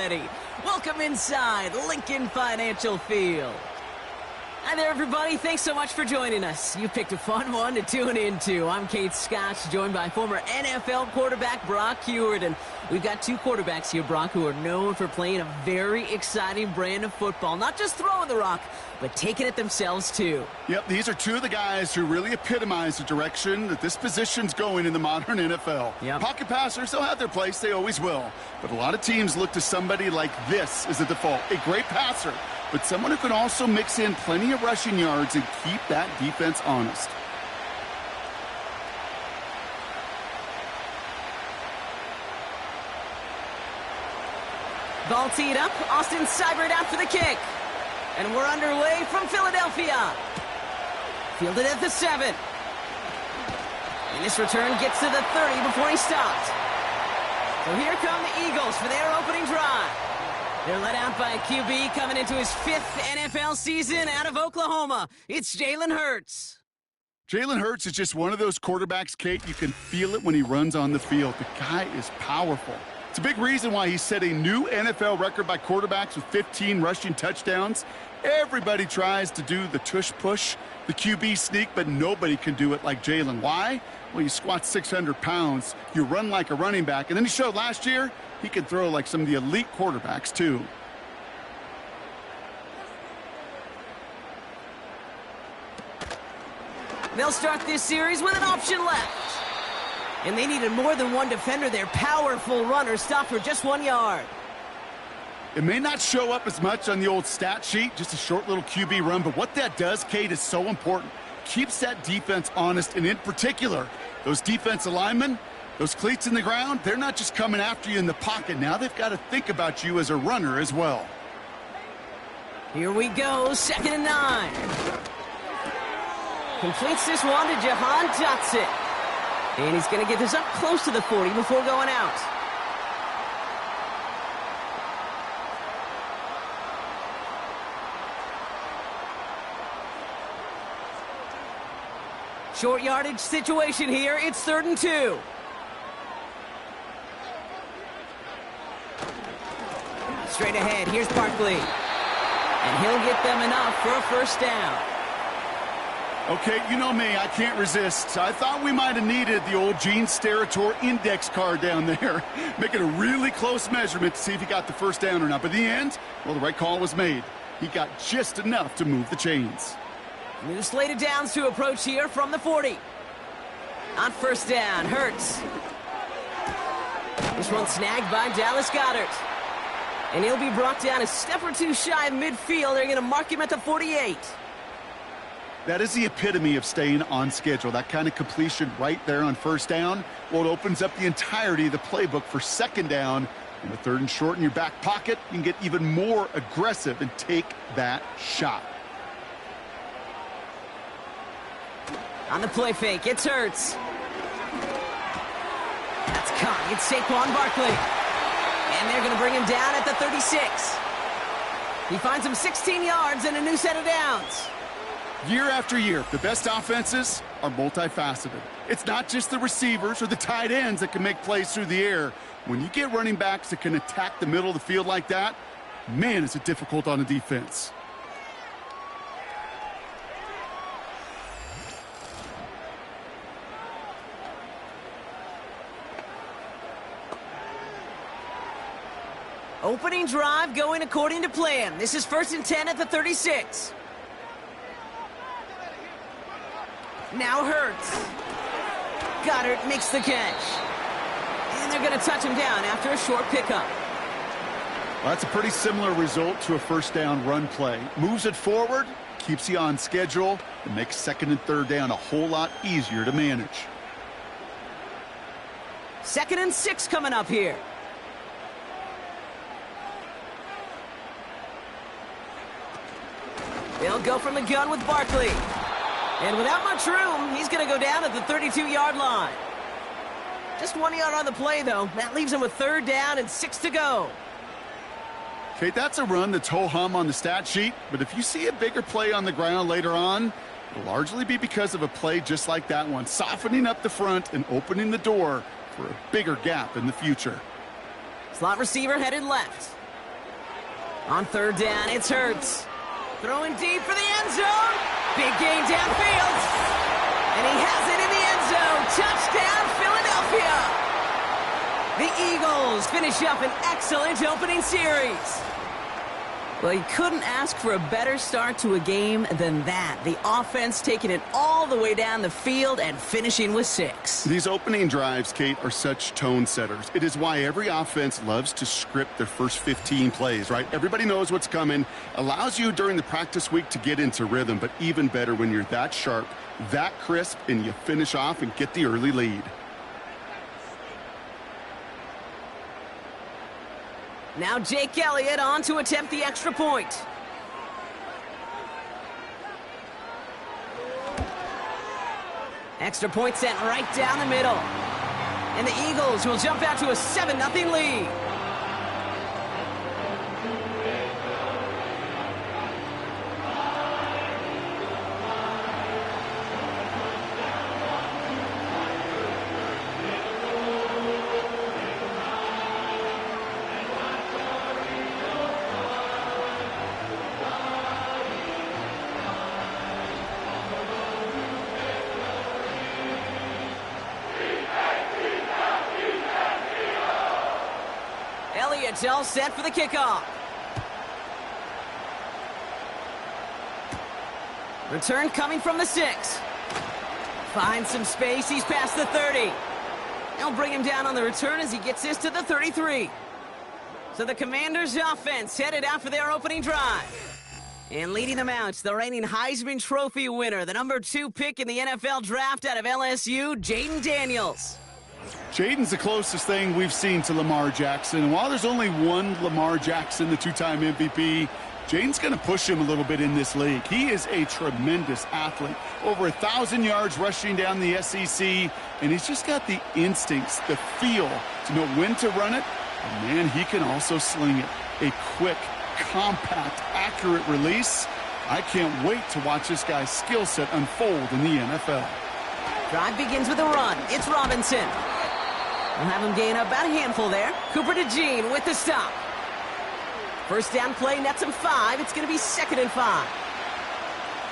ready. Welcome inside Lincoln Financial Field. Hi there, everybody. Thanks so much for joining us. You picked a fun one to tune into. I'm Kate Scotch, joined by former NFL quarterback Brock Heward. And we've got two quarterbacks here, Brock, who are known for playing a very exciting brand of football. Not just throwing the rock, but taking it themselves, too. Yep, these are two of the guys who really epitomize the direction that this position's going in the modern NFL. Yep. Pocket passers, they'll have their place. They always will. But a lot of teams look to somebody like this as a default. A great passer, but someone who can also mix in plenty of rushing yards and keep that defense honest. Ball teed up. Austin Seibert out for the kick. And we're underway from Philadelphia. Fielded at the 7. And this return gets to the 30 before he stopped. So here come the Eagles for their opening drive. They're led out by a QB coming into his 5th NFL season out of Oklahoma. It's Jalen Hurts. Jalen Hurts is just one of those quarterbacks, Kate. You can feel it when he runs on the field. The guy is powerful. It's a big reason why he set a new NFL record by quarterbacks with 15 rushing touchdowns. Everybody tries to do the tush-push, the QB sneak, but nobody can do it like Jalen. Why? Well, you squat 600 pounds, you run like a running back, and then he showed last year he can throw like some of the elite quarterbacks, too. They'll start this series with an option left. And they needed more than one defender. Their powerful runner stopped for just 1 yard. It may not show up as much on the old stat sheet, just a short little QB run, but what that does, Kate, is so important. Keeps that defense honest, and in particular, those defensive linemen, those cleats in the ground, they're not just coming after you in the pocket. Now they've got to think about you as a runner as well. Here we go, 2nd and 9. Completes this one to Jahan Dotson. And he's going to get this up close to the 40 before going out. Short yardage situation here. It's 3rd and 2. Straight ahead. Here's Barkley. And he'll get them enough for a first down. Okay, you know me, I can't resist. I thought we might have needed the old Gene Steratore index card down there. Making a really close measurement to see if he got the first down or not. But in the end, well, the right call was made. He got just enough to move the chains. New slate of downs to approach here from the 40. On first down, Hurts. This one snagged by Dallas Goedert. And he'll be brought down a step or two shy of midfield. They're going to mark him at the 48. That is the epitome of staying on schedule. That kind of completion right there on first down. Well, it opens up the entirety of the playbook for 2nd down. And the 3rd and short in your back pocket, you can get even more aggressive and take that shot. On the play fake, it's Hurts. That's caught. It's Saquon Barkley. And they're going to bring him down at the 36. He finds him 16 yards and a new set of downs. Year after year, the best offenses are multifaceted. It's not just the receivers or the tight ends that can make plays through the air. When you get running backs that can attack the middle of the field like that, man, is it difficult on a defense. Opening drive going according to plan. This is 1st and 10 at the 36. Now Hurts. Goddard makes the catch. And they're going to touch him down after a short pickup. Well, that's a pretty similar result to a first down run play. Moves it forward, keeps you on schedule, and makes 2nd and 3rd down a whole lot easier to manage. 2nd and 6 coming up here. They'll go from the gun with Barkley. And without much room, he's going to go down at the 32-yard line. Just 1 yard on the play, though. That leaves him with 3rd down and 6 to go. Okay, that's a run that's ho-hum on the stat sheet, but if you see a bigger play on the ground later on, it'll largely be because of a play just like that one, softening up the front and opening the door for a bigger gap in the future. Slot receiver headed left. On third down, it's Hurts. Throwing deep for the end zone. Big gain downfield. And he has it in the end zone. Touchdown, Philadelphia. The Eagles finish up an excellent opening series. Well, you couldn't ask for a better start to a game than that. The offense taking it all the way down the field and finishing with 6. These opening drives, Kate, are such tone setters. It is why every offense loves to script their first 15 plays, right? Everybody knows what's coming. Allows you during the practice week to get into rhythm, but even better when you're that sharp, that crisp, and you finish off and get the early lead. Now Jake Elliott on to attempt the extra point. Extra point sent right down the middle. And the Eagles will jump out to a 7-0 lead. Elliott's all set for the kickoff. Return coming from the 6. Finds some space. He's past the 30. They'll bring him down on the return as he gets this to the 33. So the Commanders' offense headed out for their opening drive. And leading them out, the reigning Heisman Trophy winner, the number 2 pick in the NFL draft out of LSU, Jayden Daniels. Jaden's the closest thing we've seen to Lamar Jackson. And while there's only one Lamar Jackson, the 2-time MVP, Jaden's going to push him a little bit in this league. He is a tremendous athlete. Over 1,000 yards rushing down the SEC, and he's just got the instincts, the feel to know when to run it. And man, he can also sling it. A quick, compact, accurate release. I can't wait to watch this guy's skill set unfold in the NFL. Drive begins with a run. It's Robinson. We'll have him gain about a handful there. Cooper DeJean with the stop. First down play nets him 5. It's going to be 2nd and 5.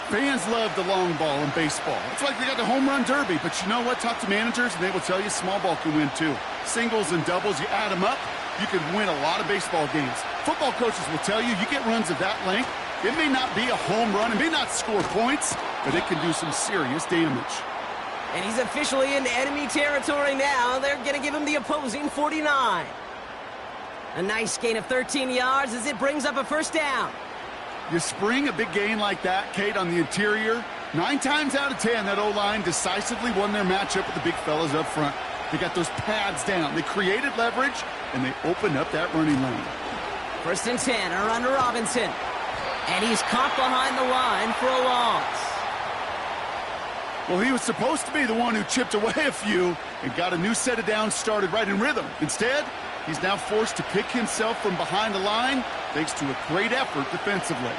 Fans love the long ball in baseball. It's like they got the home run derby. But you know what? Talk to managers, and they will tell you small ball can win too. Singles and doubles, you add them up, you can win a lot of baseball games. Football coaches will tell you, you get runs of that length, it may not be a home run, it may not score points, but it can do some serious damage. And he's officially in enemy territory now. They're going to give him the opposing 49. A nice gain of 13 yards as it brings up a first down. You spring a big gain like that, Kate, on the interior. 9 times out of 10, that O-line decisively won their matchup with the big fellas up front. They got those pads down. They created leverage, and they opened up that running lane. 1st and 10, a run to Robinson. And he's caught behind the line for a loss. Well, he was supposed to be the one who chipped away a few and got a new set of downs started right in rhythm. Instead, he's now forced to pick himself from behind the line thanks to a great effort defensively.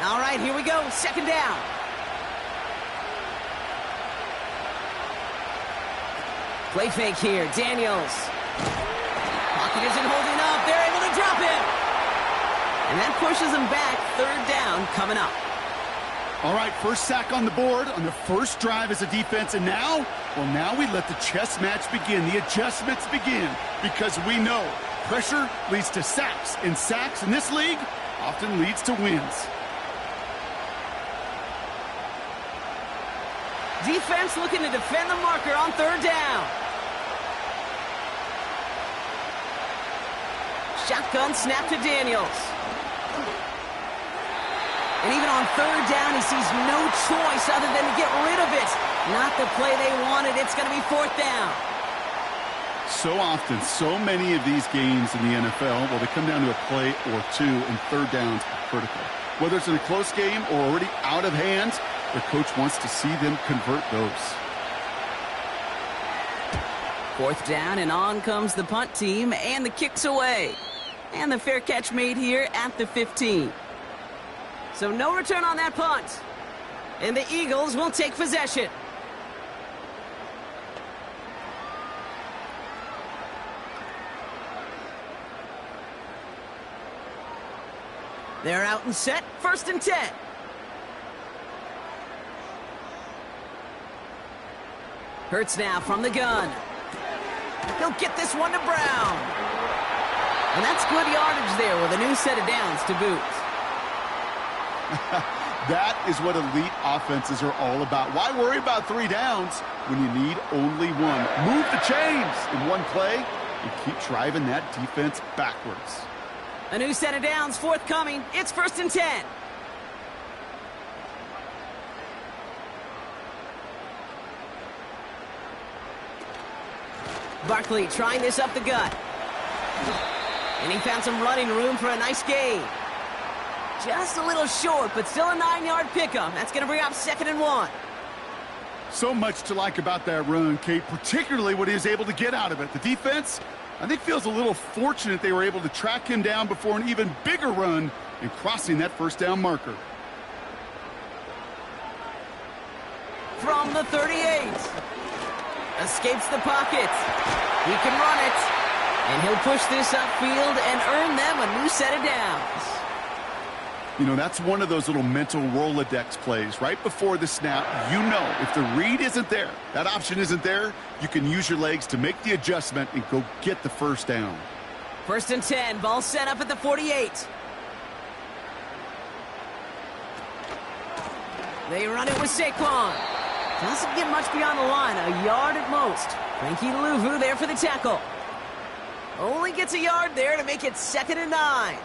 All right, here we go. 2nd down. Play fake here. Daniels. Pocket isn't holding up. They're able to drop him. And that pushes him back. 3rd down coming up. All right, first sack on the board on the first drive as a defense. And now, well, now we let the chess match begin. The adjustments begin because we know pressure leads to sacks. And sacks in this league often leads to wins. Defense looking to defend the marker on 3rd down. Shotgun snap to Daniels. And even on 3rd down, he sees no choice other than to get rid of it. Not the play they wanted. It's going to be 4th down. So often, so many of these games in the NFL, well, they come down to a play or two, and 3rd downs are critical. Whether it's in a close game or already out of hand, their coach wants to see them convert those. 4th down, and on comes the punt team, and the kick's away. And the fair catch made here at the 15. So no return on that punt. And the Eagles will take possession. They're out and set, 1st and 10. Hurts now from the gun. He'll get this one to Brown. And that's good yardage there with a new set of downs to boot. That is what elite offenses are all about. Why worry about 3 downs when you need only one? Move the chains in one play and keep driving that defense backwards. A new set of downs forthcoming. It's 1st and 10. Barkley trying this up the gut. And he found some running room for a nice gain. Just a little short, but still a 9-yard pickup. That's going to bring up 2nd and 1. So much to like about that run, Kate, particularly what he was able to get out of it. The defense, I think, feels a little fortunate they were able to track him down before an even bigger run and crossing that 1st down marker. From the 38. Escapes the pocket. He can run it. And he'll push this upfield and earn them a new set of downs. You know, that's one of those little mental Rolodex plays. Right before the snap, you know if the read isn't there, that option isn't there, you can use your legs to make the adjustment and go get the 1st down. 1st and 10, ball set up at the 48. They run it with Saquon. Doesn't get much beyond the line, a yard at most. Frankie Louvu there for the tackle. Only gets a yard there to make it 2nd and 9.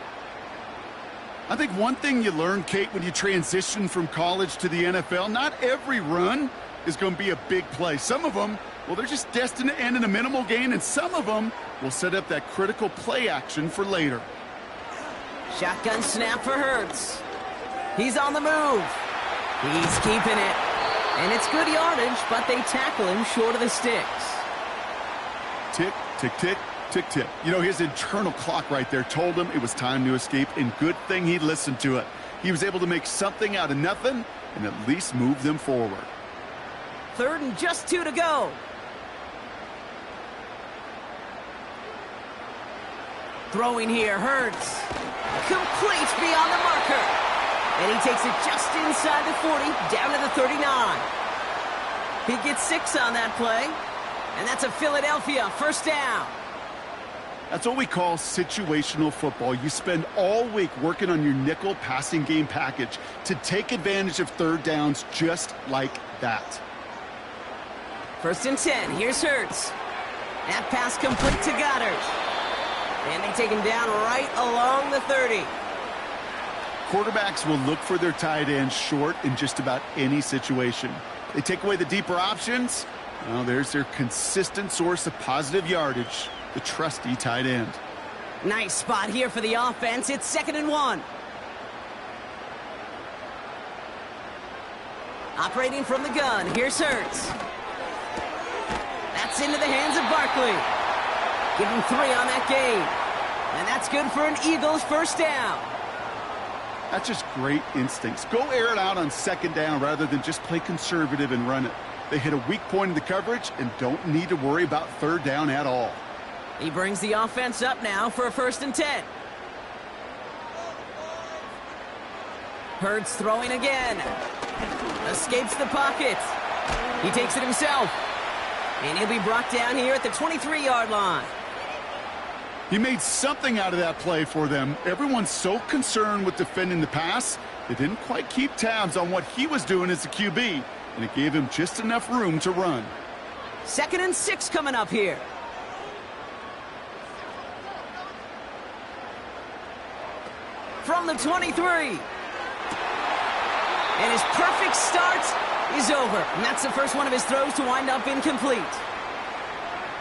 I think one thing you learn, Kate, when you transition from college to the NFL, not every run is going to be a big play. Some of them, well, they're just destined to end in a minimal gain, and some of them will set up that critical play action for later. Shotgun snap for Hurts. He's on the move. He's keeping it. And it's good yardage, but they tackle him short of the sticks. Tick, tick, tick. Tick-tick. You know, his internal clock right there told him it was time to escape, and good thing he listened to it. He was able to make something out of nothing and at least move them forward. 3rd and just 2 to go. Throwing here, Hurts. Complete beyond the marker. And he takes it just inside the 40, down to the 39. He gets 6 on that play. And that's a Philadelphia 1st down. That's what we call situational football. You spend all week working on your nickel passing game package to take advantage of 3rd downs just like that. 1st and 10. Here's Hurts. That pass complete to Goddard. And they take him down right along the 30. Quarterbacks will look for their tight ends short in just about any situation. They take away the deeper options. Well, there's their consistent source of positive yardage. The trusty tight end. Nice spot here for the offense. It's 2nd and 1. Operating from the gun. Here's Hurts. That's into the hands of Barkley. Give him 3 on that gain. And that's good for an Eagles 1st down. That's just great instincts. Go air it out on 2nd down rather than just play conservative and run it. They hit a weak point in the coverage and don't need to worry about 3rd down at all. He brings the offense up now for a 1st and 10. Hurts throwing again. Escapes the pocket. He takes it himself. And he'll be brought down here at the 23-yard line. He made something out of that play for them. Everyone's so concerned with defending the pass, they didn't quite keep tabs on what he was doing as a QB, and it gave him just enough room to run. 2nd and 6 coming up here. From the 23. And his perfect start is over. And that's the first one of his throws to wind up incomplete.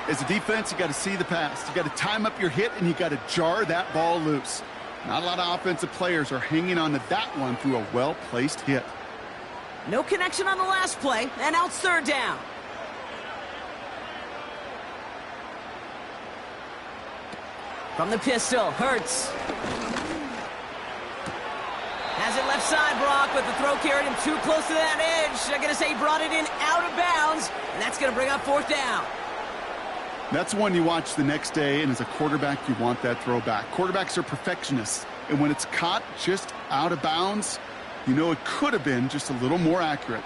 As a defense, you got to see the pass. You got to time up your hit, and you got to jar that ball loose. Not a lot of offensive players are hanging on to that one through a well-placed hit. No connection on the last play, and now it's 3rd down. From the pistol, Hurts. Has it left side, Brock, but the throw carried him too close to that edge. They're going to say he brought it in out of bounds, and that's going to bring up 4th down. That's one you watch the next day, and as a quarterback, you want that throw back. Quarterbacks are perfectionists. And when it's caught just out of bounds, you know it could have been just a little more accurate.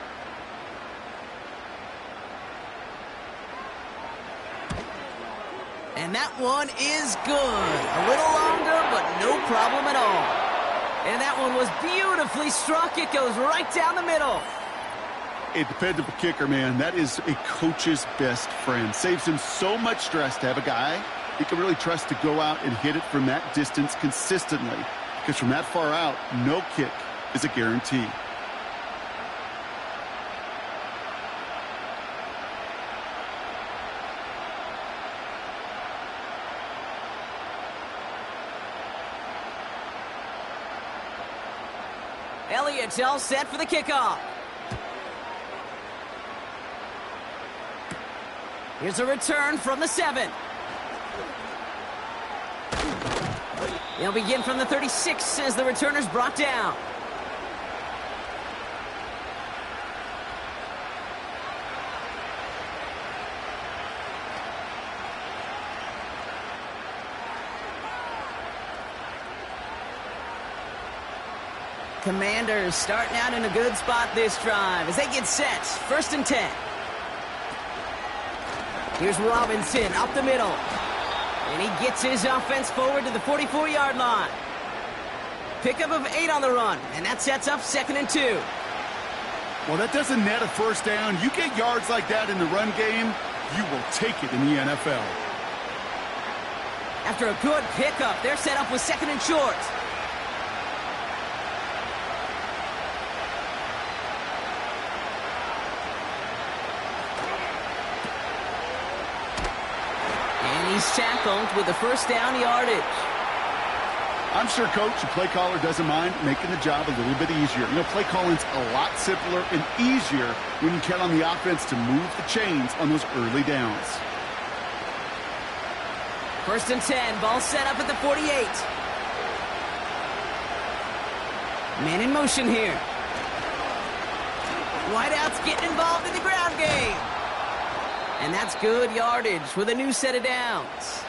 And that one is good. A little longer, but no problem at all. And that one was beautifully struck. It goes right down the middle. A dependable kicker, man. That is a coach's best friend. Saves him so much stress to have a guy he can really trust to go out and hit it from that distance consistently. Because from that far out, no kick is a guarantee. Elliott's all set for the kickoff. Here's a return from the 7. They'll begin from the 36 as the returner's brought down. Commanders starting out in a good spot this drive as they get set. 1st and 10. Here's Robinson up the middle. And he gets his offense forward to the 44-yard line. Pickup of 8 on the run, and that sets up 2nd and 2. Well, that doesn't net a first down. You get yards like that in the run game, you will take it in the NFL. After a good pickup, they're set up with 2nd and short. He's tackled with the first down yardage. I'm sure coach, the play caller, doesn't mind making the job a little bit easier. You know, play calling's a lot simpler and easier when you count on the offense to move the chains on those early downs. 1st and 10, ball set up at the 48. Man in motion here. Wideouts getting involved in the ground game. And that's good yardage with a new set of downs.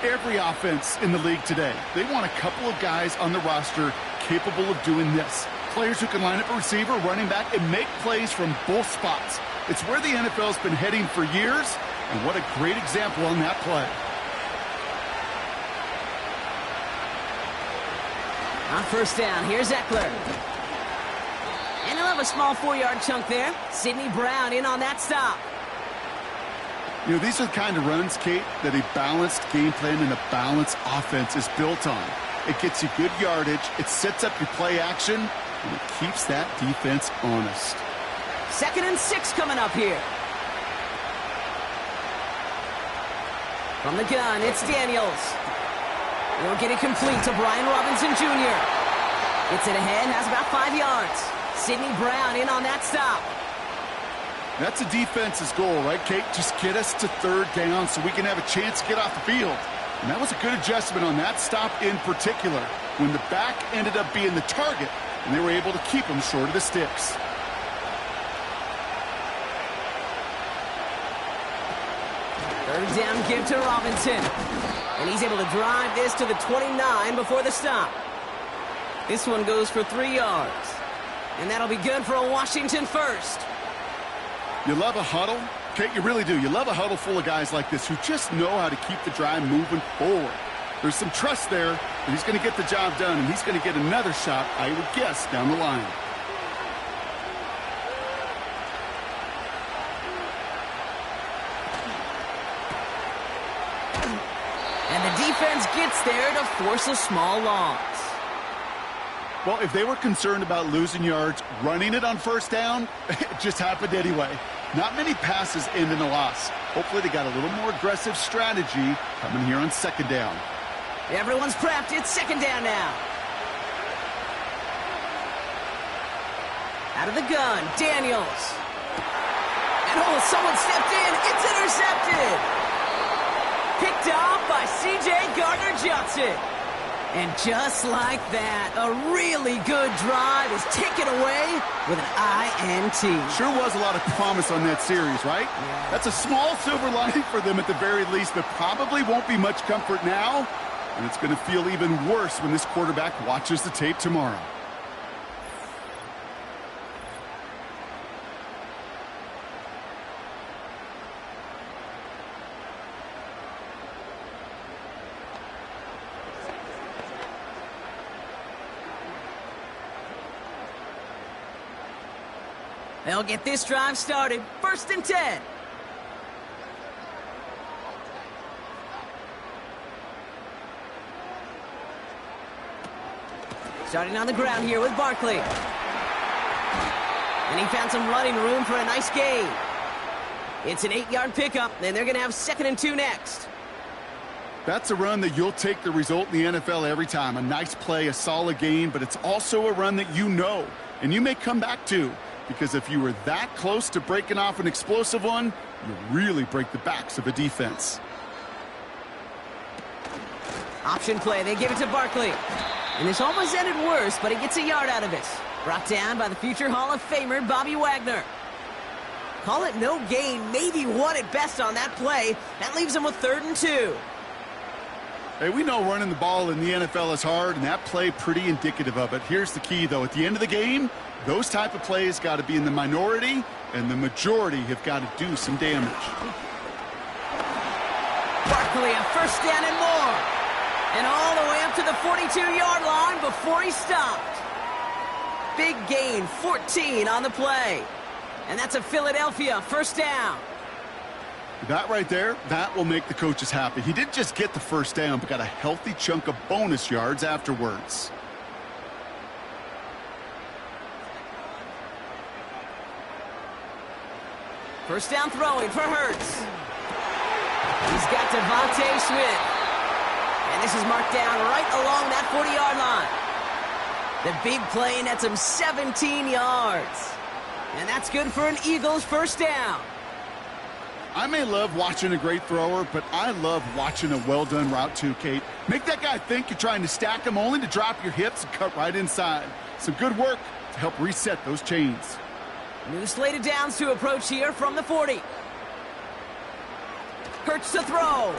Every offense in the league today, they want a couple of guys on the roster capable of doing this. Players who can line up a receiver, running back, and make plays from both spots. It's where the NFL's been heading for years, and what a great example on that play. On 1st down, here's Eckler. And he'll have a small 4-yard chunk there. Sidney Brown in on that stop. You know, these are the kind of runs, Kate, that a balanced game plan and a balanced offense is built on. It gets you good yardage, it sets up your play action, and it keeps that defense honest. 2nd and 6 coming up here. From the gun, it's Daniels. He'll get it complete to Brian Robinson Jr. Gets it ahead, has about 5 yards. Sidney Brown in on that stop. That's a defense's goal, right, Kate? Just get us to 3rd down so we can have a chance to get off the field. And that was a good adjustment on that stop in particular, when the back ended up being the target, and they were able to keep him short of the sticks. Third down give to Robinson. And he's able to drive this to the 29 before the stop. This one goes for 3 yards. And that'll be good for a Washington first. You love a huddle? Kate, you really do. You love a huddle full of guys like this who just know how to keep the drive moving forward. There's some trust there, and he's going to get the job done, and he's going to get another shot, I would guess, down the line. And the defense gets there to force a small loss. Well, if they were concerned about losing yards, running it on 1st down, it just happened anyway. Not many passes end in a loss. Hopefully they got a little more aggressive strategy coming here on 2nd down. Everyone's prepped. It's 2nd down now. Out of the gun, Daniels. And oh, someone stepped in. It's intercepted. Picked off by C.J. Gardner-Johnson. And just like that, a really good drive is taken away with an INT. Sure was a lot of promise on that series, right? Yeah. That's a small silver lining for them at the very least, but probably won't be much comfort now. And it's going to feel even worse when this quarterback watches the tape tomorrow. They'll get this drive started. 1st and 10. Starting on the ground here with Barkley. And he found some running room for a nice gain. It's an 8-yard pickup, and they're going to have 2nd and 2 next. That's a run that you'll take the result in the NFL every time. A nice play, a solid gain, but it's also a run that you know, and you may come back to. Because if you were that close to breaking off an explosive one, you really break the backs of a defense. Option play, they give it to Barkley. And this almost ended worse, but he gets a yard out of it. Brought down by the future Hall of Famer, Bobby Wagner. Call it no gain, maybe one at best on that play. That leaves him with 3rd and 2. Hey, we know running the ball in the NFL is hard, and that play pretty indicative of it. Here's the key, though. At the end of the game, those type of plays got to be in the minority, and the majority have got to do some damage. Barkley, a 1st down and more. And all the way up to the 42-yard line before he stopped. Big gain, 14 on the play. And that's a Philadelphia 1st down. That right there, that will make the coaches happy. He didn't just get the 1st down, but got a healthy chunk of bonus yards afterwards. First down throwing for Hurts. He's got Devontae Smith. And this is marked down right along that 40-yard line. The big play nets him 17 yards. And that's good for an Eagles 1st down. I may love watching a great thrower, but I love watching a well-done route too, Kate. Make that guy think you're trying to stack him only to drop your hips and cut right inside. Some good work to help reset those chains. New slated downs to approach here from the 40. Hurts to throw.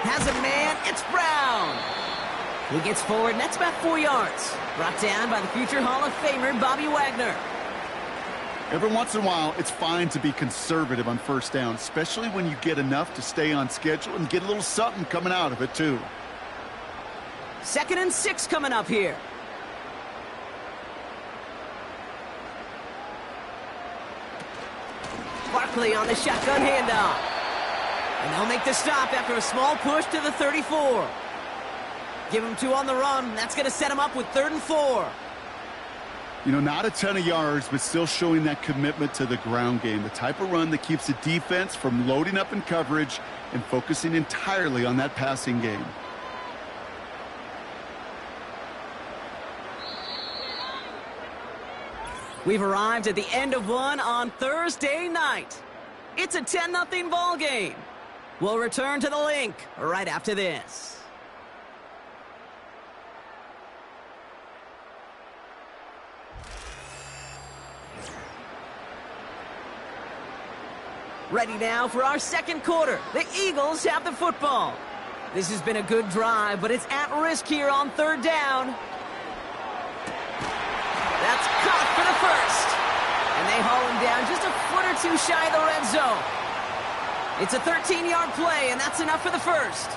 Has a man. It's Brown. He gets forward, and that's about 4 yards. Brought down by the future Hall of Famer, Bobby Wagner. Every once in a while, it's fine to be conservative on 1st down, especially when you get enough to stay on schedule and get a little something coming out of it, too. 2nd and 6 coming up here. Barkley on the shotgun handoff. And they'll make the stop after a small push to the 34. Give him 2 on the run. That's going to set him up with 3rd and 4. You know, not a ton of yards, but still showing that commitment to the ground game. The type of run that keeps the defense from loading up in coverage and focusing entirely on that passing game. We've arrived at the end of one on Thursday night. It's a 10-0 ball game. We'll return to the link right after this. Ready now for our 2nd quarter. The Eagles have the football. This has been a good drive, but it's at risk here on 3rd down. That's caught for the 1st. And they haul him down just a foot or 2 shy of the red zone. It's a 13-yard play, and that's enough for the 1st.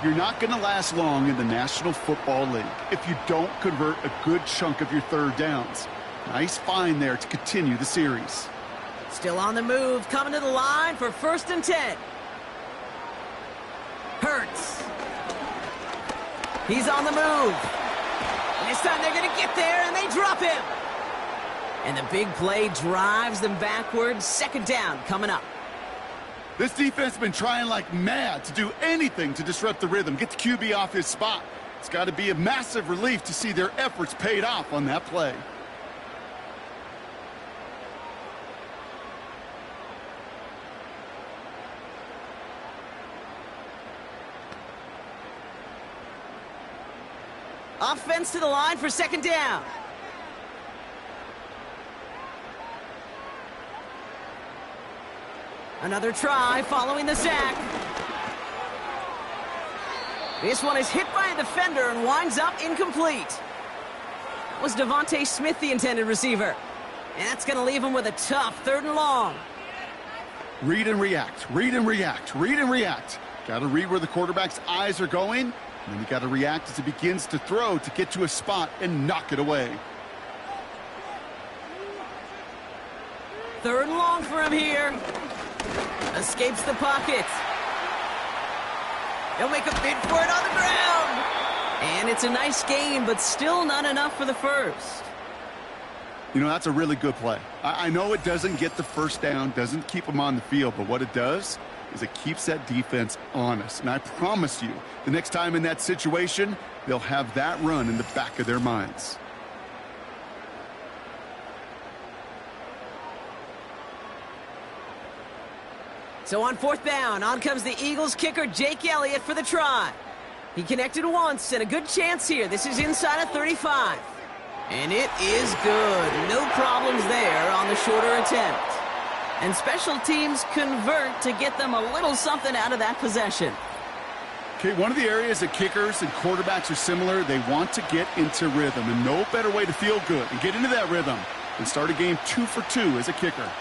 You're not going to last long in the National Football League if you don't convert a good chunk of your 3rd downs. Nice find there to continue the series. Still on the move, coming to the line for 1st and 10. Hurts. He's on the move. And this time they're going to get there, and they drop him. And the big play drives them backwards. 2nd down coming up. This defense has been trying like mad to do anything to disrupt the rhythm, get the QB off his spot. It's got to be a massive relief to see their efforts paid off on that play. Offense to the line for 2nd down. Another try following the sack. This one is hit by a defender and winds up incomplete. That was Devontae Smith, the intended receiver. And that's going to leave him with a tough 3rd and long. Read and react, read and react, read and react. Got to read where the quarterback's eyes are going, and then you got to react as he begins to throw to get to a spot and knock it away. 3rd and long for him here. Escapes the pocket. He'll make a bid for it on the ground. And it's a nice gain, but still not enough for the first. You know, that's a really good play. I know it doesn't get the first down, doesn't keep them on the field, but what it does is it keeps that defense honest. And I promise you, the next time in that situation, they'll have that run in the back of their minds. So on 4th down, on comes the Eagles kicker, Jake Elliott, for the try. He connected once, and a good chance here. This is inside of 35. And it is good. No problems there on the shorter attempt. And special teams convert to get them a little something out of that possession. Okay, one of the areas that kickers and quarterbacks are similar, they want to get into rhythm. And no better way to feel good and get into that rhythm than start a game 2 for 2 as a kicker.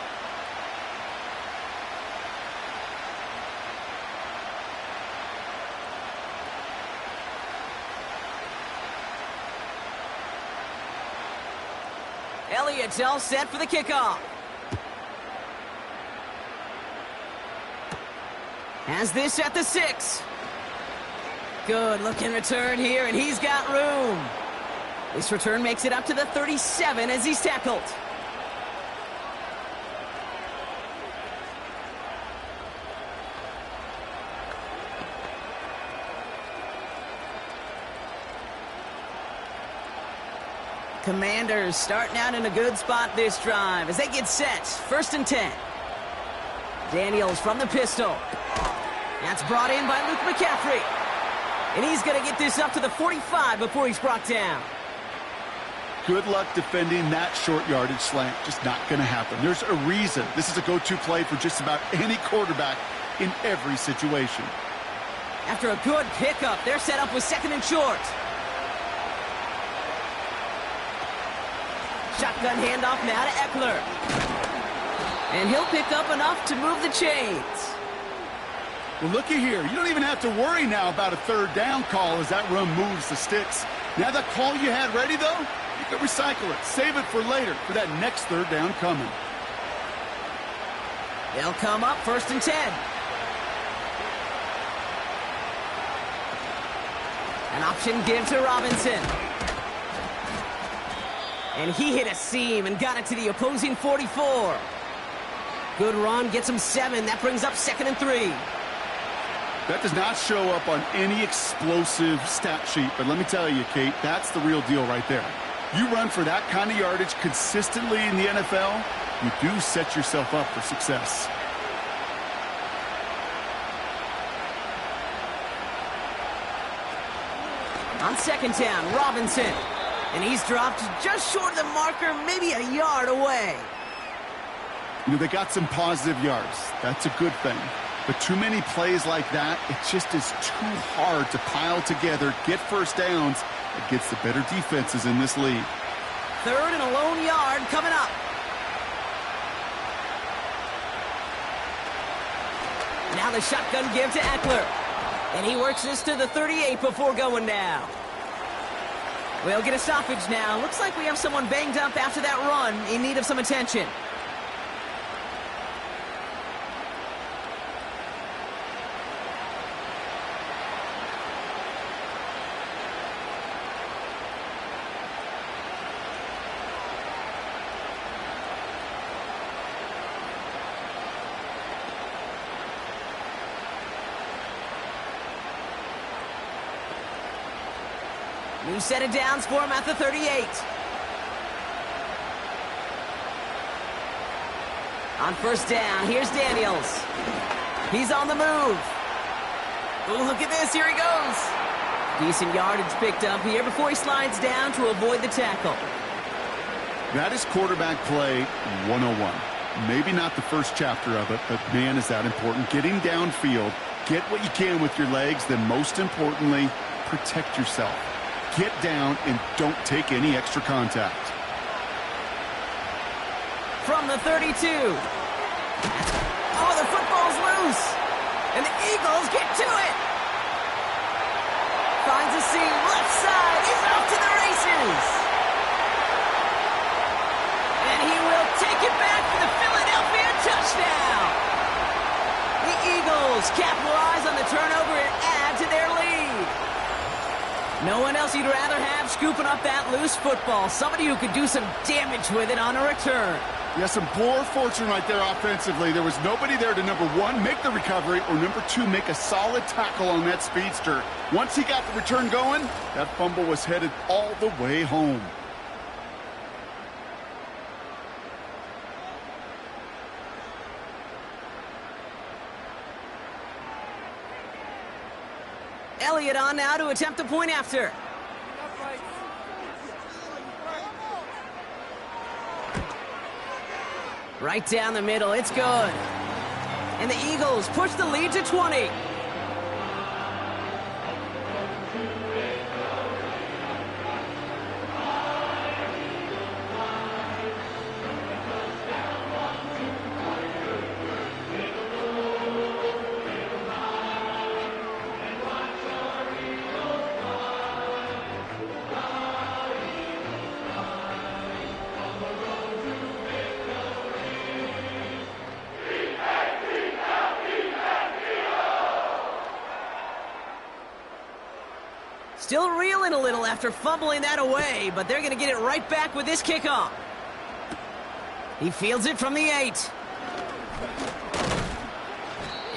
Elliott's all set for the kickoff. Has this at the 6. Good looking return here, and he's got room. This return makes it up to the 37 as he's tackled. Commanders starting out in a good spot this drive as they get set. 1st and 10. Daniels from the pistol. That's brought in by Luke McCaffrey. And he's going to get this up to the 45 before he's brought down. Good luck defending that short yardage slant. Just not going to happen. There's a reason this is a go-to play for just about any quarterback in every situation. After a good pickup, they're set up with 2nd and short. Shotgun handoff now to Eckler. And he'll pick up enough to move the chains. Well, looky here. You don't even have to worry now about a 3rd down call as that run moves the sticks. Now that call you had ready, though, you can recycle it. Save it for later for that next 3rd down coming. They'll come up 1st and 10. An option give to Robinson. And he hit a seam and got it to the opposing 44. Good run, gets him 7. That brings up 2nd and 3. That does not show up on any explosive stat sheet, but let me tell you, Kate, that's the real deal right there. You run for that kind of yardage consistently in the NFL, you do set yourself up for success. On 2nd down, Robinson. And he's dropped just short of the marker, maybe a yard away. You know, they got some positive yards. That's a good thing. But too many plays like that, it just is too hard to pile together, get 1st downs against the better defenses in this league. 3rd and a lone yard coming up. Now the shotgun give to Eckler. And he works this to the 38 before going down. We'll get a stoppage now. Looks like we have someone banged up after that run in need of some attention. New set of downs for him at the 38. On 1st down, here's Daniels. He's on the move. Oh, look at this. Here he goes. Decent yardage picked up here before he slides down to avoid the tackle. That is quarterback play 101. Maybe not the first chapter of it, but man, is that important. Getting downfield Get what you can with your legs, then most importantly, protect yourself. Get down and don't take any extra contact. From the 32. Oh, the football's loose. And the Eagles get to it. Finds a seam, left side, he's off to the races. And he will take it back for the Philadelphia touchdown. The Eagles capitalize on the turnover and add to their lead. No one else you'd rather have scooping up that loose football. Somebody who could do some damage with it on a return. Yeah, some poor fortune right there offensively. There was nobody there to, number one, make the recovery, or number two, make a solid tackle on that speedster. Once he got the return going, that fumble was headed all the way home. Elliott on now to attempt the point after. Right down the middle, it's good. And the Eagles push the lead to 20. Still reeling a little after fumbling that away, but they're going to get it right back with this kickoff. He fields it from the 8.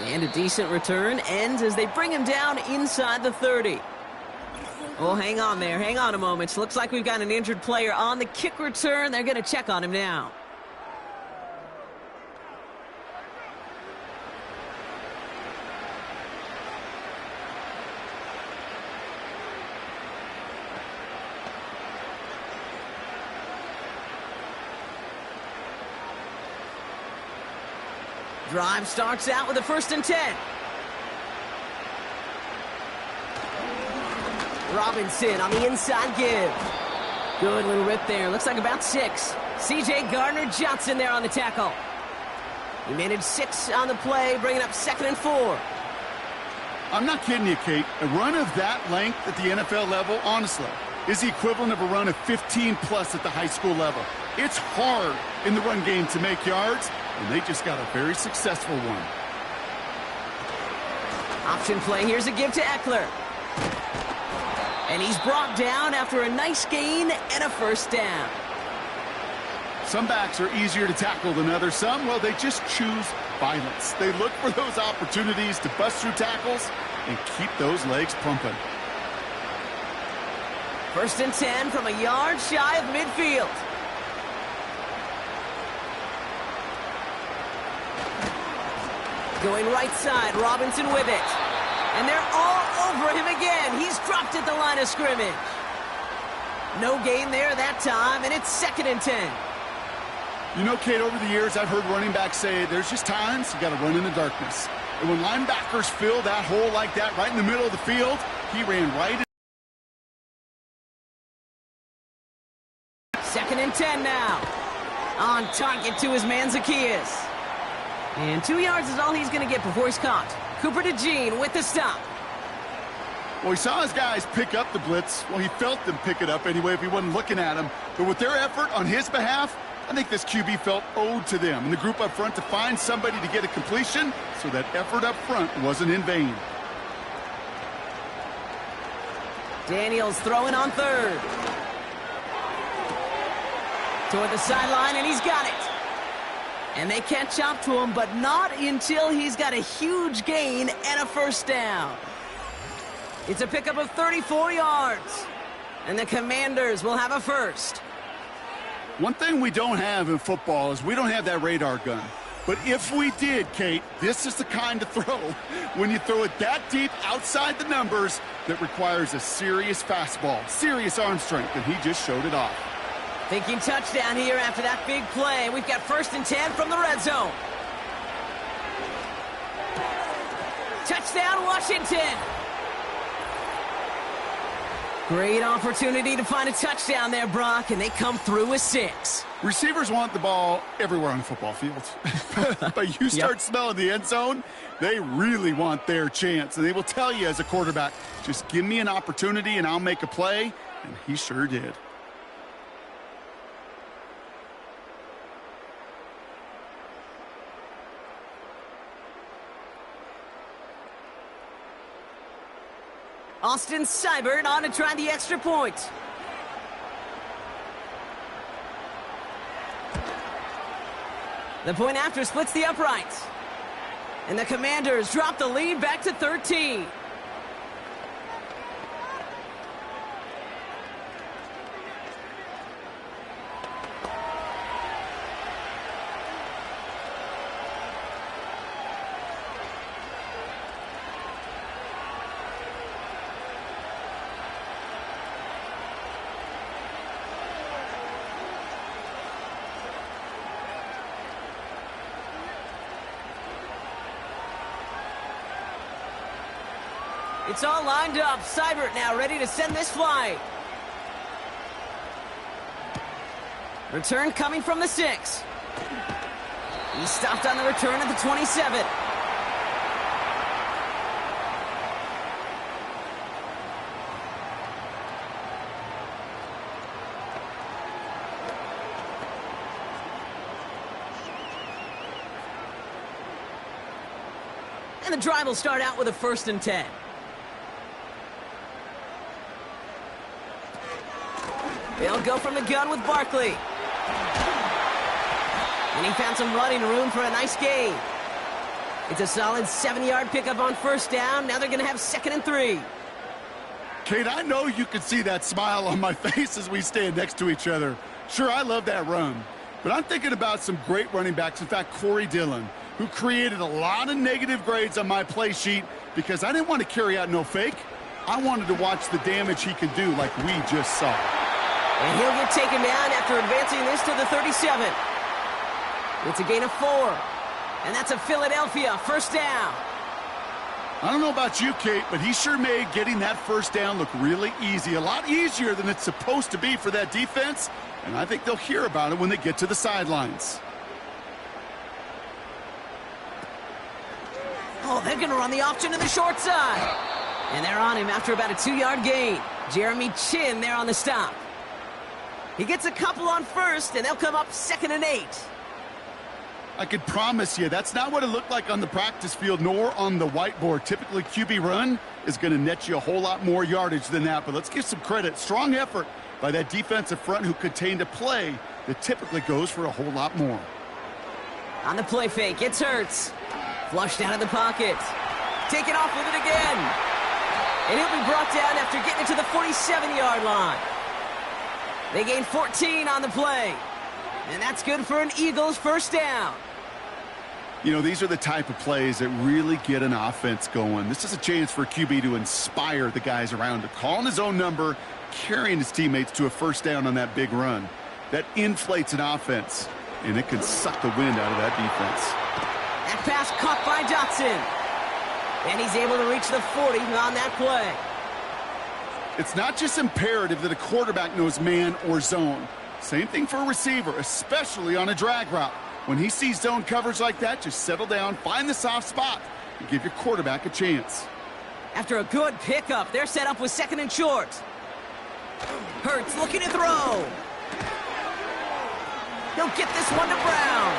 And a decent return ends as they bring him down inside the 30. Oh, hang on there. Hang on a moment. Looks like we've got an injured player on the kick return. They're going to check on him now. Drive starts out with a 1st and 10. Robinson on the inside give. Good little rip there. Looks like about 6. C.J. Gardner-Johnson there on the tackle. He managed 6 on the play, bringing up 2nd and 4. I'm not kidding you, Kate. A run of that length at the NFL level, honestly, is the equivalent of a run of 15-plus at the high school level. It's hard in the run game to make yards, and they just got a very successful one. Option play. Here's a give to Eckler. And he's brought down after a nice gain and a 1st down. Some backs are easier to tackle than others. Some, well, they just choose violence. They look for those opportunities to bust through tackles and keep those legs pumping. 1st and 10 from a yard shy of midfield. Going right side, Robinson with it. And they're all over him again. He's dropped at the line of scrimmage. No gain there that time, and it's 2nd and 10. You know, Kate, over the years, I've heard running backs say there's just times you got to run in the darkness. And when linebackers fill that hole like that right in the middle of the field, he ran right in. 2nd and 10 now. On target to his man Zacchaeus. And 2 yards is all he's going to get before he's caught. Cooper DeJean with the stop. Well, he saw his guys pick up the blitz. Well, he felt them pick it up anyway if he wasn't looking at him. But with their effort on his behalf, I think this QB felt owed to them and the group up front to find somebody to get a completion, so that effort up front wasn't in vain. Daniels throwing on 3rd. Toward the sideline, and he's got it. And they catch up to him, but not until he's got a huge gain and a 1st down. It's a pickup of 34 yards. And the Commanders will have a 1st. One thing we don't have in football is we don't have that radar gun. But if we did, Kate, this is the kind of throw, when you throw it that deep outside the numbers, that requires a serious fastball, serious arm strength, and he just showed it off. Thinking touchdown here after that big play. We've got 1st and 10 from the red zone. Touchdown, Washington! Great opportunity to find a touchdown there, Brock, and they come through with 6. Receivers want the ball everywhere on the football field. But you start smelling the end zone, they really want their chance. And they will tell you as a quarterback, just give me an opportunity and I'll make a play. And he sure did. Austin Seibert on to try the extra point. The point after splits the uprights. And the Commanders drop the lead back to 13. It's all lined up. Seibert now ready to send this flight. Return coming from the 6. He stopped on the return at the 27. And the drive will start out with a 1st and 10. They'll go from the gun with Barkley. And he found some running room for a nice gain. It's a solid 7-yard pickup on 1st down. Now they're going to have 2nd and 3. Kate, I know you can see that smile on my face as we stand next to each other. Sure, I love that run. But I'm thinking about some great running backs. In fact, Corey Dillon, who created a lot of negative grades on my play sheet because I didn't want to carry out no fake. I wanted to watch the damage he could do like we just saw. And he'll get taken down after advancing this to the 37. It's a gain of 4. And that's a Philadelphia 1st down. I don't know about you, Kate, but he sure made getting that 1st down look really easy. A lot easier than it's supposed to be for that defense. And I think they'll hear about it when they get to the sidelines. Oh, they're going to run the option to the short side. And they're on him after about a 2-yard gain. Jeremy Chin there on the stop. He gets a couple on 1st, and they'll come up 2nd and 8. I could promise you that's not what it looked like on the practice field nor on the whiteboard. Typically, QB run is going to net you a whole lot more yardage than that. But let's give some credit. Strong effort by that defensive front who contained a play that typically goes for a whole lot more. On the play fake, it's Hurts. Flushed out of the pocket. Taken off with it again. And he'll be brought down after getting it to the 47-yard line. They gain 14 on the play. And that's good for an Eagles 1st down. You know, these are the type of plays that really get an offense going. This is a chance for a QB to inspire the guys around him. Calling his own number, carrying his teammates to a 1st down on that big run. That inflates an offense, and it can suck the wind out of that defense. That pass caught by Dotson. And he's able to reach the 40 on that play. It's not just imperative that a quarterback knows man or zone. Same thing for a receiver, especially on a drag route. When he sees zone coverage like that, just settle down, find the soft spot, and give your quarterback a chance. After a good pickup, they're set up with 2nd and short. Hurts looking to throw. He'll get this one to Brown.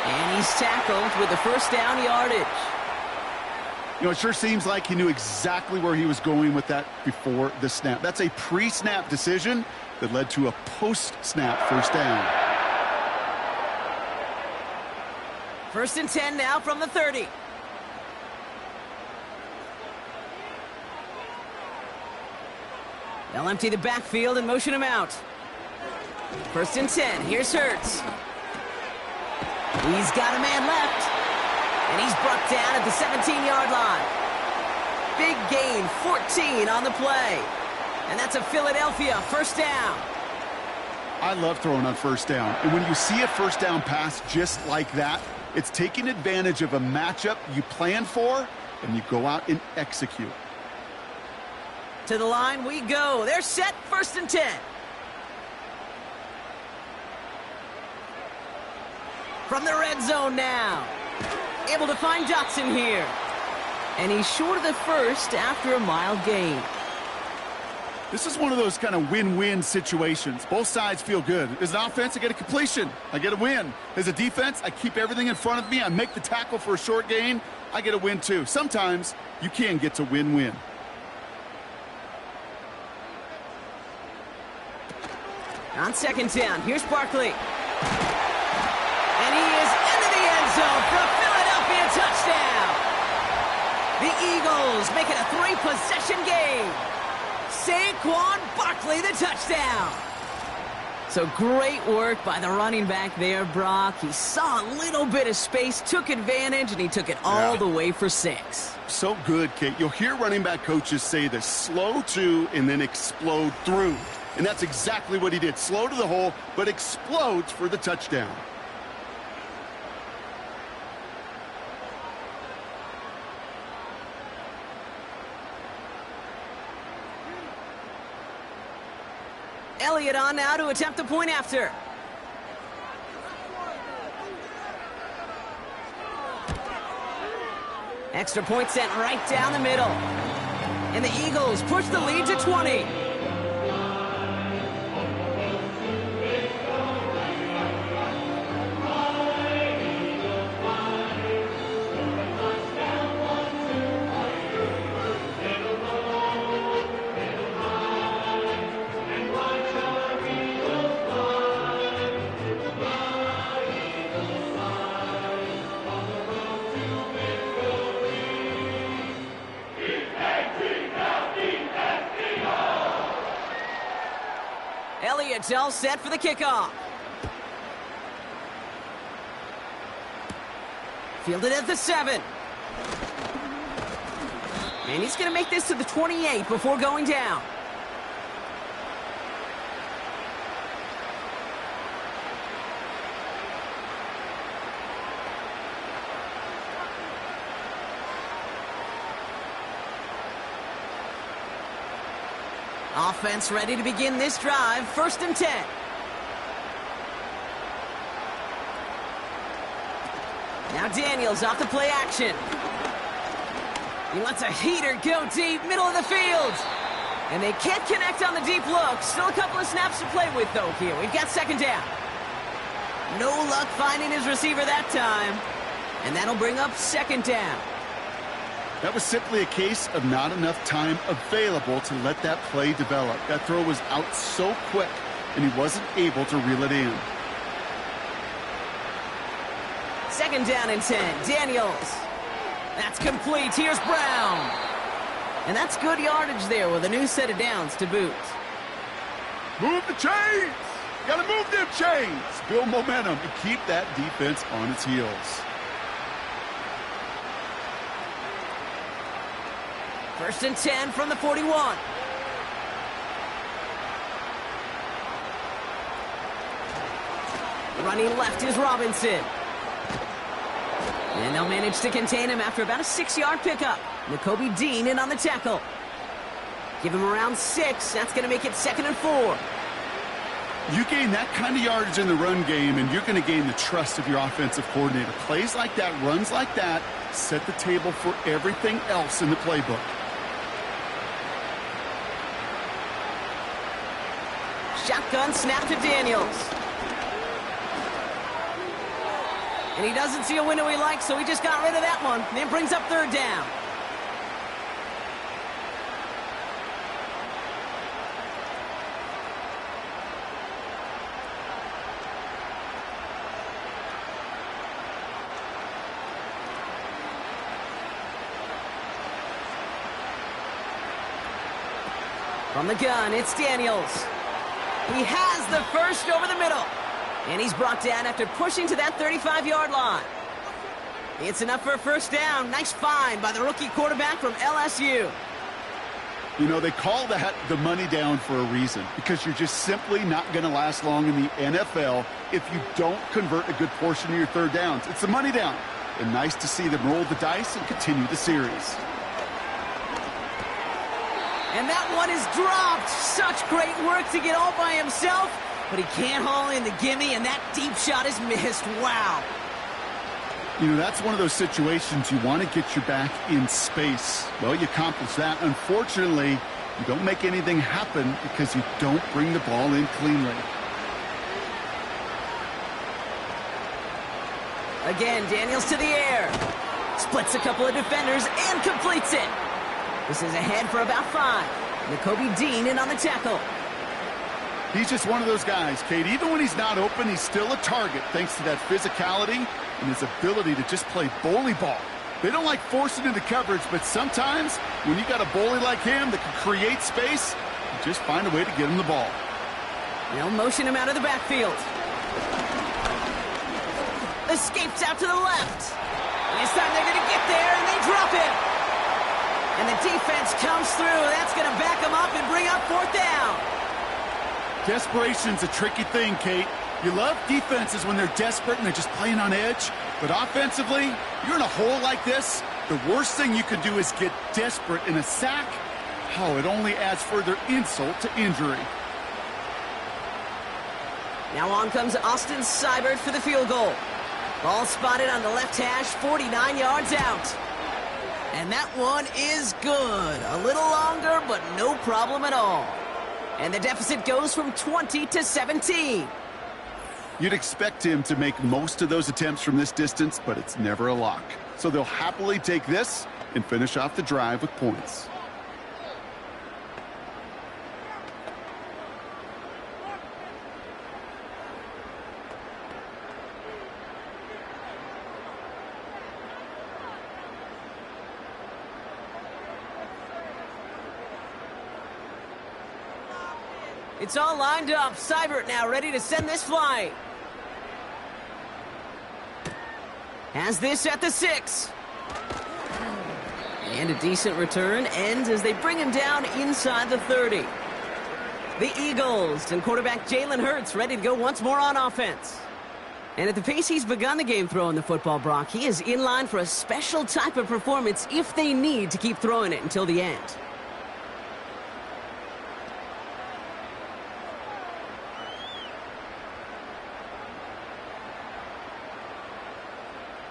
And he's tackled with the 1st down yardage. You know, it sure seems like he knew exactly where he was going with that before the snap. That's a pre-snap decision that led to a post-snap 1st down. 1st and 10 now from the 30. They'll empty the backfield and motion him out. 1st and 10. Here's Hurts. He's got a man left. And he's brought down at the 17-yard line. Big gain, 14 on the play. And that's a Philadelphia 1st down. I love throwing on 1st down. And when you see a 1st down pass just like that, it's taking advantage of a matchup you planned for and you go out and execute. To the line we go. They're set, 1st and 10. From the red zone now. Able to find Dotson here. And he's short of the first after a mild gain. This is one of those kind of win-win situations. Both sides feel good. As an offense, I get a completion. I get a win. As a defense, I keep everything in front of me. I make the tackle for a short gain. I get a win too. Sometimes you can get to win-win. On 2nd down, here's Barkley. And he is into the end zone for a Philadelphia touchdown. The Eagles make it a 3-possession game. Saquon Barkley, the touchdown. So great work by the running back there, Brock. He saw a little bit of space, took advantage, and he took it all the way for 6. So good, Kate. You'll hear running back coaches say this: slow to and then explode through. And that's exactly what he did. Slow to the hole, but explodes for the touchdown. Elliott on now to attempt the point after. Extra point sent right down the middle. And the Eagles push the lead to 20. Elliott's all set for the kickoff. Fielded at the 7. And he's going to make this to the 28 before going down. Offense ready to begin this drive. 1st and 10. Now Daniels off the play action. He lets a heater go deep, middle of the field. And they can't connect on the deep look. Still a couple of snaps to play with, though, here. We've got 2nd down. No luck finding his receiver that time. And that'll bring up 2nd down. That was simply a case of not enough time available to let that play develop. That throw was out so quick, and he wasn't able to reel it in. 2nd down and 10. Daniels. That's complete. Here's Brown. And that's good yardage there with a new set of downs to boot. Move the chains! Gotta move them chains! Build momentum and keep that defense on its heels. 1st and 10 from the 41. Running left is Robinson. And they'll manage to contain him after about a 6-yard pickup. Nakobe Dean in on the tackle. Give him around 6. That's going to make it 2nd and 4. You gain that kind of yardage in the run game, and you're going to gain the trust of your offensive coordinator. Plays like that, runs like that, set the table for everything else in the playbook. Shotgun snap to Daniels. And he doesn't see a window he likes, so he just got rid of that one. And it brings up 3rd down. From the gun, it's Daniels. He has the first over the middle. And he's brought down after pushing to that 35-yard line. It's enough for a 1st down. Nice find by the rookie quarterback from LSU. You know, they call that the money down for a reason, because you're just simply not going to last long in the NFL if you don't convert a good portion of your 3rd downs. It's the money down. and nice to see them roll the dice and continue the series. And that one is dropped. Such great work to get all by himself, but he can't haul in the gimme, and that deep shot is missed. Wow. You know, that's one of those situations you want to get your back in space. Well, you accomplish that. Unfortunately, you don't make anything happen because you don't bring the ball in cleanly. Again, Daniels to the air. Splits a couple of defenders and completes it. This is ahead for about 5. Nakobe Dean in on the tackle. He's just one of those guys, Kate. Even when he's not open, he's still a target thanks to that physicality and his ability to just play bully ball. They don't like forcing into coverage, but sometimes when you got a bully like him that can create space, you just find a way to get him the ball. They'll motion him out of the backfield. Escapes out to the left. And this time they're going to get there, and they drop him. And the defense comes through. That's going to back them up and bring up 4th down. Desperation's a tricky thing, Kate. You love defenses when they're desperate and they're just playing on edge. But offensively, you're in a hole like this, the worst thing you could do is get desperate in a sack. Oh, it only adds further insult to injury. Now on comes Austin Seibert for the field goal. Ball spotted on the left hash, 49 yards out. And that one is good. A little longer, but no problem at all. And the deficit goes from 20 to 17. You'd expect him to make most of those attempts from this distance, but it's never a lock. So they'll happily take this and finish off the drive with points. It's all lined up. Seibert now ready to send this flying. Has this at the 6. And a decent return ends as they bring him down inside the 30. The Eagles and quarterback Jalen Hurts ready to go once more on offense. And at the pace he's begun the game throwing the football, Brock, he is in line for a special type of performance if they need to keep throwing it until the end.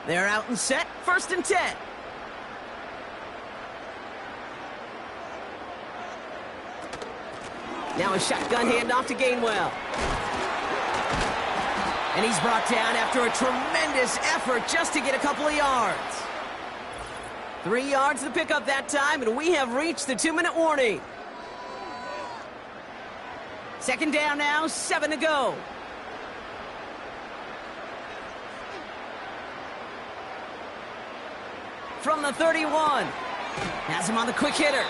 They're out and set, 1st and 10. Now a shotgun handoff to Gainwell. And he's brought down after a tremendous effort just to get a couple of yards. 3 yards to pick up that time, and we have reached the 2-minute warning. 2nd down now, 7 to go. From the 31. Has him on the quick hitter.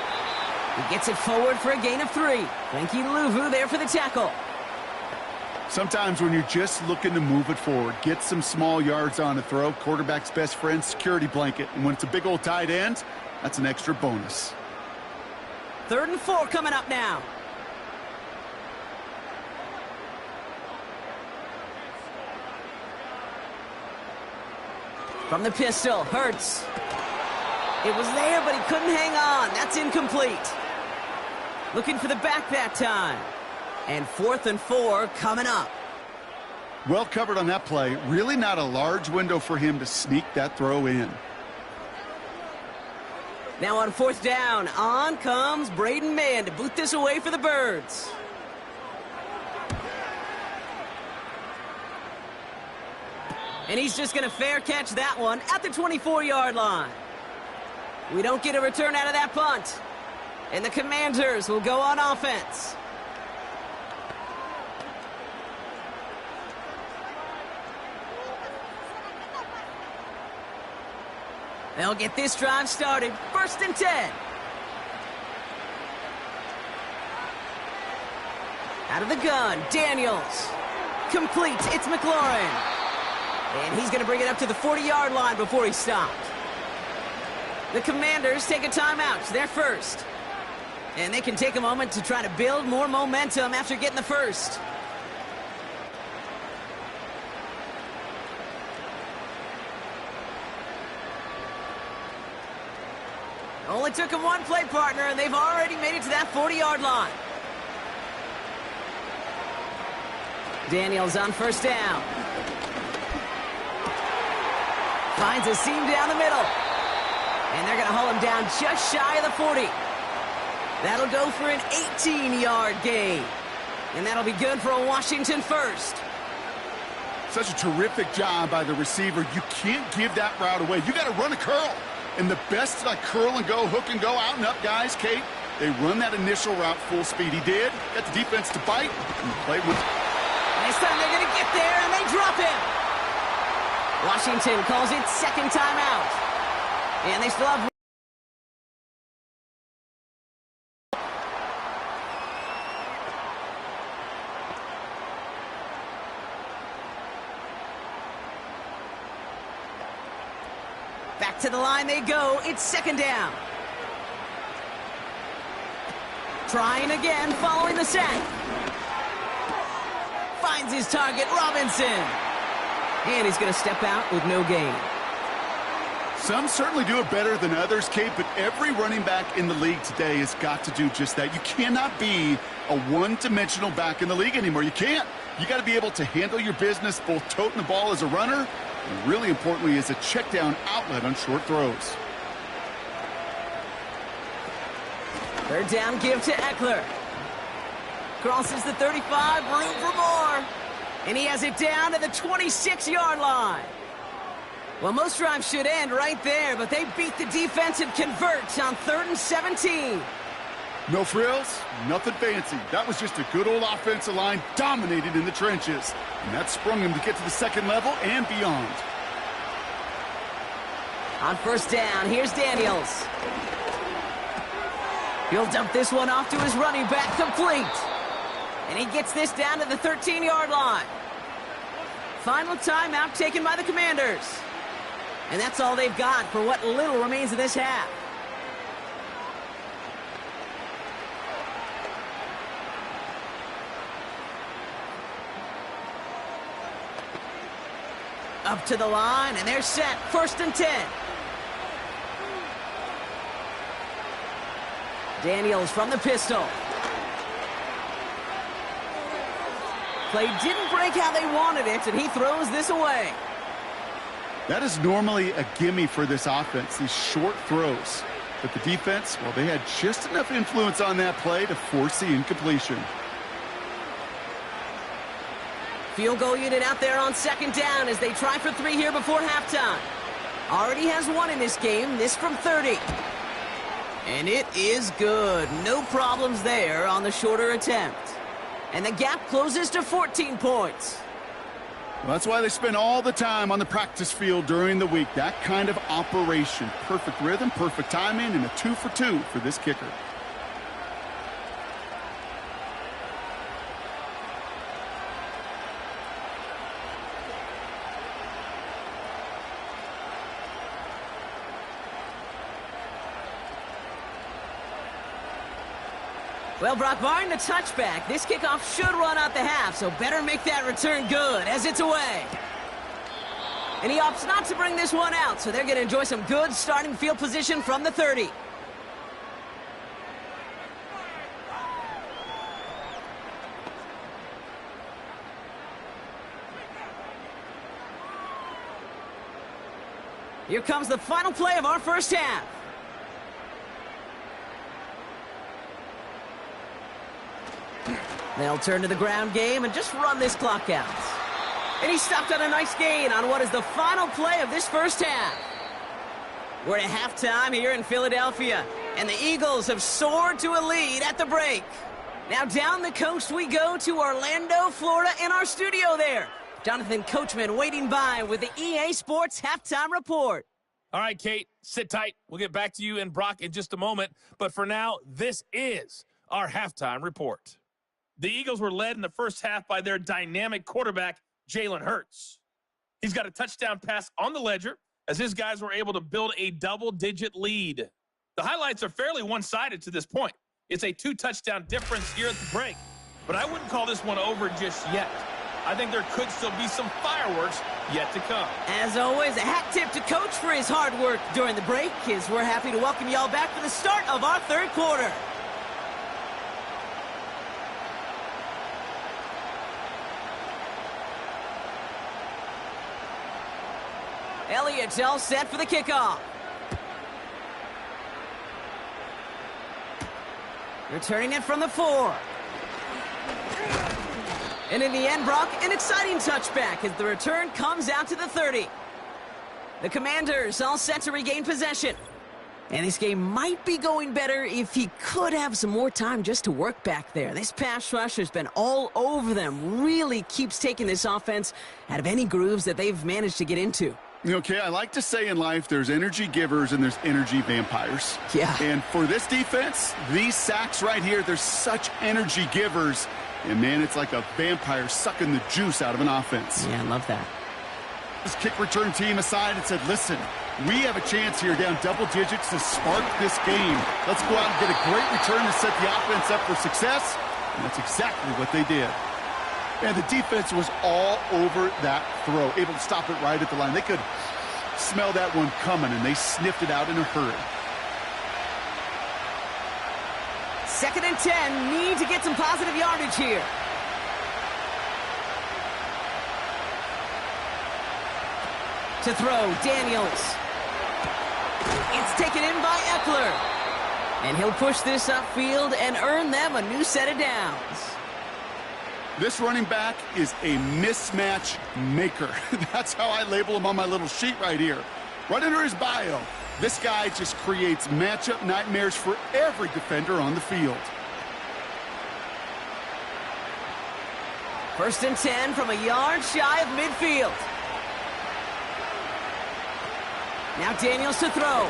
He gets it forward for a gain of 3. Frankie Luvu there for the tackle. Sometimes when you're just looking to move it forward, get some small yards on a throw, quarterback's best friend, security blanket. And when it's a big old tight end, that's an extra bonus. 3rd and 4 coming up now. From the pistol, Hurts. It was there, but he couldn't hang on. That's incomplete. Looking for the back that time. And 4th and 4 coming up. Well covered on that play. Really not a large window for him to sneak that throw in. Now on 4th down, on comes Braden Mann to boot this away for the Birds. And he's just going to fair catch that one at the 24-yard line. We don't get a return out of that punt. And the Commanders will go on offense. They'll get this drive started. 1st and 10. Out of the gun, Daniels. Complete, it's McLaurin. And he's going to bring it up to the 40-yard line before he stopped. The Commanders take a timeout. They're first. And they can take a moment to try to build more momentum after getting the first. Only took him one play, partner, and they've already made it to that 40-yard line. Daniels on first down. Finds a seam down the middle. And they're going to haul him down just shy of the 40. That'll go for an 18-yard gain. And that'll be good for a Washington first. Such a terrific job by the receiver. You can't give that route away. You got to run a curl. And the best, like curl and go, hook and go, out and up guys, Kate, they run that initial route full speed. He did. Got the defense to bite. And the play went. This time they're going to get there, and they drop him. Washington calls it second timeout. And they still have... Back to the line they go. It's second down. Trying again, following the sack. Finds his target, Robinson. And he's going to step out with no gain. Some certainly do it better than others, Kate, but every running back in the league today has got to do just that. You cannot be a one-dimensional back in the league anymore. You can't. You got to be able to handle your business, both toting the ball as a runner, and really importantly as a check-down outlet on short throws. Third down give to Eckler. Crosses the 35, room for more. And he has it down to the 26-yard line. Well, most drives should end right there, but they beat the defense and convert on 3rd and 17. No frills, nothing fancy. That was just a good old offensive line dominated in the trenches. And that sprung him to get to the second level and beyond. On first down, here's Daniels. He'll dump this one off to his running back, complete. And he gets this down to the 13-yard line. Final timeout taken by the Commanders. And that's all they've got for what little remains of this half. Up to the line, and they're set. 1st and 10. Daniels from the pistol. Play didn't break how they wanted it, and he throws this away. That is normally a gimme for this offense, these short throws. But the defense, well, they had just enough influence on that play to force the incompletion. Field goal unit out there on second down as they try for 3 here before halftime. Already has 1 in this game, this from 30. And it is good. No problems there on the shorter attempt. And the gap closes to 14 points. Well, that's why they spend all the time on the practice field during the week. That kind of operation. Perfect rhythm, perfect timing, and a 2 for 2 for this kicker. Well, Brock, barring the touchback, this kickoff should run out the half, so better make that return good as it's away. And he opts not to bring this one out, so they're going to enjoy some good starting field position from the 30. Here comes the final play of our first half. They'll turn to the ground game and just run this clock out. And he stopped on a nice gain on what is the final play of this first half. We're at halftime here in Philadelphia, and the Eagles have soared to a lead at the break. Now down the coast we go to Orlando, Florida, in our studio there. Jonathan Coachman waiting by with the EA Sports Halftime Report. All right, Kate, sit tight. We'll get back to you and Brock in just a moment. But for now, this is our Halftime Report. The Eagles were led in the first half by their dynamic quarterback, Jalen Hurts. He's got a touchdown pass on the ledger as his guys were able to build a double-digit lead. The highlights are fairly one-sided to this point. It's a 2-touchdown difference here at the break. But I wouldn't call this one over just yet. I think there could still be some fireworks yet to come. As always, a hat tip to Coach for his hard work during the break, as we're happy to welcome y'all back for the start of our third quarter. Elliott's all set for the kickoff. Returning it from the 4. And in the end, Brock, an exciting touchback as the return comes out to the 30. The Commanders all set to regain possession. And this game might be going better if he could have some more time just to work back there. This pass rush has been all over them. Really keeps taking this offense out of any grooves that they've managed to get into. Okay, I like to say in life there's energy givers and there's energy vampires. Yeah. And for this defense, these sacks right here, they're such energy givers. And, man, it's like a vampire sucking the juice out of an offense. Yeah, I love that. This kick return team aside and said, listen, we have a chance here down double digits to spark this game. Let's go out and get a great return to set the offense up for success. And that's exactly what they did. And the defense was all over that throw, able to stop it right at the line. They could smell that one coming, and they sniffed it out in a hurry. 2nd and 10, need to get some positive yardage here. To throw, Daniels. It's taken in by Eckler. And he'll push this upfield and earn them a new set of downs. This running back is a mismatch maker. That's how I label him on my little sheet right here. Right under his bio, this guy just creates matchup nightmares for every defender on the field. 1st and 10 from a yard shy of midfield. Now Daniels to throw.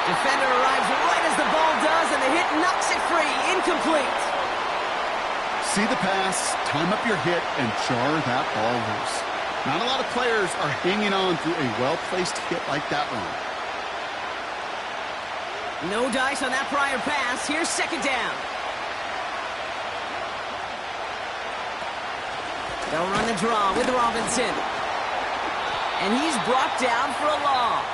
Defender arrives right as the ball does, and the hit knocks it free. Incomplete. See the pass, time up your hit, and jar that ball loose. Not a lot of players are hanging on to a well-placed hit like that one. No dice on that prior pass. Here's 2nd down. They'll run the draw with Robinson. And he's brought down for a loss.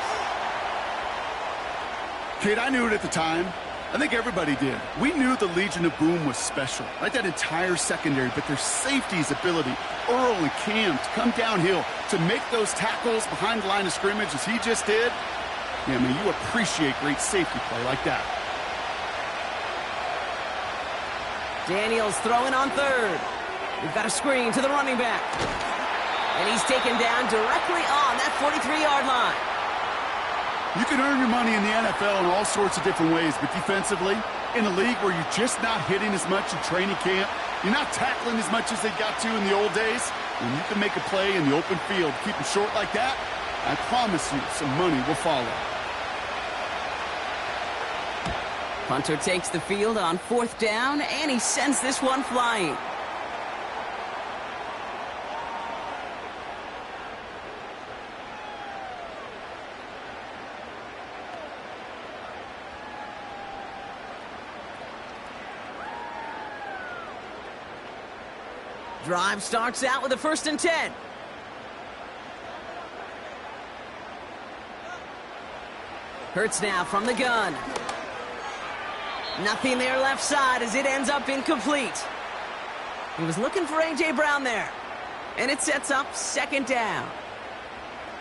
Kid, I knew it at the time. I think everybody did. We knew the Legion of Boom was special, right? That entire secondary, but their safety's ability, Earl and Cam, to come downhill, to make those tackles behind the line of scrimmage as he just did. Yeah, man, you appreciate great safety play like that. Daniels throwing on 3rd. We've got a screen to the running back. And he's taken down directly on that 43-yard line. You can earn your money in the NFL in all sorts of different ways, but defensively, in a league where you're just not hitting as much in training camp, you're not tackling as much as they got to in the old days, when you can make a play in the open field, keep it short like that, I promise you some money will follow. Punter takes the field on 4th down, and he sends this one flying. Drive starts out with a 1st and 10. Hurts now from the gun. Nothing there left side as it ends up incomplete. He was looking for A.J. Brown there. And it sets up 2nd down.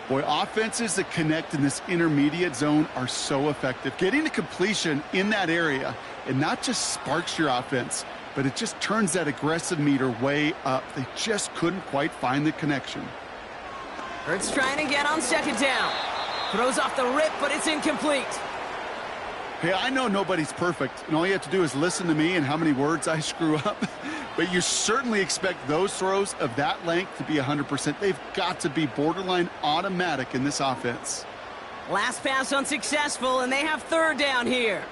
Boy, offenses that connect in this intermediate zone are so effective. Getting the completion in that area, it not just sparks your offense, but it just turns that aggressive meter way up. They just couldn't quite find the connection. Hurts trying to get on 2nd down. Throws off the rip, but it's incomplete. Hey, I know nobody's perfect, and all you have to do is listen to me and how many words I screw up. But you certainly expect those throws of that length to be 100%. They've got to be borderline automatic in this offense. Last pass unsuccessful, and they have 3rd down here.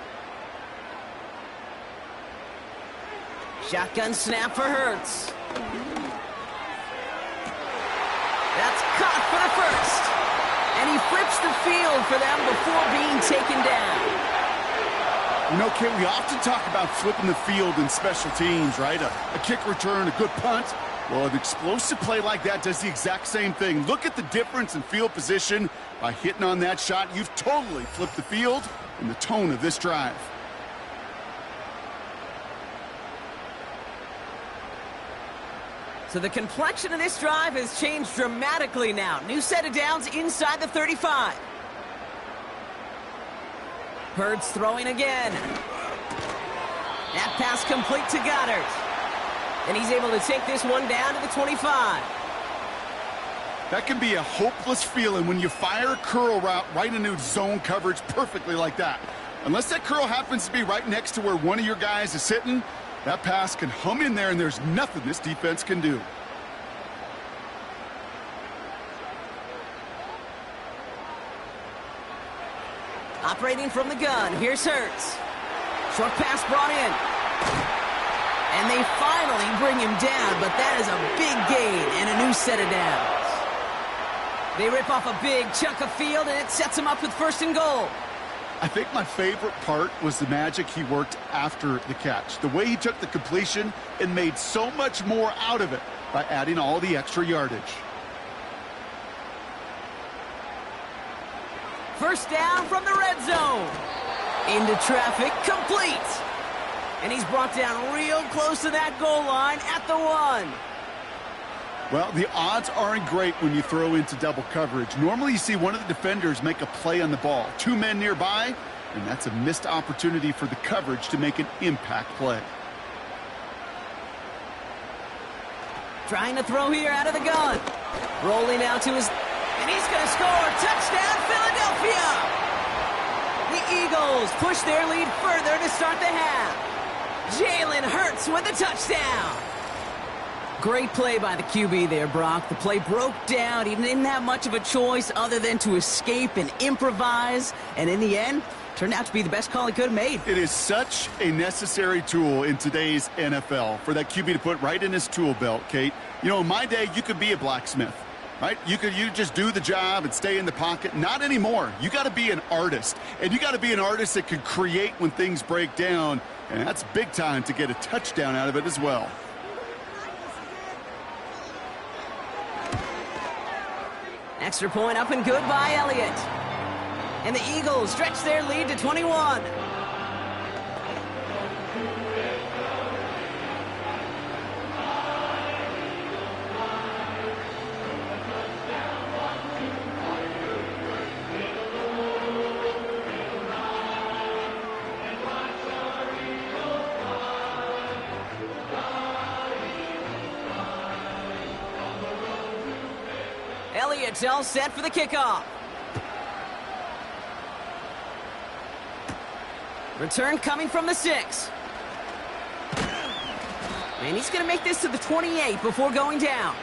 Shotgun snap for Hurts. That's caught for the 1st. And he flips the field for them before being taken down. You know, Kate, we often talk about flipping the field in special teams, right? A kick return, a good punt. Well, an explosive play like that does the exact same thing. Look at the difference in field position. By hitting on that shot, you've totally flipped the field and the tone of this drive. So the complexion of this drive has changed dramatically now. New set of downs inside the 35. Hurts throwing again. That pass complete to Goddard. And he's able to take this one down to the 25. That can be a hopeless feeling when you fire a curl route right into zone coverage perfectly like that. Unless that curl happens to be right next to where one of your guys is sitting, that pass can hum in there and there's nothing this defense can do. Operating from the gun, here's Hurts. Short pass brought in. And they finally bring him down, but that is a big gain and a new set of downs. They rip off a big chunk of field, and it sets them up with 1st and goal. I think my favorite part was the magic he worked after the catch. The way he took the completion and made so much more out of it by adding all the extra yardage. 1st down from the red zone. Into traffic, complete. And he's brought down real close to that goal line at the 1. Well, the odds aren't great when you throw into double coverage. Normally you see one of the defenders make a play on the ball. 2 men nearby, and that's a missed opportunity for the coverage to make an impact play. Trying to throw here out of the gun. Rolling out to his... And he's going to score. Touchdown, Philadelphia! The Eagles push their lead further to start the half. Jalen Hurts with a touchdown. Great play by the QB there, Brock. The play broke down. He didn't have much of a choice other than to escape and improvise. And in the end, turned out to be the best call he could have made. It is such a necessary tool in today's NFL for that QB to put right in his tool belt, Kate. You know, in my day, you could be a blacksmith, right? You just do the job and stay in the pocket. Not anymore. You got to be an artist. And you got to be an artist that can create when things break down. And that's big time to get a touchdown out of it as well. Extra point up and good by Elliott. And the Eagles stretch their lead to 21. Elliott's all set for the kickoff. Return coming from the 6. And he's going to make this to the 28 before going down.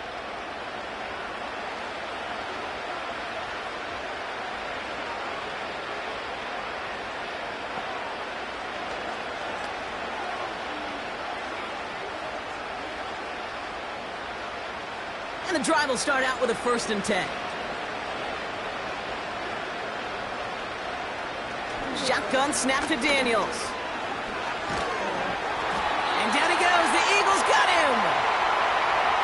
And the drive will start out with a 1st and 10. Shotgun snap to Daniels. And down he goes. The Eagles got him.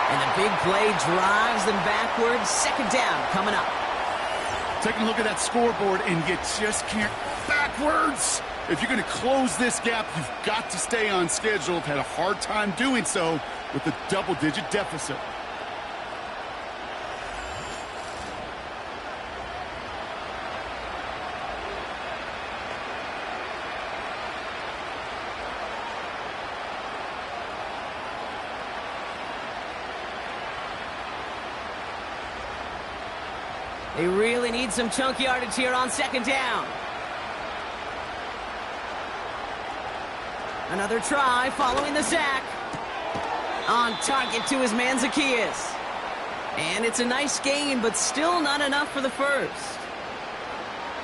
And the big play drives them backwards. 2nd down coming up. Taking a look at that scoreboard, and you just can't backwards. If you're going to close this gap, you've got to stay on schedule. Had a hard time doing so with a double-digit deficit. They really need some chunk yardage here on 2nd down. Another try following the sack. On target to his man Zacchaeus. And it's a nice gain, but still not enough for the 1st.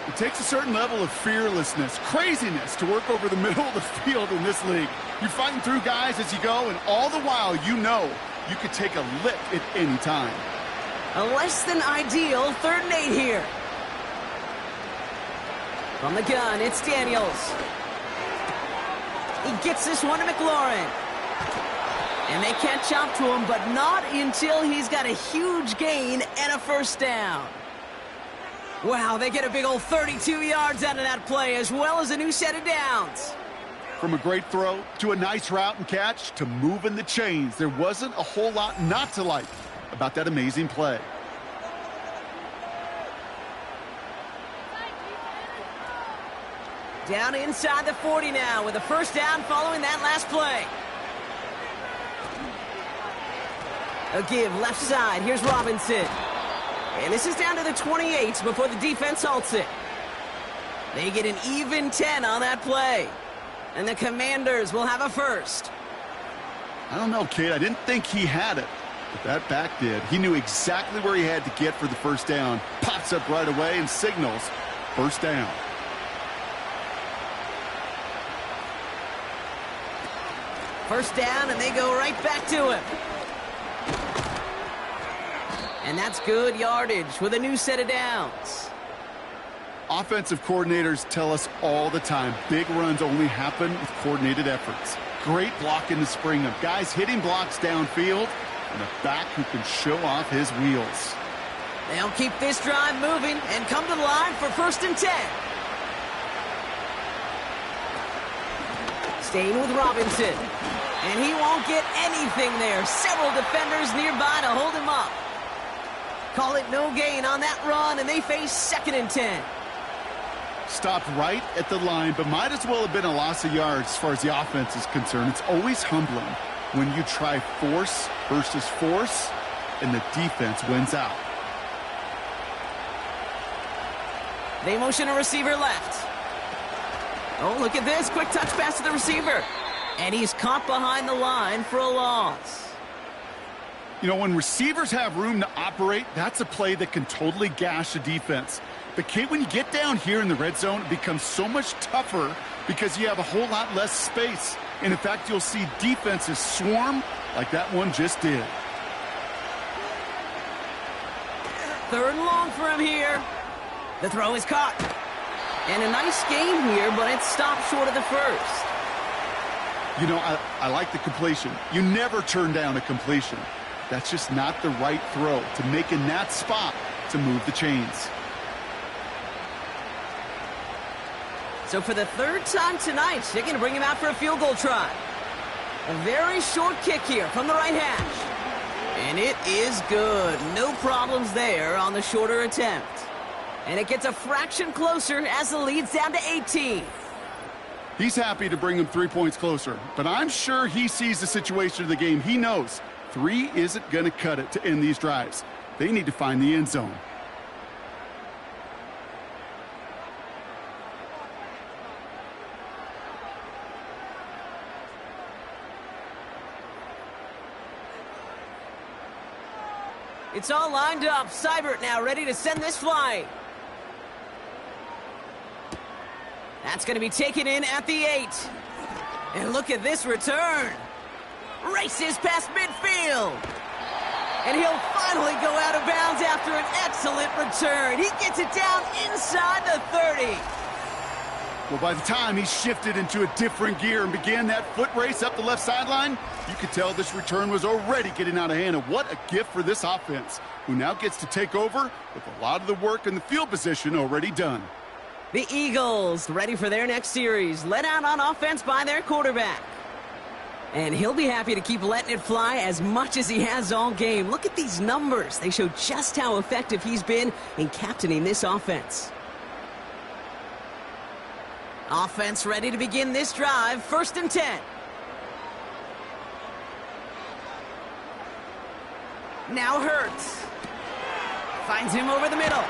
It takes a certain level of fearlessness, craziness to work over the middle of the field in this league. You're fighting through guys as you go, and all the while you know you could take a lick at any time. A less than ideal 3rd and 8 here. From the gun, it's Daniels. He gets this one to McLaurin. And they catch up to him, but not until he's got a huge gain and a first down. Wow, they get a big old 32 yards out of that play, as well as a new set of downs. From a great throw to a nice route and catch to moving the chains, there wasn't a whole lot not to like about that amazing play. Down inside the 40 now with a first down following that last play. A give left side. Here's Robinson. And this is down to the 28 before the defense halts it. They get an even 10 on that play. And the Commanders will have a first. I don't know, kid. I didn't think he had it, but that back did. He knew exactly where he had to get for the first down. Pops up right away and signals first down. First down, and they go right back to him. And that's good yardage with a new set of downs. Offensive coordinators tell us all the time, big runs only happen with coordinated efforts. Great blocking to spring them. Guys hitting blocks downfield, and a back who can show off his wheels. They'll keep this drive moving and come to the line for first and 10. Staying with Robinson. And he won't get anything there. Several defenders nearby to hold him up. Call it no gain on that run, and they face second and 10. Stopped right at the line, but might as well have been a loss of yards as far as the offense is concerned. It's always humbling when you try force versus force, and the defense wins out. They motion a receiver left. Oh, look at this. Quick touch pass to the receiver. And he's caught behind the line for a loss. You know, when receivers have room to operate, that's a play that can totally gash a defense. But, Kate, when you get down here in the red zone, it becomes so much tougher because you have a whole lot less space. And, in fact, you'll see defenses swarm like that one just did. Third and long for him here. The throw is caught. And a nice gain here, but it's stopped short of the first. You know, I like the completion. You never turn down a completion. That's just not the right throw to make in that spot to move the chains. So for the third time tonight, they're going to bring him out for a field goal try. A very short kick here from the right hash. And it is good. No problems there on the shorter attempt. And it gets a fraction closer as the lead's down to 18. He's happy to bring him 3 points closer, but I'm sure he sees the situation of the game. He knows 3 isn't going to cut it to end these drives. They need to find the end zone. It's all lined up. Seibert now ready to send this flying. That's going to be taken in at the 8. And look at this return. Races past midfield. And he'll finally go out of bounds after an excellent return. He gets it down inside the 30. Well, by the time he shifted into a different gear and began that foot race up the left sideline, you could tell this return was already getting out of hand. And what a gift for this offense, who now gets to take over with a lot of the work in the field position already done. The Eagles ready for their next series, led out on offense by their quarterback. And he'll be happy to keep letting it fly as much as he has all game. Look at these numbers. They show just how effective he's been in captaining this offense. Offense ready to begin this drive. First and 10. Now Hurts. Finds him over the middle.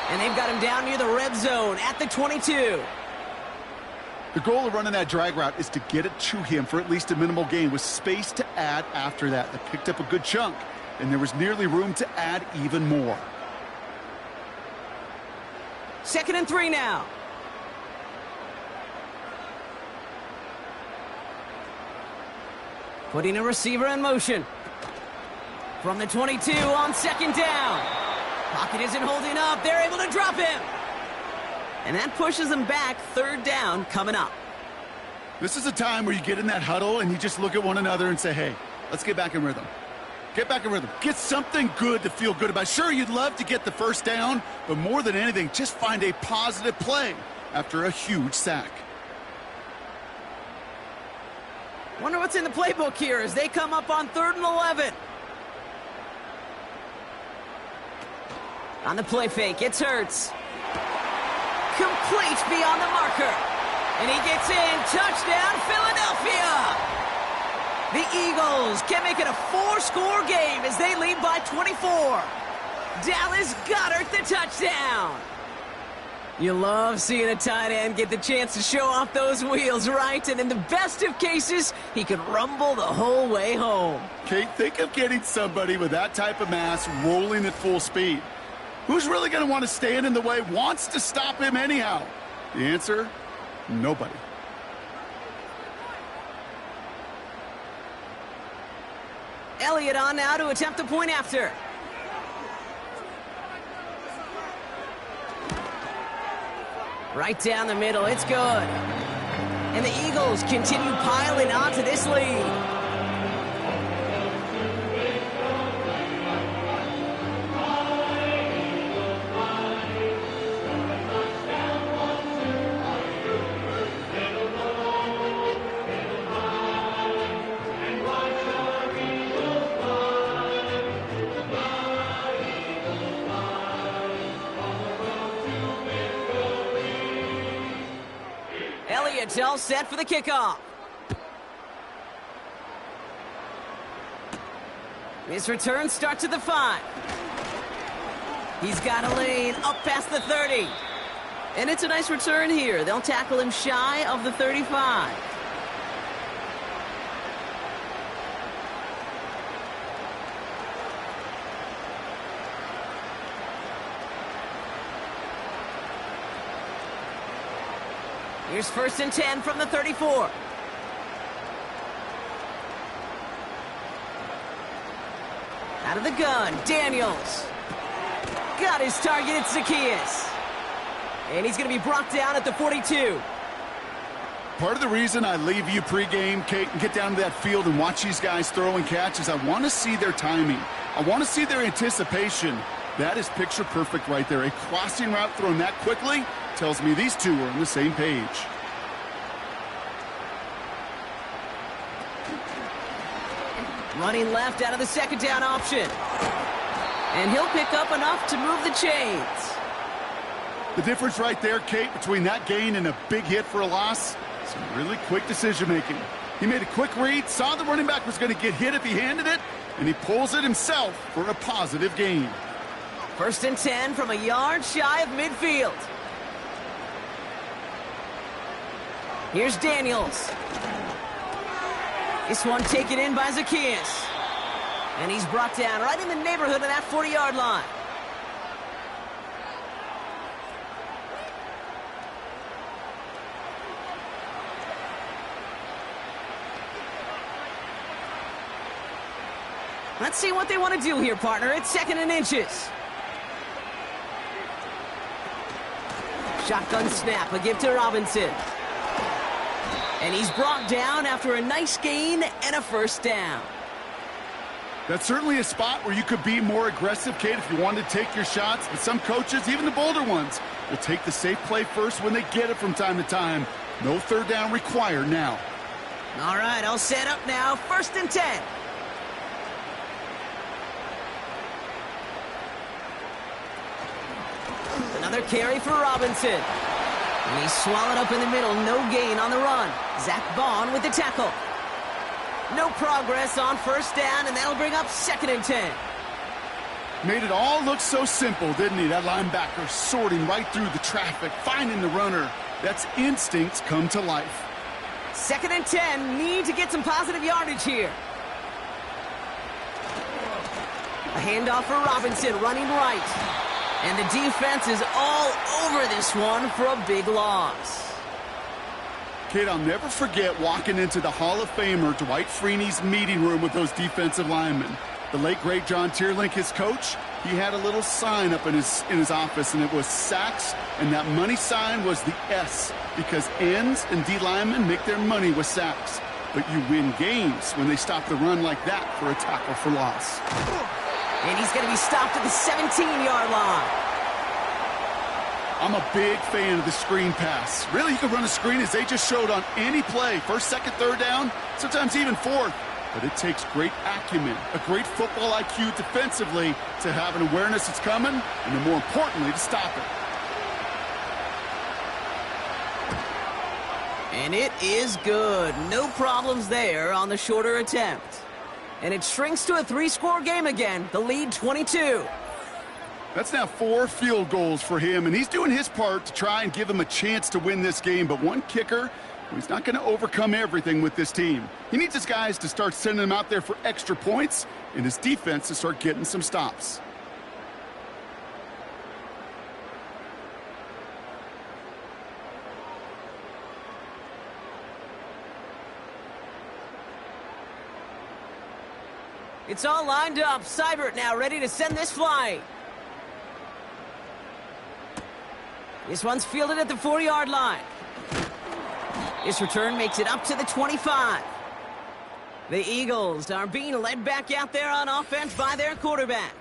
And they've got him down near the red zone at the 22. The goal of running that drag route is to get it to him for at least a minimal gain with space to add after that. They picked up a good chunk, and there was nearly room to add even more. Second and 3 now. Putting a receiver in motion. From the 22 on second down. Pocket isn't holding up. They're able to drop him. And that pushes them back. Third down coming up. This is a time where you get in that huddle and you just look at one another and say, hey, let's get back in rhythm. Get back in rhythm. Get something good to feel good about. Sure, you'd love to get the first down, but more than anything, just find a positive play after a huge sack. Wonder what's in the playbook here as they come up on 3rd and 11. On the play fake, it's Hurts. Complete beyond the marker. And he gets in. Touchdown, Philadelphia! The Eagles can make it a 4-score game as they lead by 24. Dallas Goedert the touchdown. You love seeing a tight end get the chance to show off those wheels, right? And in the best of cases, he could rumble the whole way home. Kate, think of getting somebody with that type of mass rolling at full speed. Who's really going to want to stand in the way, wants to stop him anyhow? The answer, nobody. Elliott on now to attempt the point after. Right down the middle, it's good. And the Eagles continue piling on to this lead. Elliott's all set for the kickoff. His return starts at the 5. He's got a lane up past the 30. And it's a nice return here. They'll tackle him shy of the 35. Here's 1st and 10 from the 34. Out of the gun, Daniels. Got his target, it's Zacchaeus. And he's going to be brought down at the 42. Part of the reason I leave you pregame, Kate, and get down to that field and watch these guys throw and catch is I want to see their timing. I want to see their anticipation. That is picture perfect right there. A crossing route thrown that quickly tells me these two are on the same page. Running left out of the 2nd down option. And he'll pick up enough to move the chains. The difference right there, Kate, between that gain and a big hit for a loss, some really quick decision-making. He made a quick read, saw the running back was going to get hit if he handed it, and he pulls it himself for a positive gain. 1st and 10 from a yard shy of midfield. Here's Daniels. This one taken in by Zacchaeus. And he's brought down right in the neighborhood of that 40-yard line. Let's see what they want to do here, partner. It's 2nd and inches. Shotgun snap, a give to Robinson. And he's brought down after a nice gain and a 1st down. That's certainly a spot where you could be more aggressive, Kate, if you wanted to take your shots. But some coaches, even the bolder ones, will take the safe play first when they get it from time to time. No 3rd down required now. All right, all set up now. 1st and 10. Another carry for Robinson. And he's swallowed up in the middle. No gain on the run. Zach Bond with the tackle. No progress on 1st down, and that'll bring up 2nd and 10. Made it all look so simple, didn't he? That linebacker sorting right through the traffic, finding the runner. That's instincts come to life. 2nd and 10. Need to get some positive yardage here. A handoff for Robinson, running right. And the defense is all over this one for a big loss. Kate, I'll never forget walking into the Hall of Famer Dwight Freeney's meeting room with those defensive linemen. The late, great John Tierlink, his coach, he had a little sign up in his office, and it was sacks, and that money sign was the S, because ends and D linemen make their money with sacks. But you win games when they stop the run like that for a tackle for loss. And he's going to be stopped at the 17-yard line. I'm a big fan of the screen pass. Really, you can run a screen as they just showed on any play. First, second, third down, sometimes even fourth. But it takes great acumen, a great football IQ defensively to have an awareness it's coming, and then more importantly, to stop it. And it is good. No problems there on the shorter attempt. And it shrinks to a 3-score game again. The lead 22. That's now 4 field goals for him, and he's doing his part to try and give him a chance to win this game. But one kicker, he's not going to overcome everything with this team. He needs his guys to start sending them out there for extra points, and his defense to start getting some stops. It's all lined up. Seibert now ready to send this flying. This one's fielded at the 4-yard line. This return makes it up to the 25. The Eagles are being led back out there on offense by their quarterback.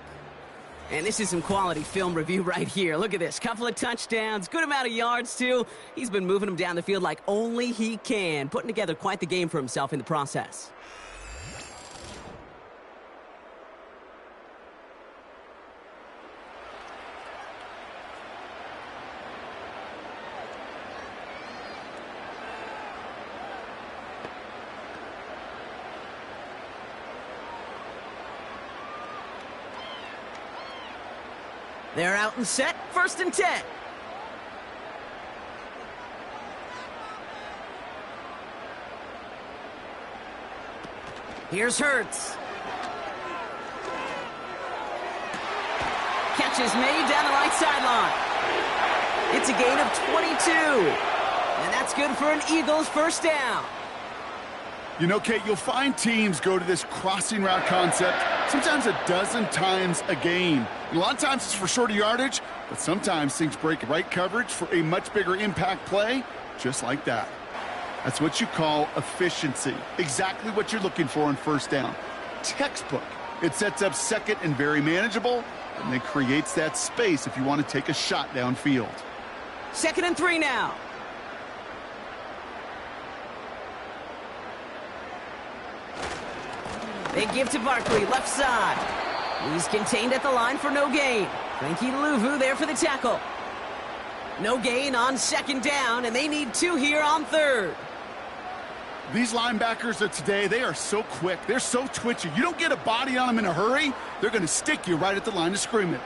And this is some quality film review right here. Look at this. Couple of touchdowns, good amount of yards, too. He's been moving them down the field like only he can, putting together quite the game for himself in the process. They're out and set, 1st and 10. Here's Hurts. Catch is made down the right sideline. It's a gain of 22. And that's good for an Eagles first down. You know, Kate, you'll find teams go to this crossing route concept sometimes a dozen times a game. And a lot of times it's for shorter yardage, but sometimes things break right coverage for a much bigger impact play, just like that. That's what you call efficiency. Exactly what you're looking for on first down. Textbook. It sets up second and very manageable, and then creates that space if you want to take a shot downfield. 2nd and 3 now. They give to Barkley, left side. He's contained at the line for no gain. Frankie Louvu there for the tackle. No gain on 2nd down, and they need 2 here on 3rd. These linebackers of today, they are so quick. They're so twitchy. You don't get a body on them in a hurry, they're going to stick you right at the line of scrimmage.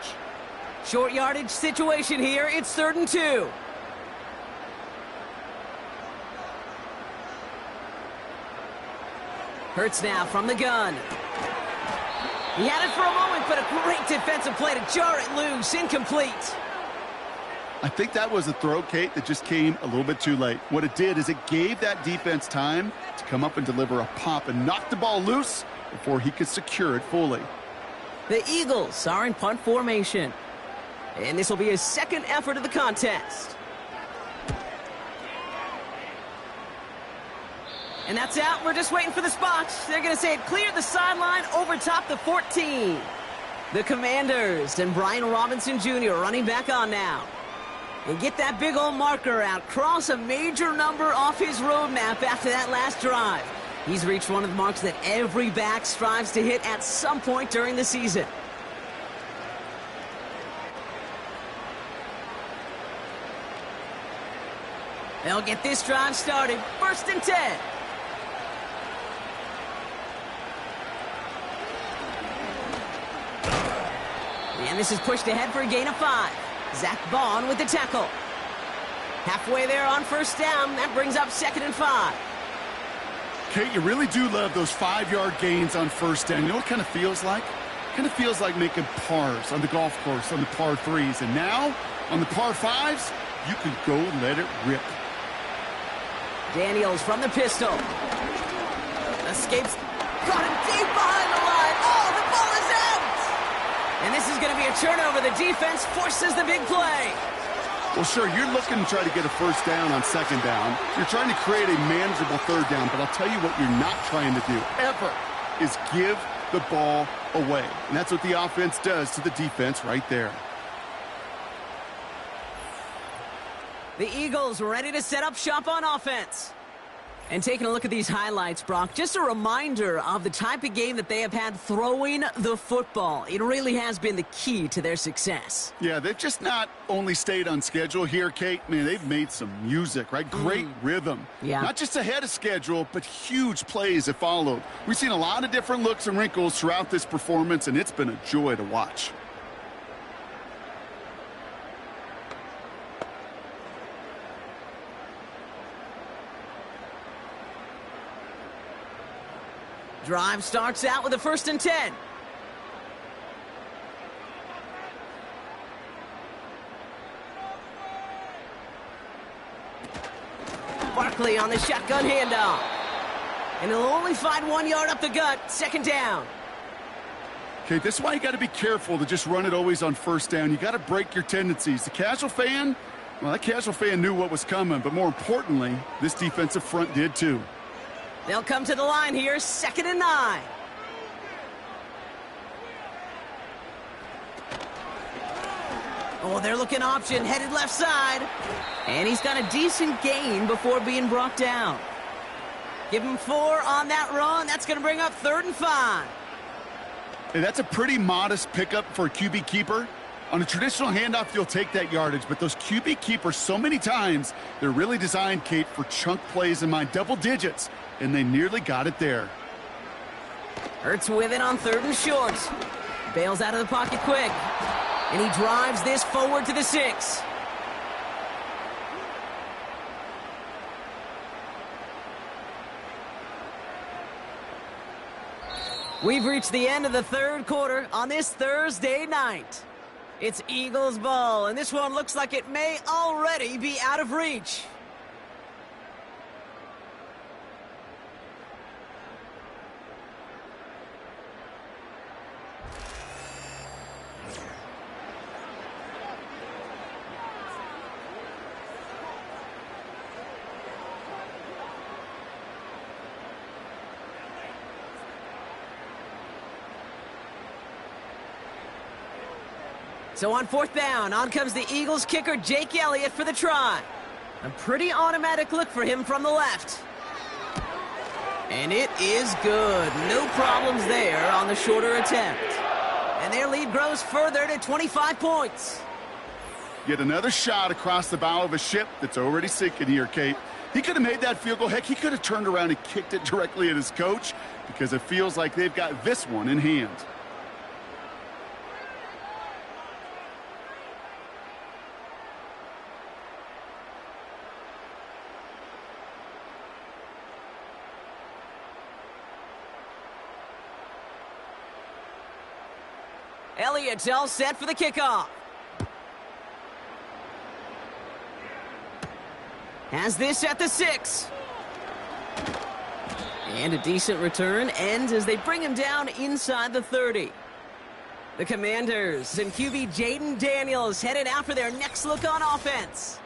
Short yardage situation here. It's 3rd and 2. Hurts now from the gun. He had it for a moment, but a great defensive play to jar it loose. Incomplete. I think that was a throw, Kate, that just came a little bit too late. What it did is it gave that defense time to come up and deliver a pop and knock the ball loose before he could secure it fully. The Eagles are in punt formation. And this will be his 2nd effort of the contest. And that's out. We're just waiting for the spot. They're going to say it cleared the sideline over top the 14. The Commanders and Brian Robinson Jr. running back on now. And get that big old marker out. Cross a major number off his roadmap after that last drive. He's reached one of the marks that every back strives to hit at some point during the season. They'll get this drive started. 1st and 10. And this is pushed ahead for a gain of 5. Zach Vaughn with the tackle. Halfway there on 1st down. That brings up 2nd and 5. Kate, you really do love those 5-yard gains on 1st down. You know what it kind of feels like? It kind of feels like making pars on the golf course on the par 3s. And now, on the par 5s, you can go let it rip. Daniels from the pistol. Escapes. Got it deep behind the line. Oh, the ball is out! And this is going to be a turnover. The defense forces the big play. Well, sure, you're looking to try to get a first down on second down. You're trying to create a manageable third down, but I'll tell you what you're not trying to do, ever, is give the ball away. And that's what the offense does to the defense right there. The Eagles ready to set up shop on offense. And taking a look at these highlights, Brock, just a reminder of the type of game that they have had throwing the football. It really has been the key to their success. Yeah, they've just not only stayed on schedule here, Kate. Man, they've made some music, right? Great rhythm. Yeah. Not just ahead of schedule, but huge plays have followed. We've seen a lot of different looks and wrinkles throughout this performance, and it's been a joy to watch. Drive starts out with a 1st and 10. Barkley on the shotgun handoff. And he'll only find 1 yard up the gut. 2nd down. Okay, this is why you got to be careful to just run it always on 1st down. You got to break your tendencies. The casual fan, well, that casual fan knew what was coming, but more importantly, this defensive front did too. They'll come to the line here, 2nd and 9. Oh, they're looking option, headed left side. And he's got a decent gain before being brought down. Give him 4 on that run. That's going to bring up 3rd and 5. Hey, that's a pretty modest pickup for a QB keeper. On a traditional handoff, you'll take that yardage, but those QB keepers, so many times, they're really designed, Kate, for chunk plays in mind, double digits, and they nearly got it there. Hurts with it on 3rd and short. Bails out of the pocket quick. And he drives this forward to the 6. We've reached the end of the 3rd quarter on this Thursday night. It's Eagles ball, and this one looks like it may already be out of reach. So on 4th down, on comes the Eagles kicker, Jake Elliott, for the try. A pretty automatic look for him from the left. And it is good. No problems there on the shorter attempt. And their lead grows further to 25 points. Yet another shot across the bow of a ship that's already sinking here, Kate. He could have made that field goal. Heck, he could have turned around and kicked it directly at his coach because it feels like they've got this one in hand. Elliott's all set for the kickoff. Has this at the 6. And a decent return ends as they bring him down inside the 30. The Commanders and QB Jaden Daniels headed out for their next look on offense.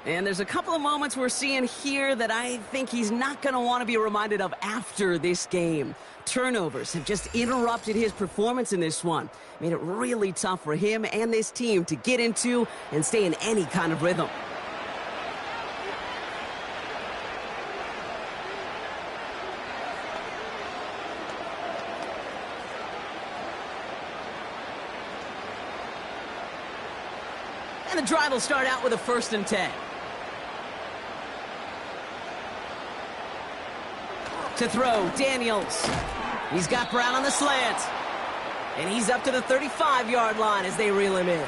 And there's a couple of moments we're seeing here that I think he's not going to want to be reminded of after this game. Turnovers have just interrupted his performance in this one. Made it really tough for him and this team to get into and stay in any kind of rhythm. And the drive will start out with a 1st and 10. To throw, Daniels. He's got Brown on the slant. And he's up to the 35-yard line as they reel him in.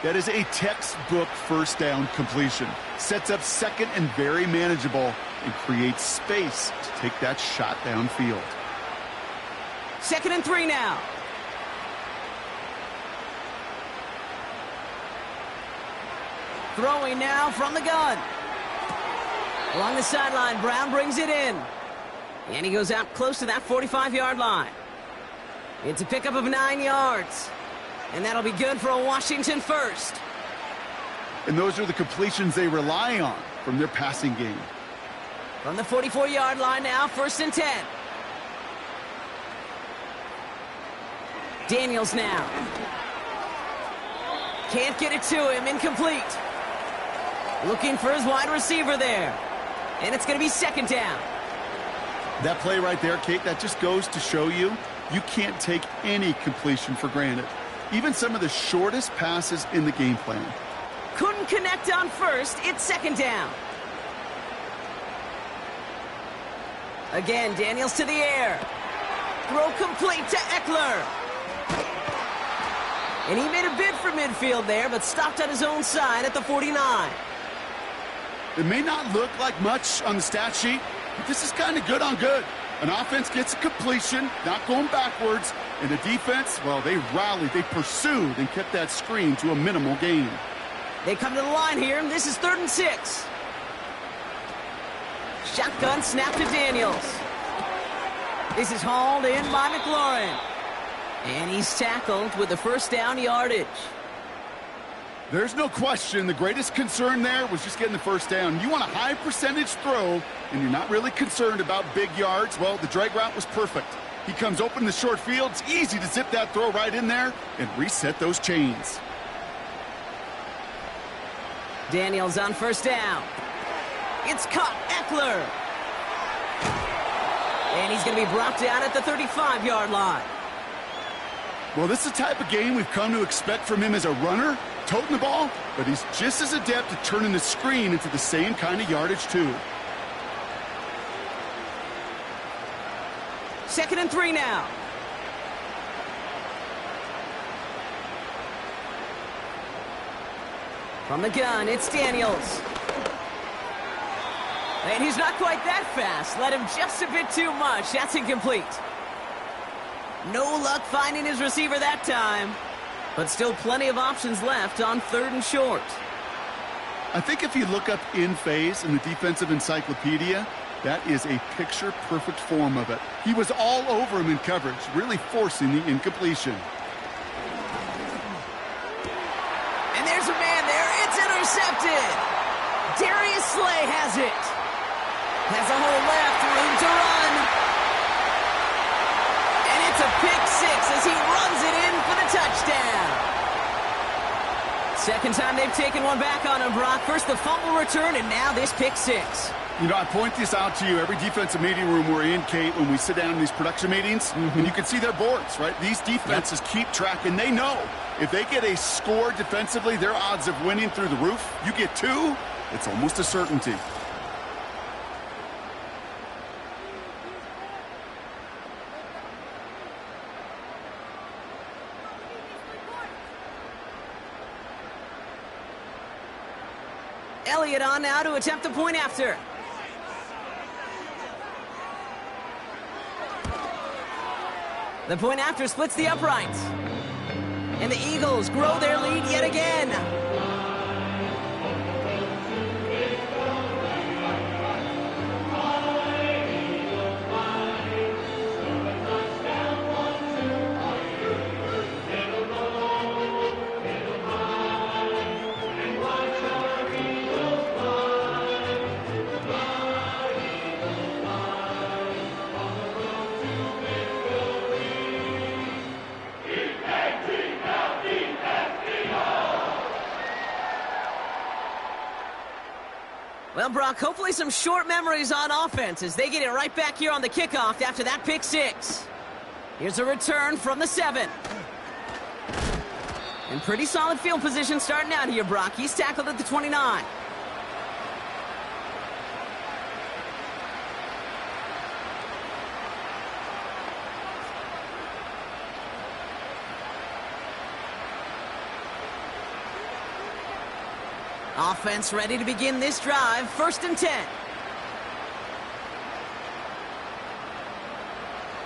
That is a textbook 1st down completion. Sets up 2nd and very manageable and creates space to take that shot downfield. 2nd and 3 now. Throwing now from the gun. Along the sideline, Brown brings it in. And he goes out close to that 45-yard line. It's a pickup of 9 yards. And that'll be good for a Washington first. And those are the completions they rely on from their passing game. From the 44-yard line now, 1st and 10. Daniels now. Can't get it to him, incomplete. Looking for his wide receiver there. And it's going to be 2nd down. That play right there, Kate, that just goes to show you can't take any completion for granted. Even some of the shortest passes in the game plan. Couldn't connect on 1st, it's 2nd down. Again, Daniels to the air. Throw complete to Eckler. And he made a bid for midfield there, but stopped on his own side at the 49. It may not look like much on the stat sheet, but this is kind of good on good. An offense gets a completion, not going backwards, and the defense, well, they rallied, they pursued, and kept that screen to a minimal gain. They come to the line here, and this is 3rd and 6. Shotgun snap to Daniels. This is hauled in by McLaurin. And he's tackled with the 1st down yardage. There's no question the greatest concern there was just getting the 1st down. You want a high percentage throw, and you're not really concerned about big yards. Well, the drag route was perfect. He comes open in the short field. It's easy to zip that throw right in there and reset those chains. Daniels on 1st down. It's caught, Eckler. And he's going to be brought down at the 35-yard line. Well, this is the type of game we've come to expect from him as a runner, toting the ball, but he's just as adept at turning the screen into the same kind of yardage, too. 2nd and 3 now. From the gun, it's Daniels. And he's not quite that fast. Let him just a bit too much. That's incomplete. No luck finding his receiver that time. But still plenty of options left on 3rd and short. I think if you look up in phase in the defensive encyclopedia, that is a picture-perfect form of it. He was all over him in coverage, really forcing the incompletion. And there's a man there. It's intercepted. Darius Slay has it. Has a hole left, room to run. And it's a pick 6 as he runs it in for the touchdown. 2nd time they've taken one back on him, Brock. First the fumble return, and now this pick 6. You know, I point this out to you every defensive meeting room we're in, Kate, when we sit down in these production meetings, and you can see their boards, right? These defenses keep track, and they know if they get a score defensively, their odds of winning through the roof. You get 2, it's almost a certainty. Elliott on now to attempt the point after. The point after splits the uprights. And the Eagles grow their lead yet again. Well, Brock, hopefully some short memories on offense as they get it right back here on the kickoff after that pick 6. Here's a return from the 7. And pretty solid field position starting out here, Brock. He's tackled at the 29. Offense ready to begin this drive. 1st and 10.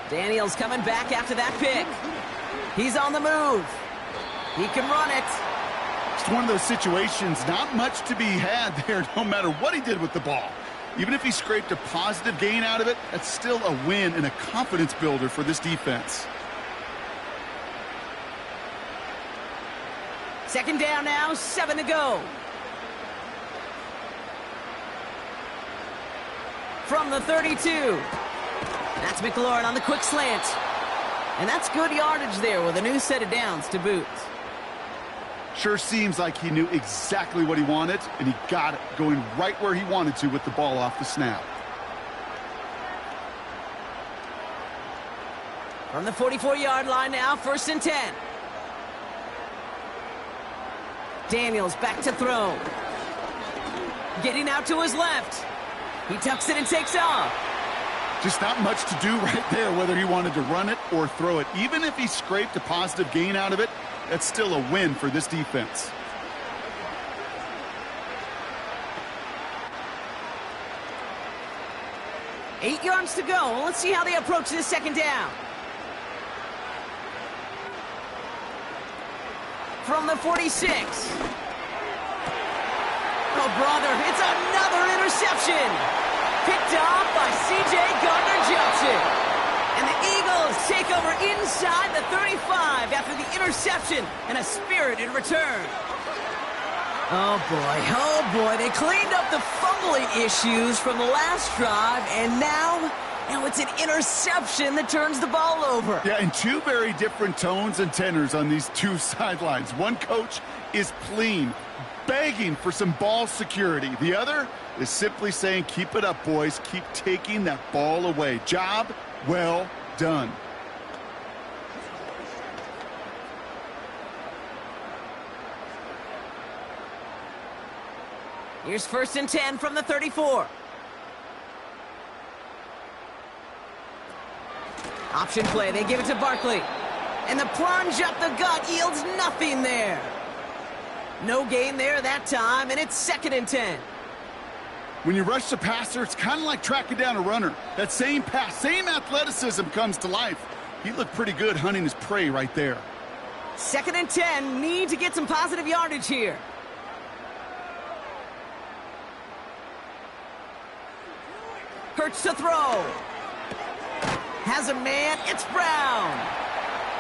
Daniels coming back after that pick. He's on the move. He can run it. It's one of those situations, not much to be had there no matter what he did with the ball. Even if he scraped a positive gain out of it, that's still a win and a confidence builder for this defense. Second down now, 7 to go. From the 32. That's McLaurin on the quick slant. And that's good yardage there with a new set of downs to boot. Sure seems like he knew exactly what he wanted, and he got it, going right where he wanted to with the ball off the snap. From the 44-yard line now, 1st and 10. Daniels back to throw. Getting out to his left. He tucks it and takes off. Just not much to do right there, whether he wanted to run it or throw it. Even if he scraped a positive gain out of it, that's still a win for this defense. Eight yards to go. Let's see how they approach this second down. From the 46. Oh, brother, it's another interception. Picked off by C.J. Gardner-Johnson. And the Eagles take over inside the 35 after the interception and a spirited return. Oh, boy, they cleaned up the fumbling issues from the last drive, and now it's an interception that turns the ball over. Yeah, and two very different tones and tenors on these two sidelines. One coach is pleading, begging for some ball security. The other is simply saying, keep it up, boys. Keep taking that ball away. Job well done. Here's 1st and 10 from the 34. Option play. They give it to Barkley. And the plunge up the gut yields nothing there. No gain there that time, and it's 2nd and 10. When you rush the passer, it's kind of like tracking down a runner. That same pass, same athleticism comes to life. He looked pretty good hunting his prey right there. 2nd and 10. Need to get some positive yardage here. Hurts to throw. Has a man. It's Brown.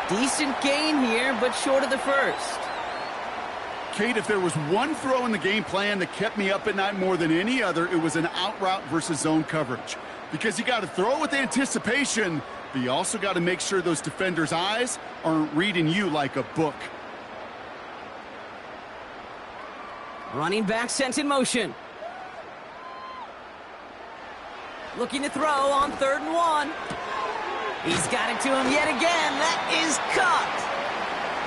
Decent gain here, but short of the first. Kate, if there was one throw in the game plan that kept me up at night more than any other, it was an out route versus zone coverage. Because you got to throw with anticipation, but you also got to make sure those defenders' eyes aren't reading you like a book. Running back sent in motion. Looking to throw on 3rd and 1. He's got it to him yet again. That is caught.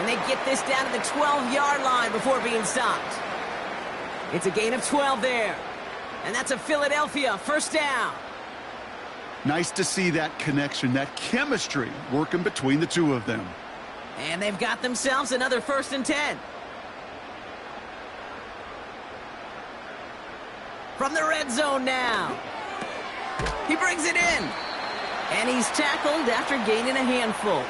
And they get this down to the 12-yard line before being stopped. It's a gain of 12 there. And that's a Philadelphia 1st down. Nice to see that connection, that chemistry working between the two of them. And they've got themselves another 1st and 10. From the red zone now. He brings it in. And he's tackled after gaining a handful.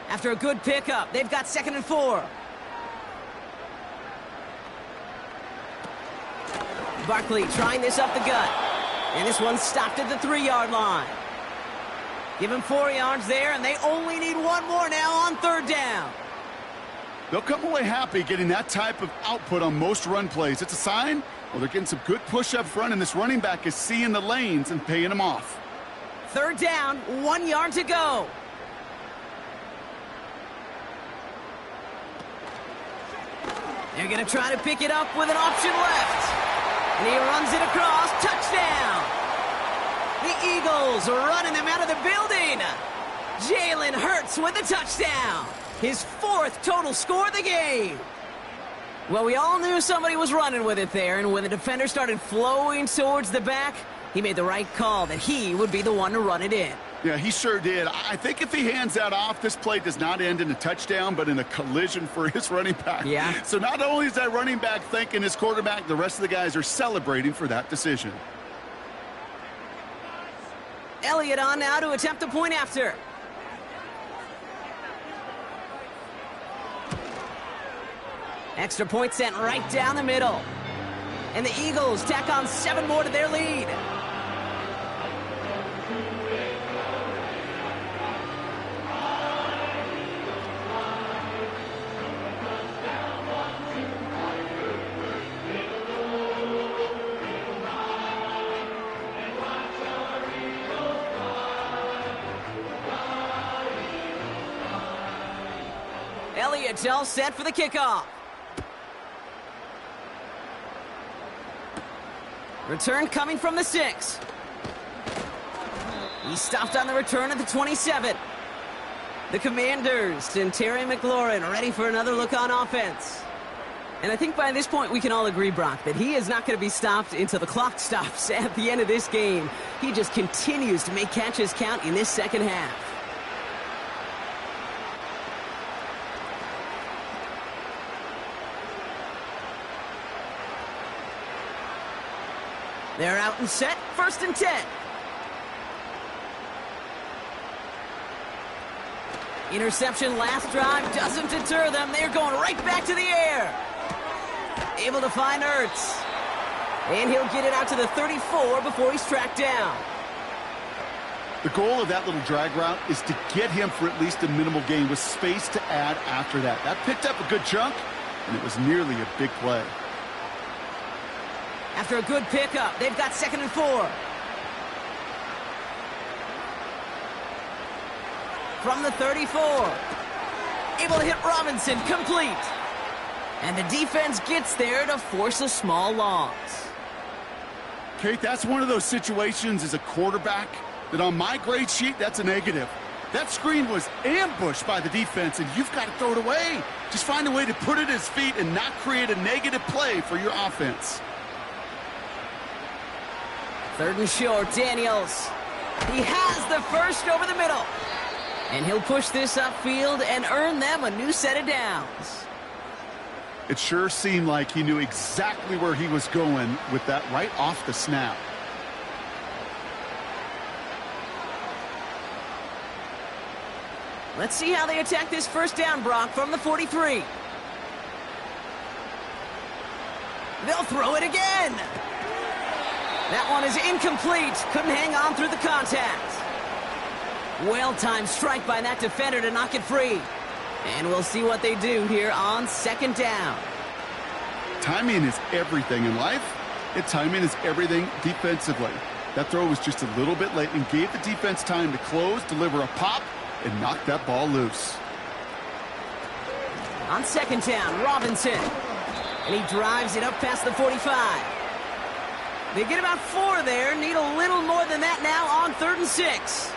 After a good pickup, they've got 2nd and 4. Barkley trying this up the gut. And this one stopped at the 3-yard line. Give him 4 yards there, and they only need one more now on 3rd down. They'll come away happy getting that type of output on most run plays. It's a sign, well, they're getting some good push up front, and this running back is seeing the lanes and paying them off. 3rd down, 1 yard to go. They're going to try to pick it up with an option left. And he runs it across. Touchdown. The Eagles are running them out of the building. Jalen Hurts with a touchdown. His 4th total score of the game. Well, we all knew somebody was running with it there, and when the defender started flowing towards the back, he made the right call that he would be the one to run it in. Yeah, he sure did. I think if he hands that off, this play does not end in a touchdown, but in a collision for his running back. Yeah. So not only is that running back thanking his quarterback, the rest of the guys are celebrating for that decision. Elliott on now to attempt a point after. Extra point sent right down the middle. And the Eagles tack on 7 more to their lead. Elliott's all set for the kickoff. Return coming from the 6. He stopped on the return at the 27. The Commanders and Terry McLaurin ready for another look on offense. And I think by this point we can all agree, Brock, that he is not going to be stopped until the clock stops at the end of this game. He just continues to make catches count in this second half. They're out and set, 1st and 10. Interception last drive doesn't deter them. They're going right back to the air. Able to find Ertz. And he'll get it out to the 34 before he's tracked down. The goal of that little drag route is to get him for at least a minimal gain with space to add after that. That picked up a good chunk, and it was nearly a big play. After a good pickup, they've got 2nd and 4. From the 34. Able to hit Robinson, complete. And the defense gets there to force a small loss. Kate, that's one of those situations as a quarterback that on my grade sheet, that's a negative. That screen was ambushed by the defense, and you've got to throw it away. Just find a way to put it at his feet and not create a negative play for your offense. 3rd and short, Daniels. He has the first over the middle. And he'll push this upfield and earn them a new set of downs. It sure seemed like he knew exactly where he was going with that right off the snap. Let's see how they attack this 1st down, Brock, from the 43. They'll throw it again. That one is incomplete. Couldn't hang on through the contact. Well-timed strike by that defender to knock it free. And we'll see what they do here on 2nd down. Timing is everything in life. And timing is everything defensively. That throw was just a little bit late and gave the defense time to close, deliver a pop, and knock that ball loose. On 2nd down, Robinson. And he drives it up past the 45. They get about 4 there. Need a little more than that now on 3rd and 6.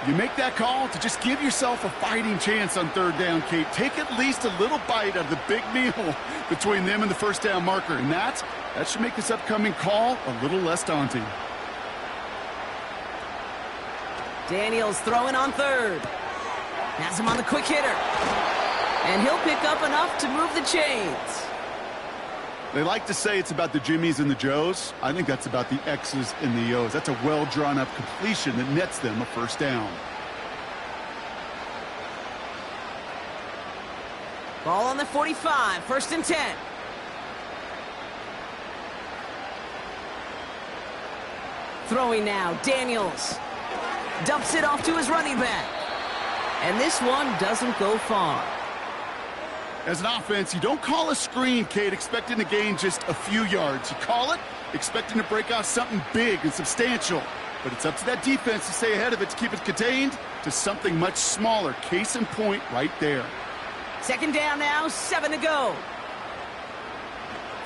You make that call to just give yourself a fighting chance on 3rd down, Kate. Take at least a little bite of the big meal between them and the 1st down marker. And that should make this upcoming call a little less daunting. Daniels throwing on 3rd. Has him on the quick hitter. And he'll pick up enough to move the chains. They like to say it's about the Jimmies and the Joes. I think that's about the X's and the O's. That's a well-drawn-up completion that nets them a 1st down. Ball on the 45, 1st and 10. Throwing now, Daniels. Dumps it off to his running back. And this one doesn't go far. As an offense, you don't call a screen, Kate, expecting to gain just a few yards. You call it expecting to break out something big and substantial. But it's up to that defense to stay ahead of it to keep it contained to something much smaller. Case in point right there. 2nd down now, 7 to go.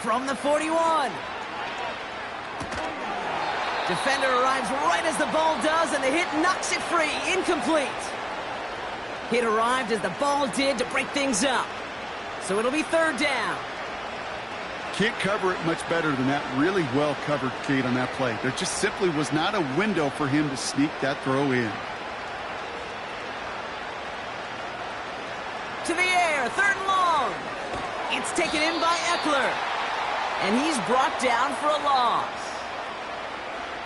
From the 41. Defender arrives right as the ball does, and the hit knocks it free. Incomplete. Hit arrived as the ball did to break things up. So it'll be 3rd down. Can't cover it much better than that. Really well covered, Kate, on that play. There just simply was not a window for him to sneak that throw in. To the air, 3rd and long. It's taken in by Eckler. And he's brought down for a loss.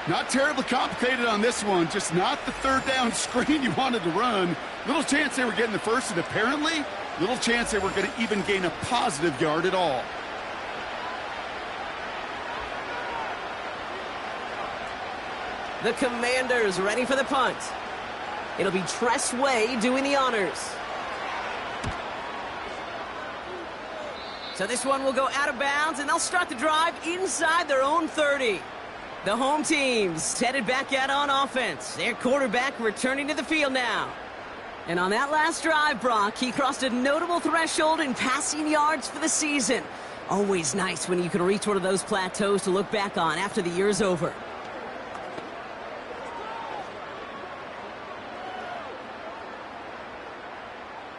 Not terribly complicated on this one, just not the third down screen you wanted to run. Little chance they were getting the first, and apparently little chance they were going to even gain a positive yard at all. The Commanders ready for the punt. It'll be Tress Way doing the honors. So this one will go out of bounds, and they'll start the drive inside their own 30. The home team's headed back out on offense. Their quarterback returning to the field now. And on that last drive, Brock, he crossed a notable threshold in passing yards for the season. Always nice when you can reach one of those plateaus to look back on after the year's over.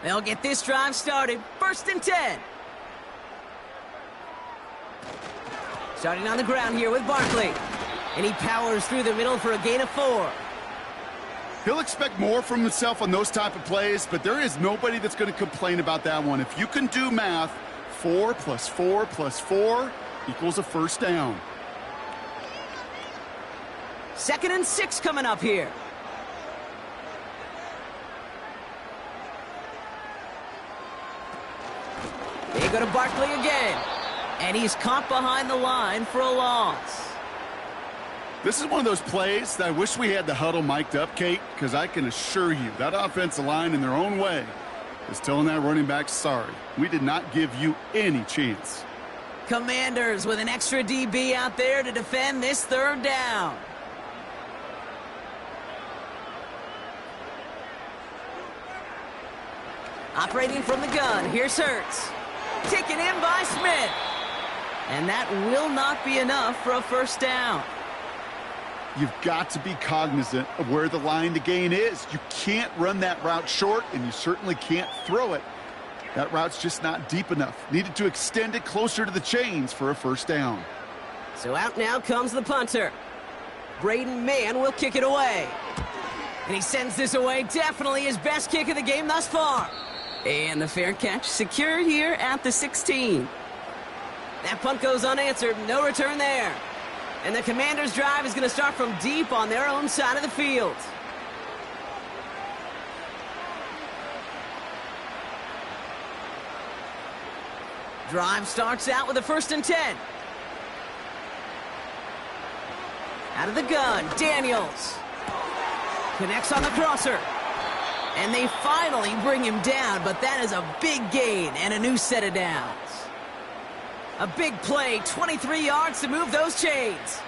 They'll get this drive started. 1st and 10. Starting on the ground here with Barkley. And he powers through the middle for a gain of 4. He'll expect more from himself on those type of plays, but there is nobody that's going to complain about that one. If you can do math, 4 plus 4 plus 4 equals a first down. 2nd and 6 coming up here. They go to Barkley again. And he's caught behind the line for a loss. This is one of those plays that I wish we had the huddle mic'd up, Kate, because I can assure you that offensive line in their own way is telling that running back, sorry, we did not give you any chance. Commanders with an extra DB out there to defend this 3rd down. Operating from the gun, here's Hurts. Taken in by Smith. And that will not be enough for a first down. You've got to be cognizant of where the line to gain is. You can't run that route short, and you certainly can't throw it. That route's just not deep enough. Needed to extend it closer to the chains for a first down. So out now comes the punter. Braden Mann will kick it away. And he sends this away. Definitely his best kick of the game thus far. And the fair catch secure here at the 16. That punt goes unanswered. No return there. And the Commanders' drive is going to start from deep on their own side of the field. Drive starts out with a 1st and 10. Out of the gun, Daniels. Connects on the crosser. And they finally bring him down, but that is a big gain and a new set of downs. A big play, 23 yards to move those chains.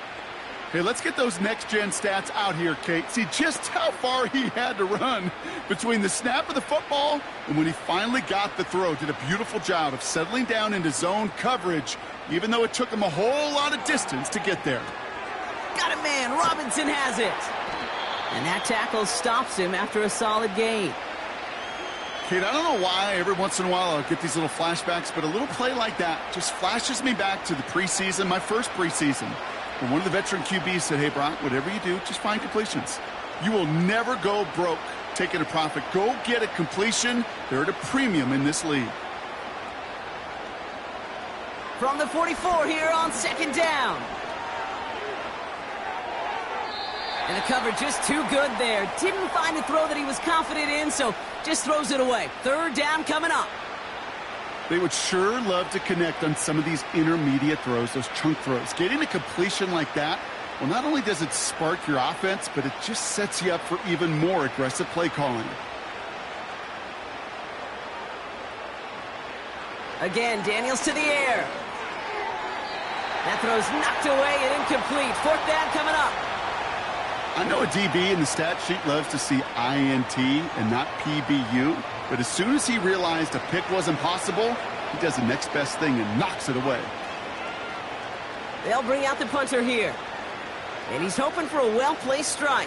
Okay, let's get those next-gen stats out here, Kate. See just how far he had to run between the snap of the football and when he finally got the throw. Did a beautiful job of settling down into zone coverage, even though it took him a whole lot of distance to get there. Got a man. Robinson has it. And that tackle stops him after a solid gain. Kate, I don't know why every once in a while I'll get these little flashbacks, but a little play like that just flashes me back to the preseason, my first preseason. And one of the veteran QBs said, hey, Brock, whatever you do, just find completions. You will never go broke taking a profit. Go get a completion. They're at a premium in this league. From the 44 here on 2nd down. And the coverage just too good there. Didn't find a throw that he was confident in, so just throws it away. 3rd down coming up. They would sure love to connect on some of these intermediate throws, those chunk throws. Getting a completion like that, well, not only does it spark your offense, but it just sets you up for even more aggressive play calling. Again, Daniels to the air. That throw's knocked away and incomplete. 4th down coming up. I know a DB in the stat sheet loves to see INT and not PBU, but as soon as he realized a pick wasn't possible, he does the next best thing and knocks it away. They'll bring out the punter here. And he's hoping for a well-placed strike.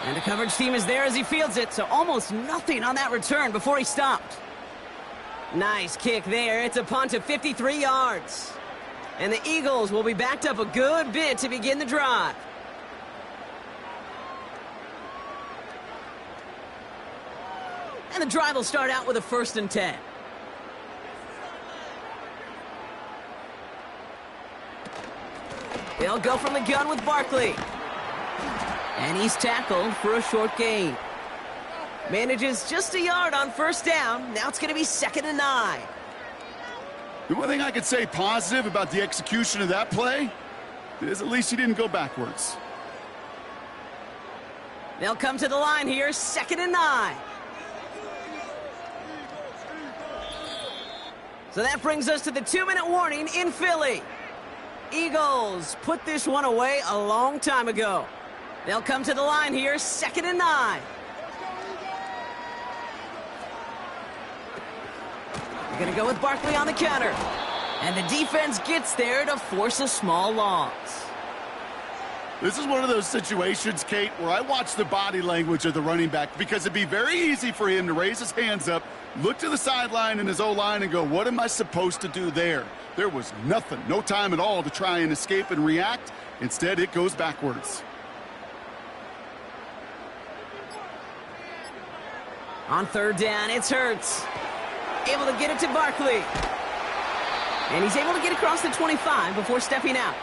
And the coverage team is there as he fields it, so almost nothing on that return before he stopped. Nice kick there. It's a punt of 53 yards. And the Eagles will be backed up a good bit to begin the drive. And the drive will start out with a 1st and 10. They'll go from the gun with Barkley. And he's tackled for a short gain. Manages just a yard on first down. Now it's going to be 2nd and 9. The one thing I could say positive about the execution of that play is at least he didn't go backwards. They'll come to the line here, 2nd and 9. So that brings us to the 2-minute warning in Philly. Eagles put this one away a long time ago. They'll come to the line here, 2nd and 9. They're going to go with Barkley on the counter. And the defense gets there to force a small loss. This is one of those situations, Kate, where I watch the body language of the running back because it'd be very easy for him to raise his hands up, look to the sideline in his O-line and go, what am I supposed to do there? There was nothing, no time at all to try and escape and react. Instead, it goes backwards. On 3rd down, it's Hurts. Able to get it to Barkley. And he's able to get across the 25 before stepping out.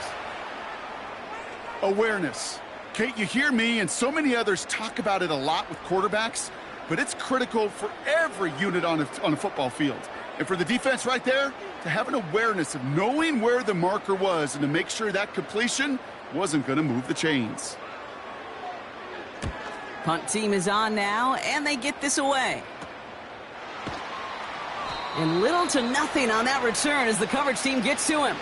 Awareness. Kate, you hear me and so many others talk about it a lot with quarterbacks, but it's critical for every unit on a football field. And for the defense right there, to have an awareness of knowing where the marker was and to make sure that completion wasn't going to move the chains. Punt team is on now, and they get this away. And little to nothing on that return as the coverage team gets to him.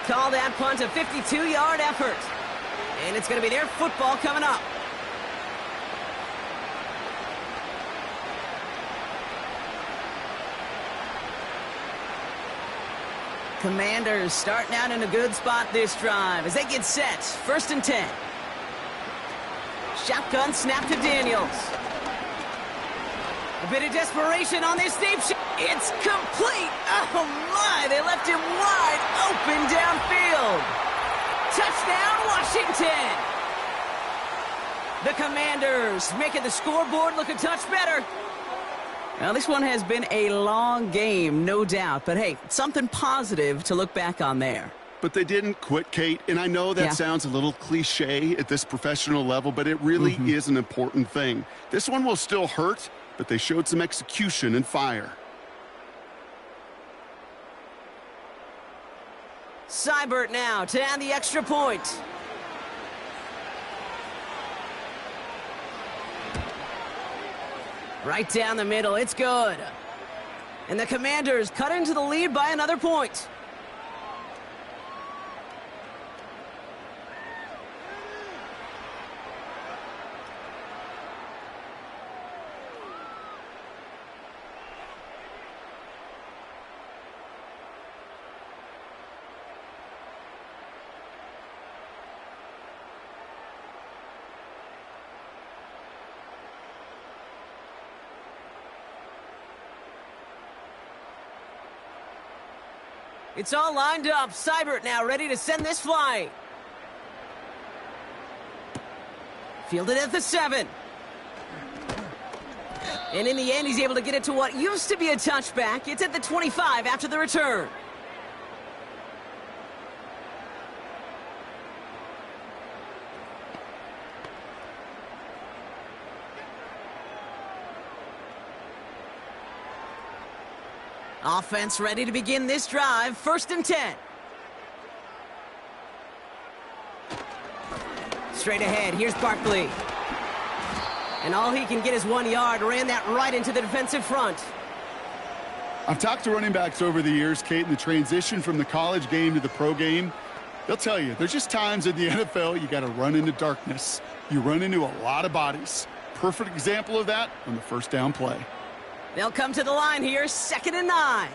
Call that punt a 52-yard effort. And it's going to be their football coming up. Commanders starting out in a good spot this drive as they get set. 1st and 10. Shotgun snap to Daniels. A bit of desperation on this deep shot. It's complete. Oh, my. They left him wide open downfield. Touchdown, Washington. The Commanders making the scoreboard look a touch better. Now, this one has been a long game, no doubt. But, hey, something positive to look back on there. But they didn't quit, Kate. And I know that sounds a little cliche at this professional level, but it really is an important thing. This one will still hurt, but they showed some execution and fire. Seibert now to add the extra point. Right down the middle, it's good. And the Commanders cut into the lead by another point. It's all lined up. Seibert now ready to send this flying. Fielded at the 7. And in the end, he's able to get it to what used to be a touchback. It's at the 25 after the return. Offense ready to begin this drive. 1st and 10. Straight ahead, here's Barkley. And all he can get is 1 yard. Ran that right into the defensive front. I've talked to running backs over the years, Kate, and the transition from the college game to the pro game. They'll tell you, there's just times in the NFL you got to run into darkness. You run into a lot of bodies. Perfect example of that on the 1st down play. They'll come to the line here, 2nd and 9.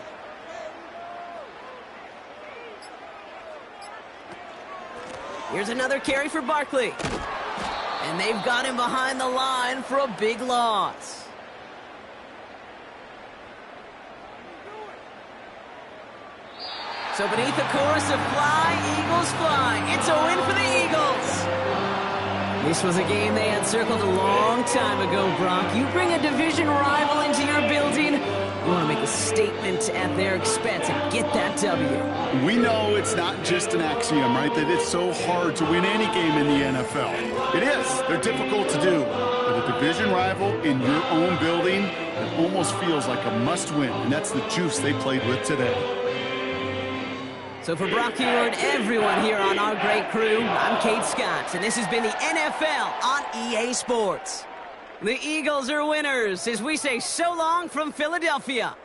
Here's another carry for Barkley. And they've got him behind the line for a big loss. So beneath the chorus of Fly, Eagles Fly, it's a win for the Eagles. This was a game they had circled a long time ago, Brock. You bring a division rival into your building, You want to make a statement at their expense and get that W. We know it's not just an axiom, right, that it's so hard to win any game in the NFL. It is. They're difficult to do. But a division rival in your own building, it almost feels like a must-win, and that's the juice they played with today. So for Brock Keyword, everyone here on our great crew, I'm Kate Scott, and this has been the NFL on EA Sports. The Eagles are winners as we say so long from Philadelphia.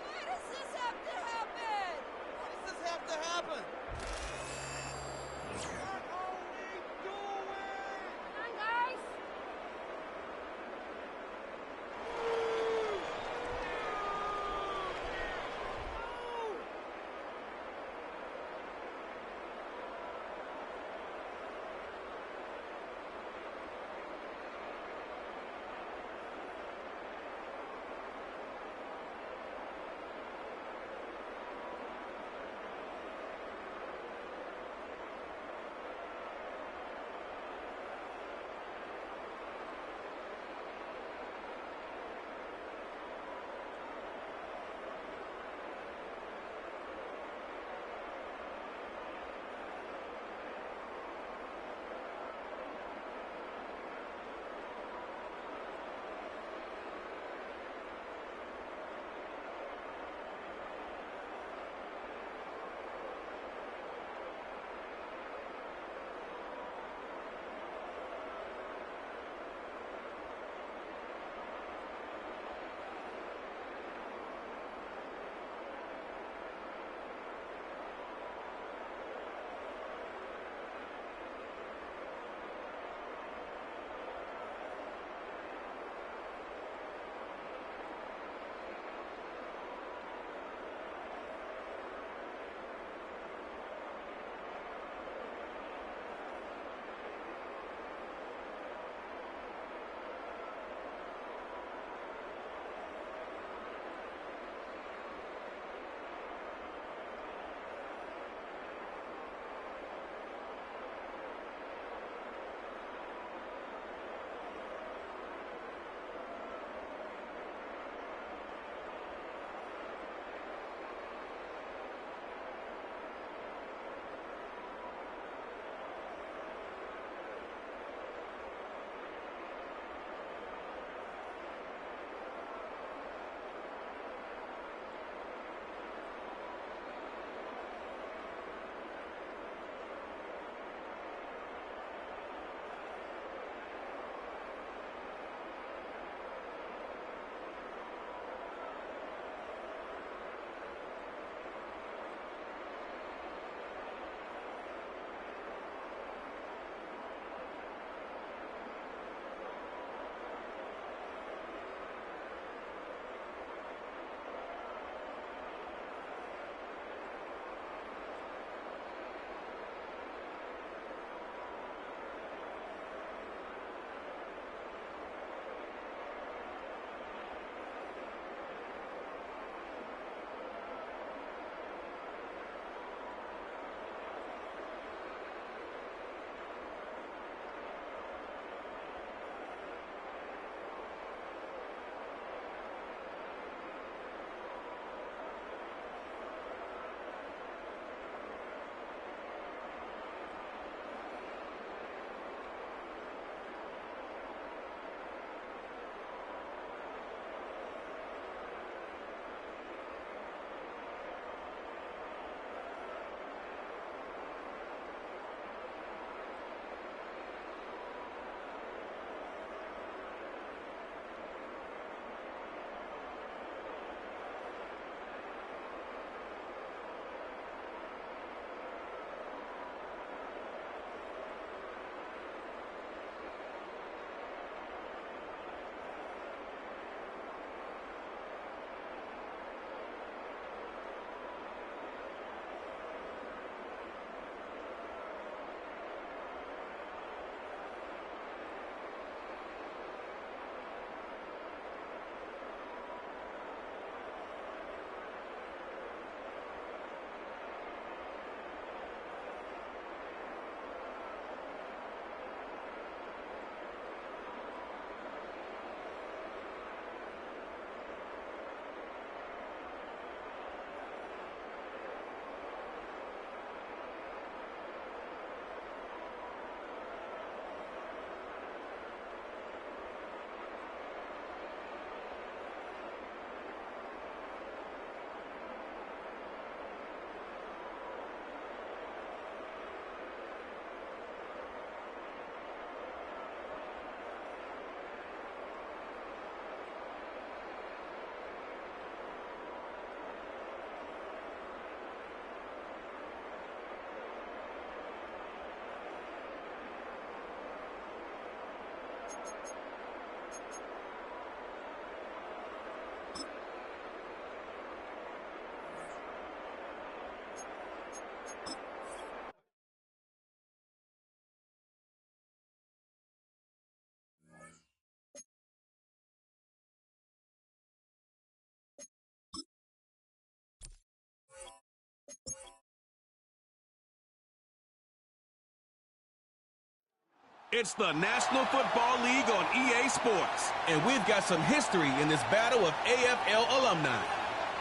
It's the National Football League on EA Sports. And we've got some history in this battle of AFL alumni.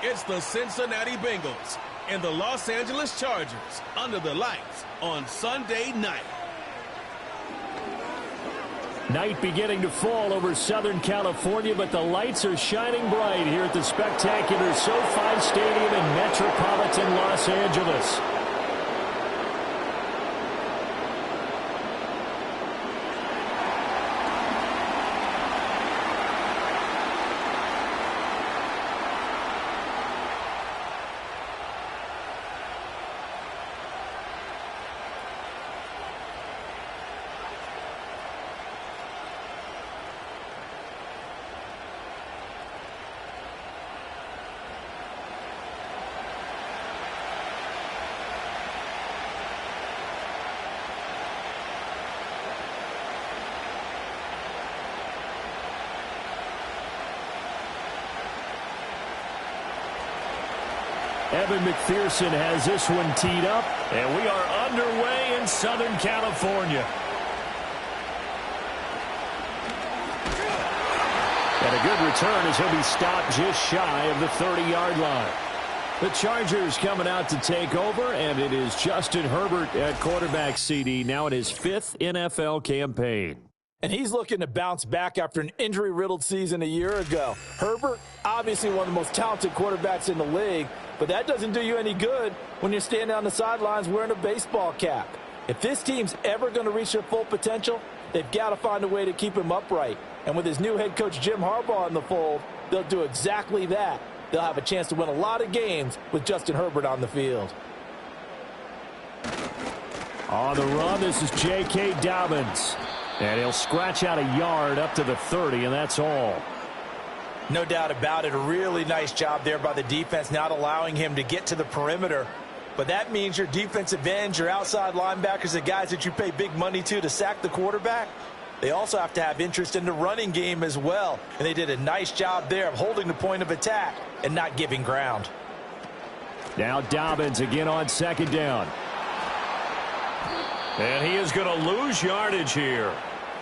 It's the Cincinnati Bengals and the Los Angeles Chargers under the lights on Sunday night. Night beginning to fall over Southern California, but the lights are shining bright here at the spectacular SoFi Stadium in metropolitan Los Angeles. Evan McPherson has this one teed up, and we are underway in Southern California. And a good return as he'll be stopped just shy of the 30-yard line. The Chargers coming out to take over, and it is Justin Herbert at quarterback CD, now in his 5th NFL campaign. And he's looking to bounce back after an injury-riddled season a year ago. Herbert, obviously one of the most talented quarterbacks in the league, but that doesn't do you any good when you're standing on the sidelines wearing a baseball cap. If this team's ever going to reach their full potential, they've got to find a way to keep him upright. And with his new head coach Jim Harbaugh in the fold, they'll do exactly that. They'll have a chance to win a lot of games with Justin Herbert on the field. On the run, this is J.K. Dobbins. And he'll scratch out a yard up to the 30, and that's all. No doubt about it. A really nice job there by the defense, not allowing him to get to the perimeter. But that means your defensive ends, your outside linebackers, the guys that you pay big money to sack the quarterback, they also have to have interest in the running game as well. And they did a nice job there of holding the point of attack and not giving ground. Now Dobbins again on second down. And he is going to lose yardage here.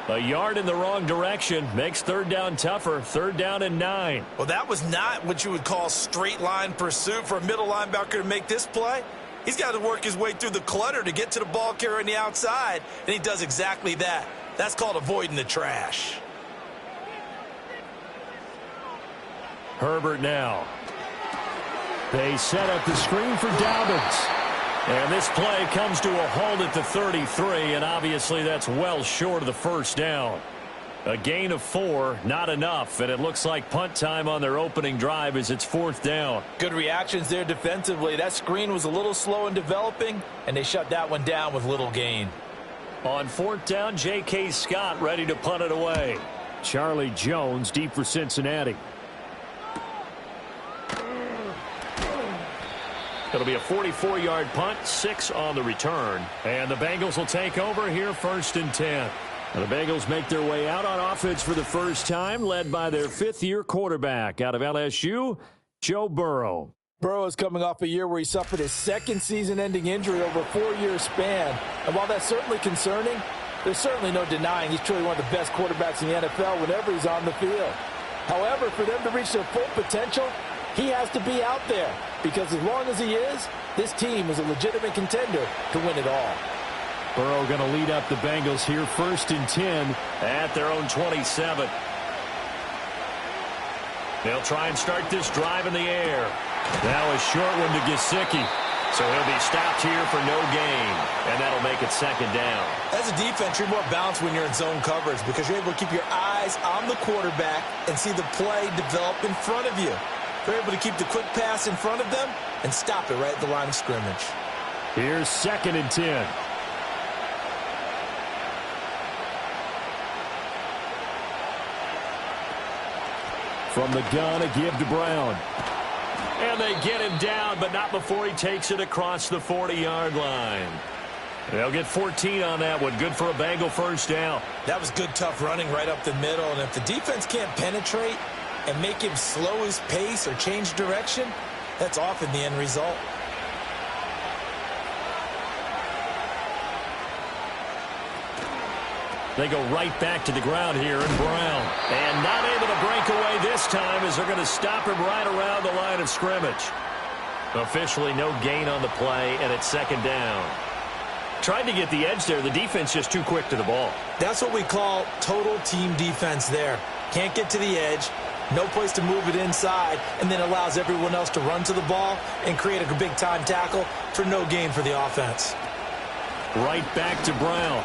A yard in the wrong direction makes third down tougher. Third down and 9. Well, that was not what you would call straight line pursuit for a middle linebacker to make this play. He's got to work his way through the clutter to get to the ball carrier on the outside, and he does exactly that. That's called avoiding the trash. Herbert now. They set up the screen for Dobbins. And this play comes to a halt at the 33, and obviously that's well short of the first down. A gain of 4, not enough, and it looks like punt time on their opening drive as it's 4th down. Good reactions there defensively. That screen was a little slow in developing, and they shut that one down with little gain. On 4th down, J.K. Scott ready to punt it away. Charlie Jones deep for Cincinnati. It'll be a 44-yard punt, 6 on the return. And the Bengals will take over here 1st and 10. Now the Bengals make their way out on offense for the first time, led by their 5th-year quarterback out of LSU, Joe Burrow. Burrow is coming off a year where he suffered his 2nd season-ending injury over a 4-year span. And while that's certainly concerning, there's certainly no denying he's truly one of the best quarterbacks in the NFL whenever he's on the field. However, for them to reach their full potential, he has to be out there, because as long as he is, this team is a legitimate contender to win it all. Burrow going to lead up the Bengals here 1st and 10 at their own 27. They'll try and start this drive in the air. Now a short one to Gesicki. So he'll be stopped here for no gain, and that'll make it 2nd down. As a defense, you're more balanced when you're in zone coverage because you're able to keep your eyes on the quarterback and see the play develop in front of you. They're able to keep the quick pass in front of them and stop it right at the line of scrimmage. Here's 2nd and 10. From the gun, a give to Brown. And they get him down, but not before he takes it across the 40-yard line. They'll get 14 on that one. Good for a Bengal 1st down. That was good, tough running right up the middle. And if the defense can't penetrate and make him slow his pace or change direction, that's often the end result. They go right back to the ground here in Brown. And not able to break away this time as they're going to stop him right around the line of scrimmage. Officially no gain on the play, and it's second down. Tried to get the edge there. The defense just too quick to the ball. That's what we call total team defense there. Can't get to the edge, no place to move it inside, and then allows everyone else to run to the ball and create a big-time tackle for no gain for the offense. Right back to Brown.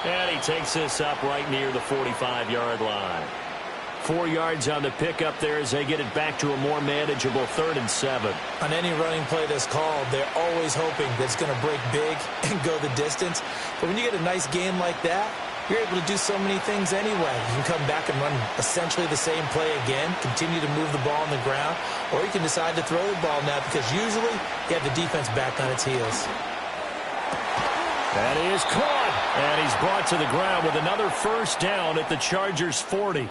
And he takes this up right near the 45-yard line. 4 yards on the pickup there as they get it back to a more manageable 3rd and 7. On any running play that's called, they're always hoping that it's going to break big and go the distance. But when you get a nice game like that, you're able to do so many things anyway. You can come back and run essentially the same play again, continue to move the ball on the ground, or you can decide to throw the ball now because usually you have the defense back on its heels. That is caught, and he's brought to the ground with another first down at the Chargers' 40.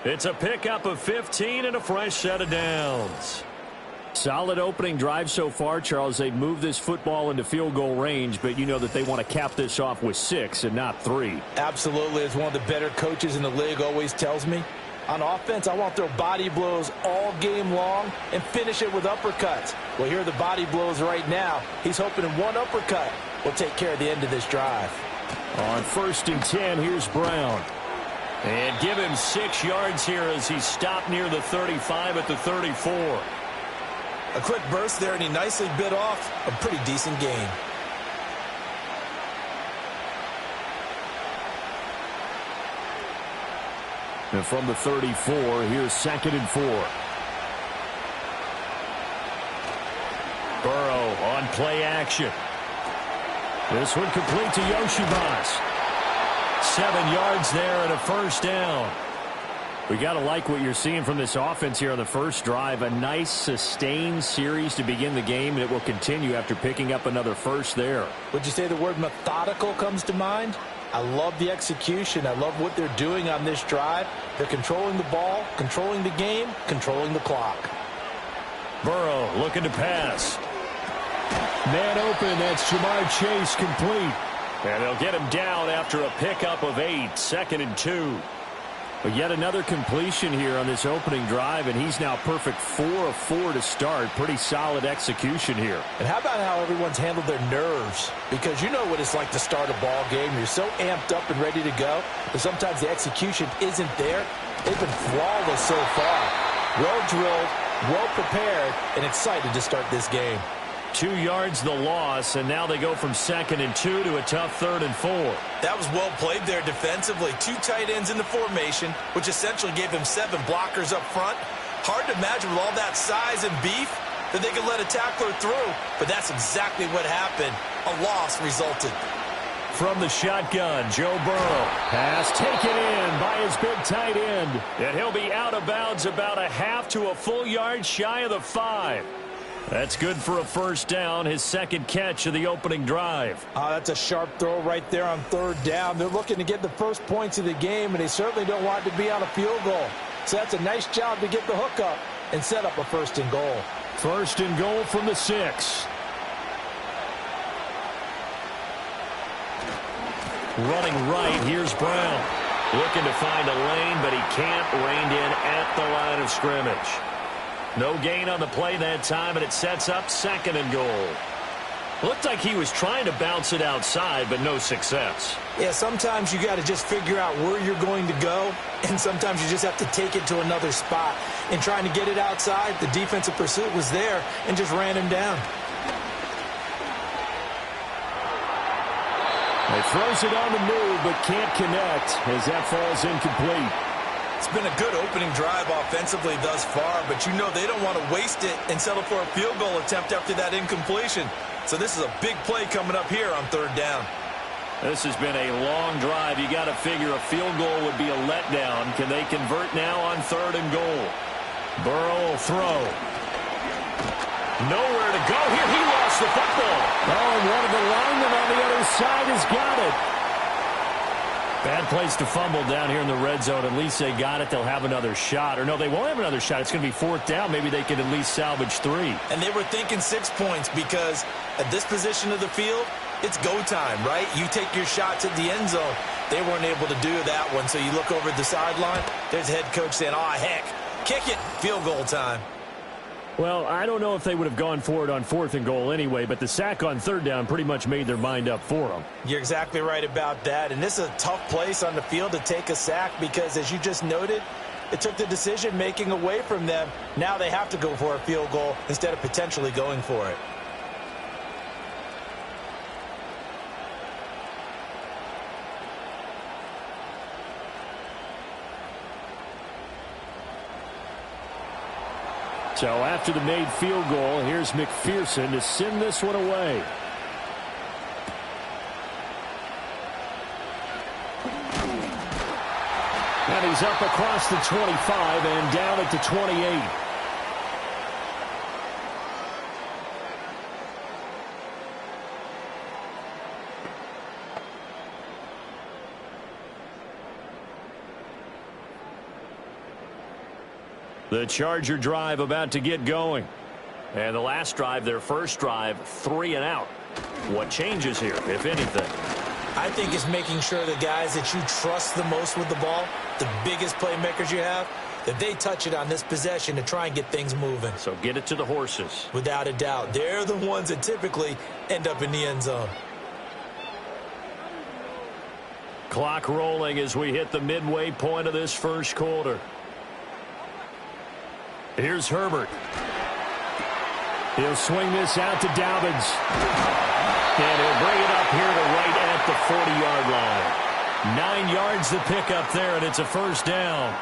It's a pickup of 15 and a fresh set of downs. Solid opening drive so far, Charles. They've moved this football into field goal range, but you know that they want to cap this off with 6 and not 3. Absolutely. As one of the better coaches in the league always tells me, on offense, I want to throw body blows all game long and finish it with uppercuts. Well, here are the body blows right now. He's hoping in one uppercut will take care of the end of this drive. On 1st and 10, here's Brown. And give him 6 yards here as he's stopped near the 35 at the 34. A quick burst there, and he nicely bit off a pretty decent gain. And from the 34, here's 2nd and 4. Burrow on play action. This one complete to Yoshibas. 7 yards there and a first down. We got to like what you're seeing from this offense here on the first drive. A nice sustained series to begin the game, and it will continue after picking up another first there. Would you say the word methodical comes to mind? I love the execution. I love what they're doing on this drive. They're controlling the ball, controlling the game, controlling the clock. Burrow looking to pass. Man open, that's Jamar Chase complete. And they'll get him down after a pickup of 8, 2nd and 2. But yet another completion here on this opening drive, and he's now perfect 4 of 4 to start. Pretty solid execution here. And how about how everyone's handled their nerves? Because you know what it's like to start a ball game. You're so amped up and ready to go, but sometimes the execution isn't there. They've been flawless so far. Well drilled, well prepared, and excited to start this game. 2 yards the loss, and now they go from 2nd and 2 to a tough 3rd and 4. That was well played there defensively. 2 tight ends in the formation, which essentially gave them 7 blockers up front. Hard to imagine with all that size and beef that they could let a tackler through, but that's exactly what happened. A loss resulted. From the shotgun, Joe Burrow. Pass taken in by his big tight end, and he'll be out of bounds about a half to a full yard shy of the 5. That's good for a first down, his 2nd catch of the opening drive. That's a sharp throw right there on 3rd down. They're looking to get the first points of the game, and they certainly don't want it to be on a field goal. So that's a nice job to get the hook up and set up a 1st and goal. 1st and goal from the 6. Running right, here's Brown. Looking to find a lane, but he can't. Reined in at the line of scrimmage. No gain on the play that time, and it sets up 2nd and goal. Looked like he was trying to bounce it outside, but no success. Yeah, sometimes you got to just figure out where you're going to go, and sometimes you just have to take it to another spot. And trying to get it outside, the defensive pursuit was there and just ran him down. He throws it on the move, but can't connect as that falls incomplete. It's been a good opening drive offensively thus far, but you know they don't want to waste it and settle for a field goal attempt after that incompletion. So this is a big play coming up here on 3rd down. This has been a long drive. You got to figure a field goal would be a letdown. Can they convert now on 3rd and goal? Burrow will throw. Nowhere to go here. He lost the football. Oh, and one of the linemen on the other side has got it. Bad place to fumble down here in the red zone. At least they got it. They'll have another shot. Or no, they won't have another shot. It's going to be 4th down. Maybe they can at least salvage 3. And they were thinking 6 points because at this position of the field, it's go time, right? You take your shots at the end zone. They weren't able to do that one, so you look over at the sideline. There's head coach saying, oh, heck, kick it, field goal time. Well, I don't know if they would have gone for it on 4th and goal anyway, but the sack on 3rd down pretty much made their mind up for them. You're exactly right about that, and this is a tough place on the field to take a sack because, as you just noted, it took the decision-making away from them. Now they have to go for a field goal instead of potentially going for it. So after the made field goal, here's McPherson to send this one away. And he's up across the 25 and down at the 28. The Charger drive about to get going. And the last drive, their first drive, 3 and out. What changes here, if anything? I think it's making sure the guys that you trust the most with the ball, the biggest playmakers you have, that they touch it on this possession to try and get things moving. So get it to the horses. Without a doubt. They're the ones that typically end up in the end zone. Clock rolling as we hit the midway point of this first quarter. Here's Herbert. He'll swing this out to Dobbins. And he'll bring it up here to right at the 40-yard line. 9 yards to pick up there, and it's a first down.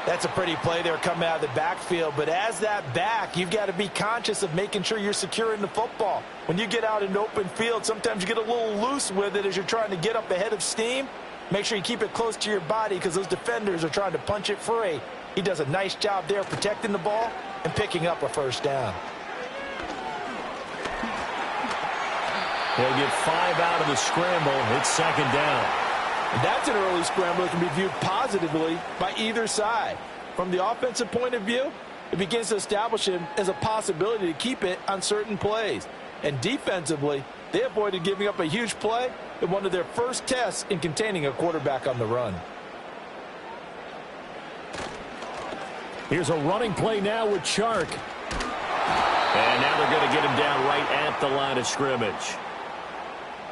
That's a pretty play there coming out of the backfield. But as that back, you've got to be conscious of making sure you're securing the football. When you get out in open field, sometimes you get a little loose with it as you're trying to get up ahead of steam. Make sure you keep it close to your body because those defenders are trying to punch it free. He does a nice job there protecting the ball and picking up a first down. He'll get 5 out of the scramble. It's second down. And that's an early scramble that can be viewed positively by either side. From the offensive point of view, it begins to establish him as a possibility to keep it on certain plays. And defensively, they avoided giving up a huge play in one of their first tests in containing a quarterback on the run. Here's a running play now with Chark. And now they're going to get him down right at the line of scrimmage.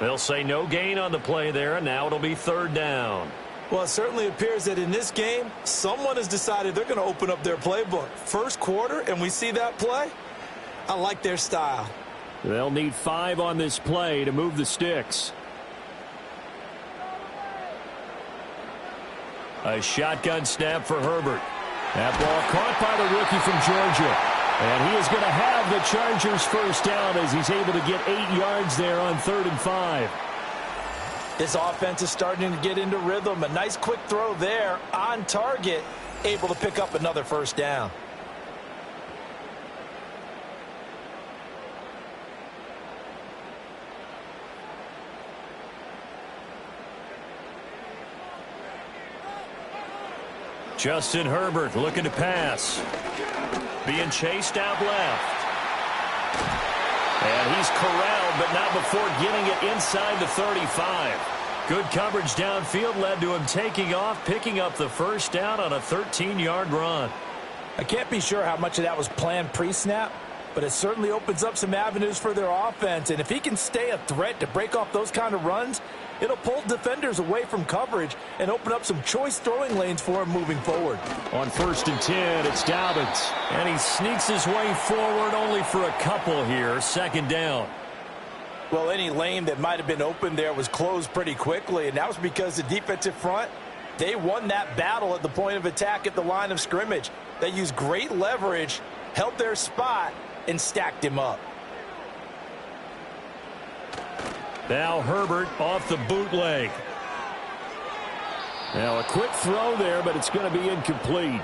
They'll say no gain on the play there, and now it'll be third down. Well, it certainly appears that in this game, someone has decided they're going to open up their playbook. First quarter, and we see that play. I like their style. They'll need 5 on this play to move the sticks. A shotgun snap for Herbert. That ball caught by the rookie from Georgia. And he is going to have the Chargers first down as he's able to get 8 yards there on 3rd and 5. This offense is starting to get into rhythm. A nice quick throw there on target, able to pick up another first down. Justin Herbert looking to pass. Being chased out left. And he's corralled, but not before getting it inside the 35. Good coverage downfield led to him taking off, picking up the first down on a 13-yard run. I can't be sure how much of that was planned pre-snap, but it certainly opens up some avenues for their offense. And if he can stay a threat to break off those kind of runs, it'll pull defenders away from coverage and open up some choice throwing lanes for him moving forward. On 1st and 10, it's Dobbins. And he sneaks his way forward only for a couple here. Second down. Well, any lane that might have been open there was closed pretty quickly, and that was because the defensive front, they won that battle at the point of attack at the line of scrimmage. They used great leverage, held their spot, and stacked him up. Now Herbert off the bootleg. Now a quick throw there, but it's going to be incomplete.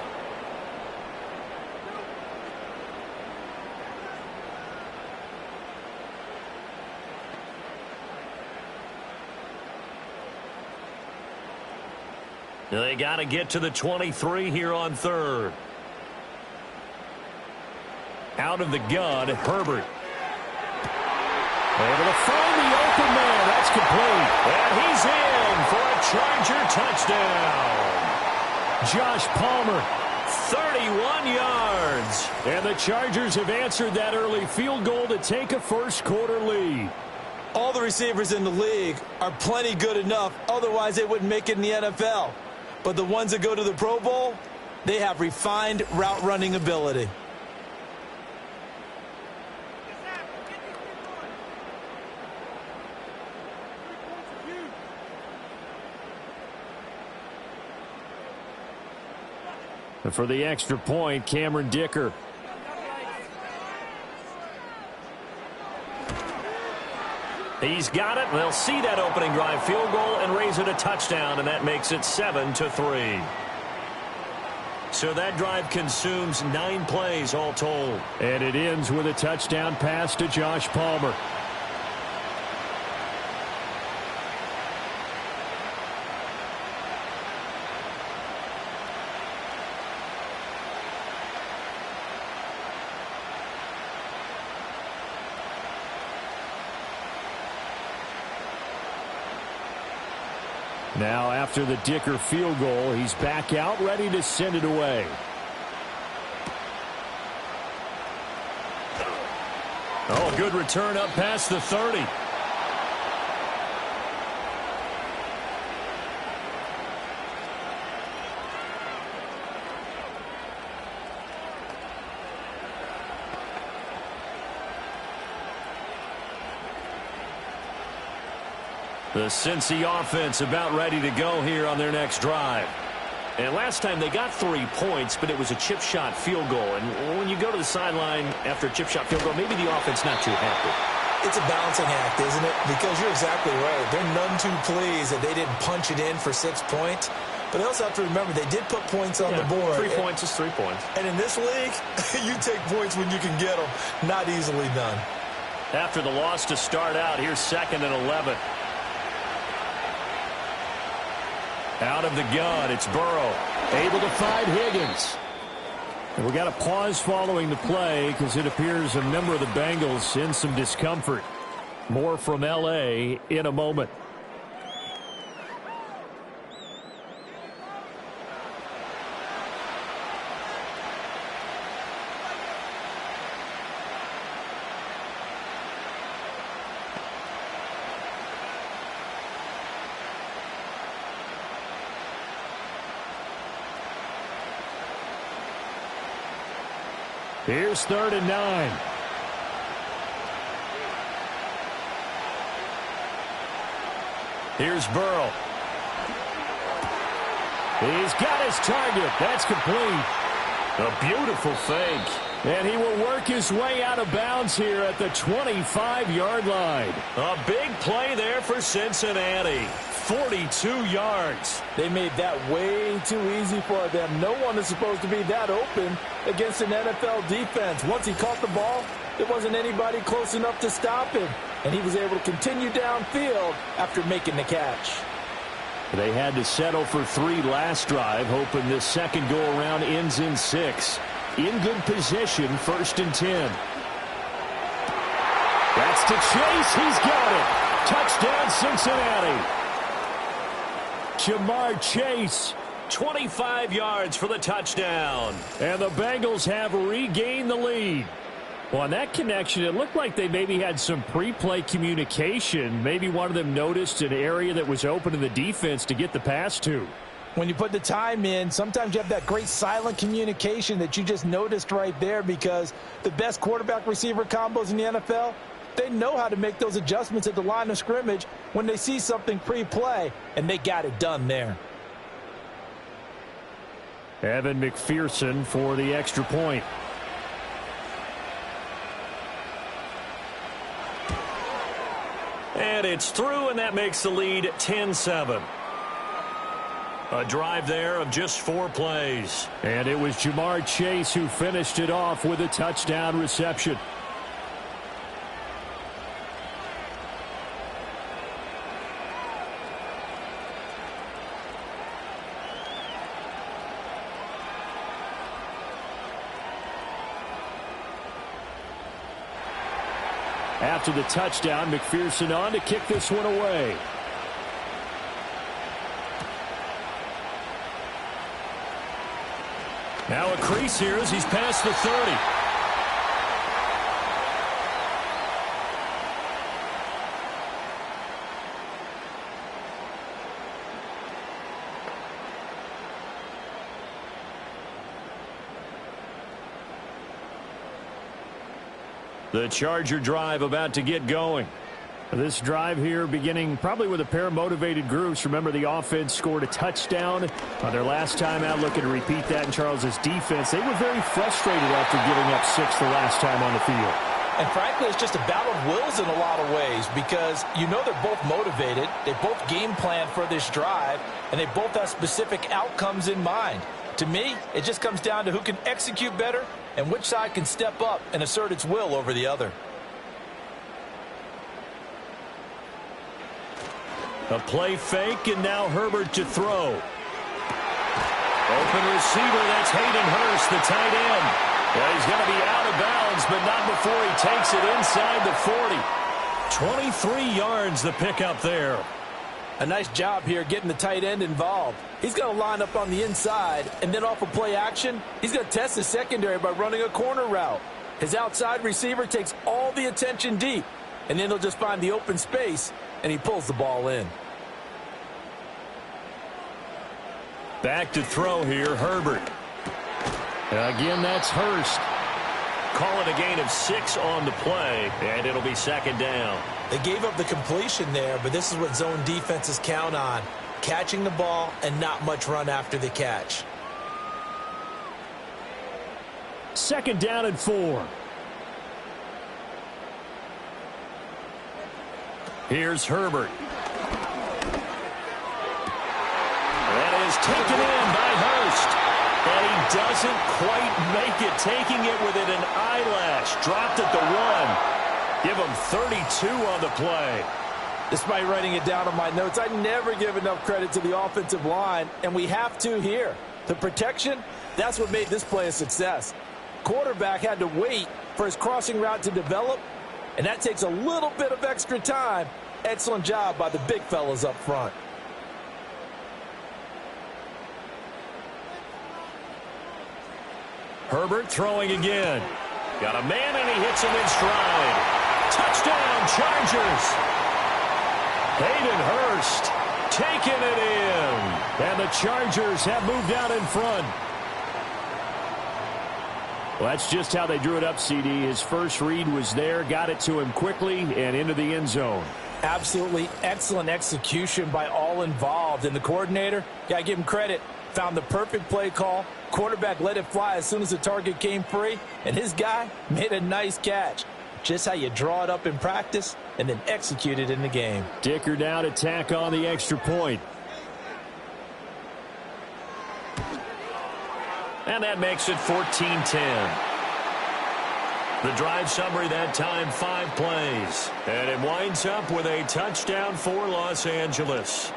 They got to get to the 23 here on 3rd. Out of the gun, Herbert. Able to find the open man. That's complete. And he's in for a Charger touchdown. Josh Palmer, 31 yards. And the Chargers have answered that early field goal to take a first-quarter lead. All the receivers in the league are plenty good enough. Otherwise, they wouldn't make it in the NFL. But the ones that go to the Pro Bowl, they have refined route running ability. And for the extra point, Cameron Dicker. He's got it. They'll see that opening drive field goal and raise it a touchdown, and that makes it 7-3. So that drive consumes 9 plays all told. And it ends with a touchdown pass to Josh Palmer. Now, after the Dicker field goal, he's back out, ready to send it away. Oh, good return up past the 30. The Cincy offense about ready to go here on their next drive. And last time they got 3 points, but it was a chip shot field goal. And when you go to the sideline after a chip shot field goal, maybe the offense not too happy. It's a balancing act, isn't it? Because you're exactly right. They're none too pleased that they didn't punch it in for 6 points. But they also have to remember they did put points on the board. 3 points is 3 points. And in this league, you take points when you can get them. Not easily done. After the loss to start out, here's 2nd and 11. Out of the gun, it's Burrow. Able to find Higgins. And we got a pause following the play because it appears a member of the Bengals in some discomfort. More from L.A. in a moment. Here's 3rd and 9. Here's Burrow. He's got his target. That's complete. A beautiful fake. And he will work his way out of bounds here at the 25-yard line. A big play there for Cincinnati. 42 yards. They made that way too easy for them. No one is supposed to be that open against an NFL defense. Once he caught the ball, there wasn't anybody close enough to stop him. And he was able to continue downfield after making the catch. They had to settle for 3 last drive, hoping this second go-around ends in 6. In good position, 1st and 10. That's to Chase. He's got it. Touchdown, Cincinnati. Jamar Chase, 25 yards for the touchdown. And the Bengals have regained the lead. Well, on that connection, it looked like they maybe had some pre-play communication. Maybe one of them noticed an area that was open in the defense to get the pass to. When you put the time in, sometimes you have that great silent communication that you just noticed right there, because the best quarterback-receiver combos in the NFL, they know how to make those adjustments at the line of scrimmage when they see something pre-play, and they got it done there. Evan McPherson for the extra point. And it's through, and that makes the lead 10-7. A drive there of just 4 plays. And it was Jamar Chase who finished it off with a touchdown reception. After the touchdown, McPherson on to kick this one away. Now a crease here as he's past the 30. The Charger drive about to get going. This drive here beginning probably with a pair of motivated groups. Remember, the offense scored a touchdown on their last time out. Looking to repeat that in Charles's defense. They were very frustrated after giving up 6 the last time on the field. And frankly, it's just a battle of wills in a lot of ways because you know they're both motivated. They both game plan for this drive, and they both have specific outcomes in mind. To me, it just comes down to who can execute better and which side can step up and assert its will over the other. A play fake, and now Herbert to throw. Open receiver, that's Hayden Hurst, the tight end. Yeah, he's going to be out of bounds, but not before he takes it inside the 40. 23 yards the pickup there. A nice job here getting the tight end involved. He's going to line up on the inside, and then off of play action, he's going to test his secondary by running a corner route. His outside receiver takes all the attention deep, and then he'll just find the open space, and he pulls the ball in. Back to throw here, Herbert. Again, that's Hurst. Call it a gain of 6 on the play, and it'll be second down. They gave up the completion there, but this is what zone defenses count on. Catching the ball and not much run after the catch. Second down and 4. Here's Herbert. That is taken in by Hurst. And he doesn't quite make it, taking it within an eyelash. Dropped at the 1. Give him 32 on the play. Despite writing it down on my notes, I never give enough credit to the offensive line, and we have to here. The protection, that's what made this play a success. Quarterback had to wait for his crossing route to develop, and that takes a little bit of extra time. Excellent job by the big fellas up front. Herbert throwing again. Got a man, and he hits him in stride. Touchdown, Chargers. Hayden Hurst taking it in. And the Chargers have moved out in front. Well, that's just how they drew it up, CD. His first read was there, got it to him quickly, and into the end zone. Absolutely excellent execution by all involved. And the coordinator, got to give him credit, found the perfect play call. Quarterback let it fly as soon as the target came free, and his guy made a nice catch. Just how you draw it up in practice and then execute it in the game. Dicker down to tack on the extra point. And that makes it 14-10. The drive summary that time, 5 plays. And it winds up with a touchdown for Los Angeles.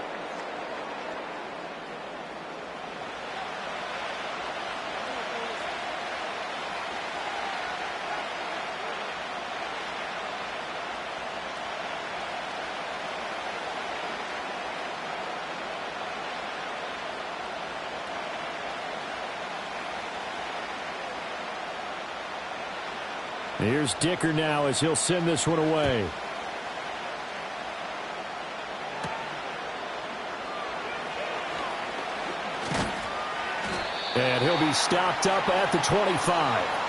Here's Dicker now as he'll send this one away. And he'll be stopped up at the 25.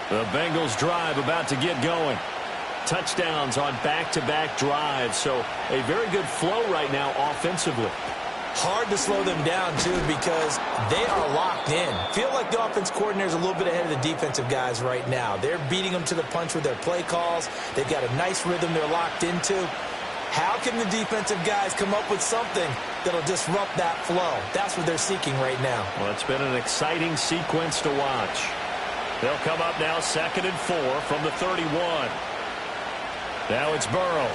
The Bengals drive about to get going. Touchdowns on back-to-back drives, so a very good flow right now offensively. Hard to slow them down, too, because they are locked in. Feel like the offense coordinator is a little bit ahead of the defensive guys right now. They're beating them to the punch with their play calls. They've got a nice rhythm they're locked into. How can the defensive guys come up with something that'll disrupt that flow? That's what they're seeking right now. Well, it's been an exciting sequence to watch. They'll come up now 2nd and 4 from the 31. Now it's Burrow.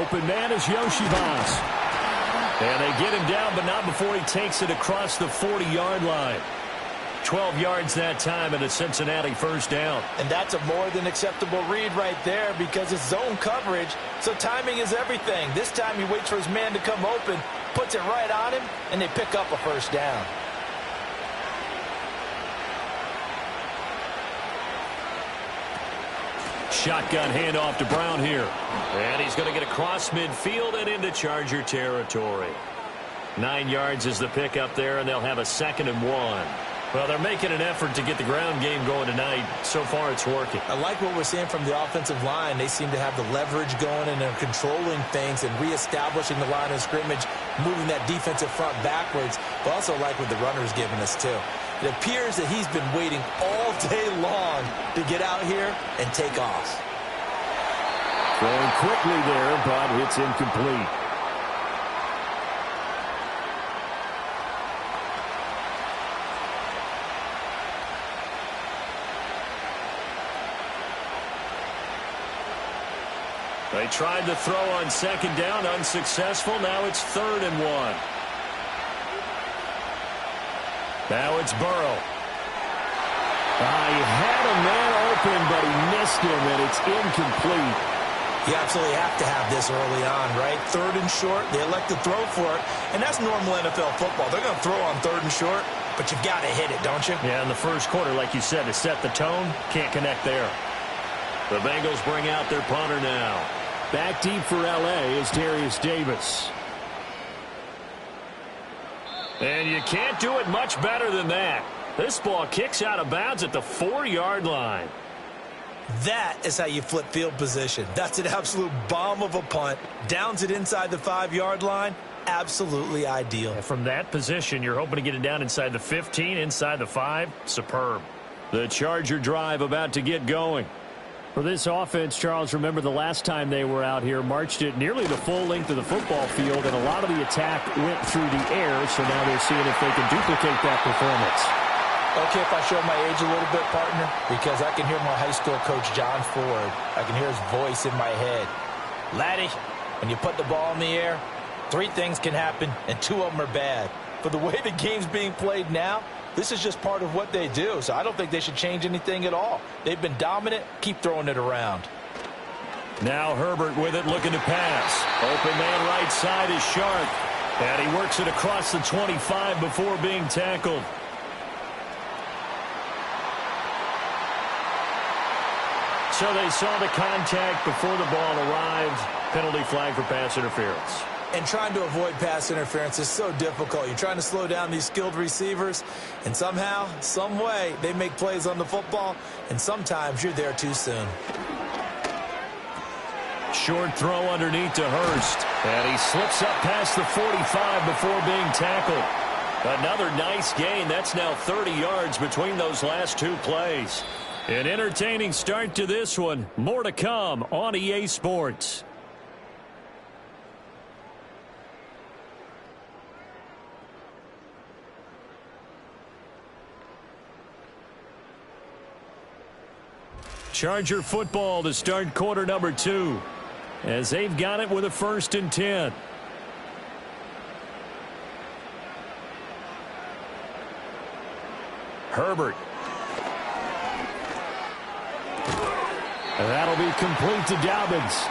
Open man is Yoshibas. And they get him down, but not before he takes it across the 40-yard line. 12 yards that time and a Cincinnati first down. And that's a more than acceptable read right there because it's zone coverage, so timing is everything. This time he waits for his man to come open, puts it right on him, and they pick up a first down. Shotgun handoff to Brown here. And he's going to get across midfield and into Charger territory. 9 yards is the pickup there, and they'll have a 2nd and 1. Well, they're making an effort to get the ground game going tonight. So far, it's working. I like what we're seeing from the offensive line. They seem to have the leverage going, and they're controlling things and reestablishing the line of scrimmage, moving that defensive front backwards. But also like what the runner's giving us, too. It appears that he's been waiting all day long to get out here and take off. Throwing quickly there, but it's incomplete. They tried to throw on 2nd down, unsuccessful. Now it's 3rd and 1. Now it's Burrow. He had a man open, but he missed him, and it's incomplete. You absolutely have to have this early on, right? 3rd and short, they elect to throw for it, and that's normal NFL football. They're going to throw on 3rd and short, but you've got to hit it, don't you? Yeah, in the first quarter, like you said, to set the tone, can't connect there. The Bengals bring out their punter now. Back deep for L.A. is Darius Davis. And you can't do it much better than that. This ball kicks out of bounds at the 4-yard line. That is how you flip field position. That's an absolute bomb of a punt. Downs it inside the 5-yard line. Absolutely ideal. And from that position, you're hoping to get it down inside the 15, inside the 5. Superb. The Charger drive about to get going. For this offense, Charles, remember the last time they were out here, marched it nearly the full length of the football field, and a lot of the attack went through the air, so now they're seeing if they can duplicate that performance. Okay, if I show my age a little bit, partner, because I can hear my high school coach, John Ford. I can hear his voice in my head. Laddie, when you put the ball in the air, 3 things can happen, and 2 of them are bad. For the way the game's being played now, this is just part of what they do, so I don't think they should change anything at all. They've been dominant. Keep throwing it around. Now Herbert with it, looking to pass. Open man right side is Sharp. And he works it across the 25 before being tackled. So they saw the contact before the ball arrived. Penalty flag for pass interference. And trying to avoid pass interference is so difficult. You're trying to slow down these skilled receivers, and somehow, some way, they make plays on the football, and sometimes you're there too soon. Short throw underneath to Hurst. And he slips up past the 45 before being tackled. Another nice gain. That's now 30 yards between those last 2 plays. An entertaining start to this one. More to come on EA Sports. Charger football to start quarter number 2. As they've got it with a 1st and 10. Herbert. And that'll be complete to Dobbins.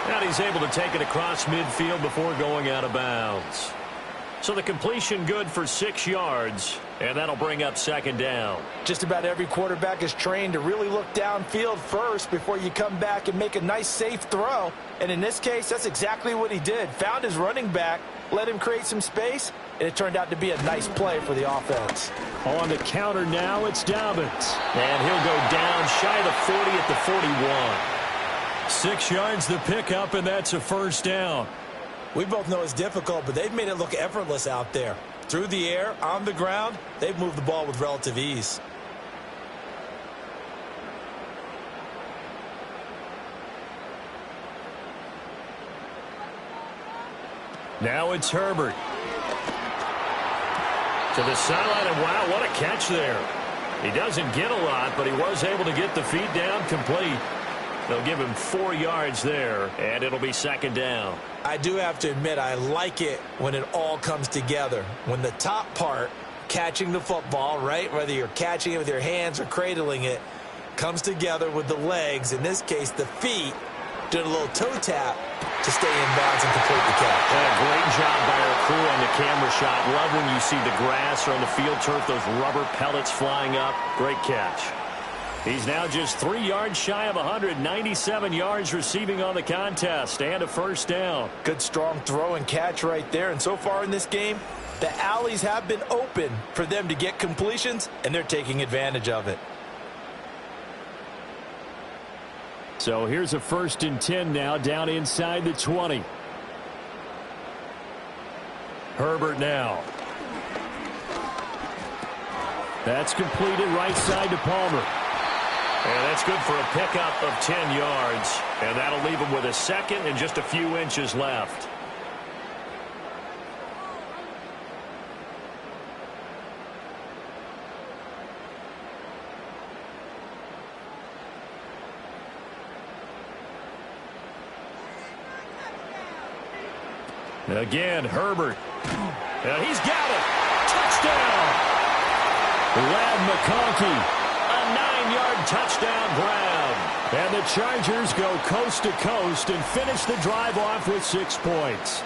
And he's able to take it across midfield before going out of bounds. So the completion good for 6 yards, and that'll bring up 2nd down. Just about every quarterback is trained to really look downfield first before you come back and make a nice, safe throw. And in this case, that's exactly what he did. Found his running back, let him create some space, and it turned out to be a nice play for the offense. On the counter now, it's Dobbins. And he'll go down shy of the 40 at the 41. 6 yards the pickup, and that's a 1st down. We both know it's difficult, but they've made it look effortless out there. Through the air, on the ground, they've moved the ball with relative ease. Now it's Herbert. To the sideline, and wow, what a catch there. He doesn't get a lot, but he was able to get the feet down complete. They'll give him 4 yards there, and it'll be second down. I do have to admit, I like it when it all comes together. When the top part, catching the football, right, whether you're catching it with your hands or cradling it, comes together with the legs, in this case the feet, did a little toe tap to stay in bounds and complete the catch. Great job by our crew on the camera shot. Love when you see the grass or on the field turf, those rubber pellets flying up. Great catch. He's now just 3 yards shy of 197 yards receiving on the contest and a first down. Good strong throw and catch right there. And so far in this game, the alleys have been open for them to get completions, and they're taking advantage of it. So here's a 1st and 10 now, down inside the 20. Herbert now. That's completed right side to Palmer. And that's good for a pickup of 10 yards. And that'll leave him with a second and just a few inches left. Again, Herbert. And he's got it. Touchdown. Ladd McConkey. A 9-yard touchdown grab. And the Chargers go coast to coast and finish the drive off with 6 points.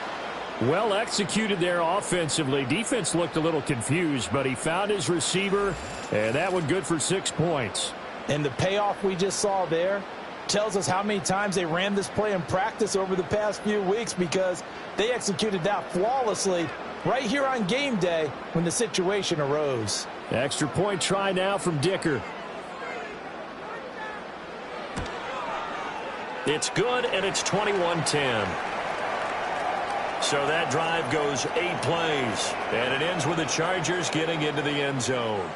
Well executed there offensively. Defense looked a little confused, but he found his receiver, and that one good for 6 points. And the payoff we just saw there tells us how many times they ran this play in practice over the past few weeks, because they executed that flawlessly right here on game day when the situation arose. Extra point try now from Dicker. It's good, and it's 21-10. So that drive goes 8 plays, and it ends with the Chargers getting into the end zone.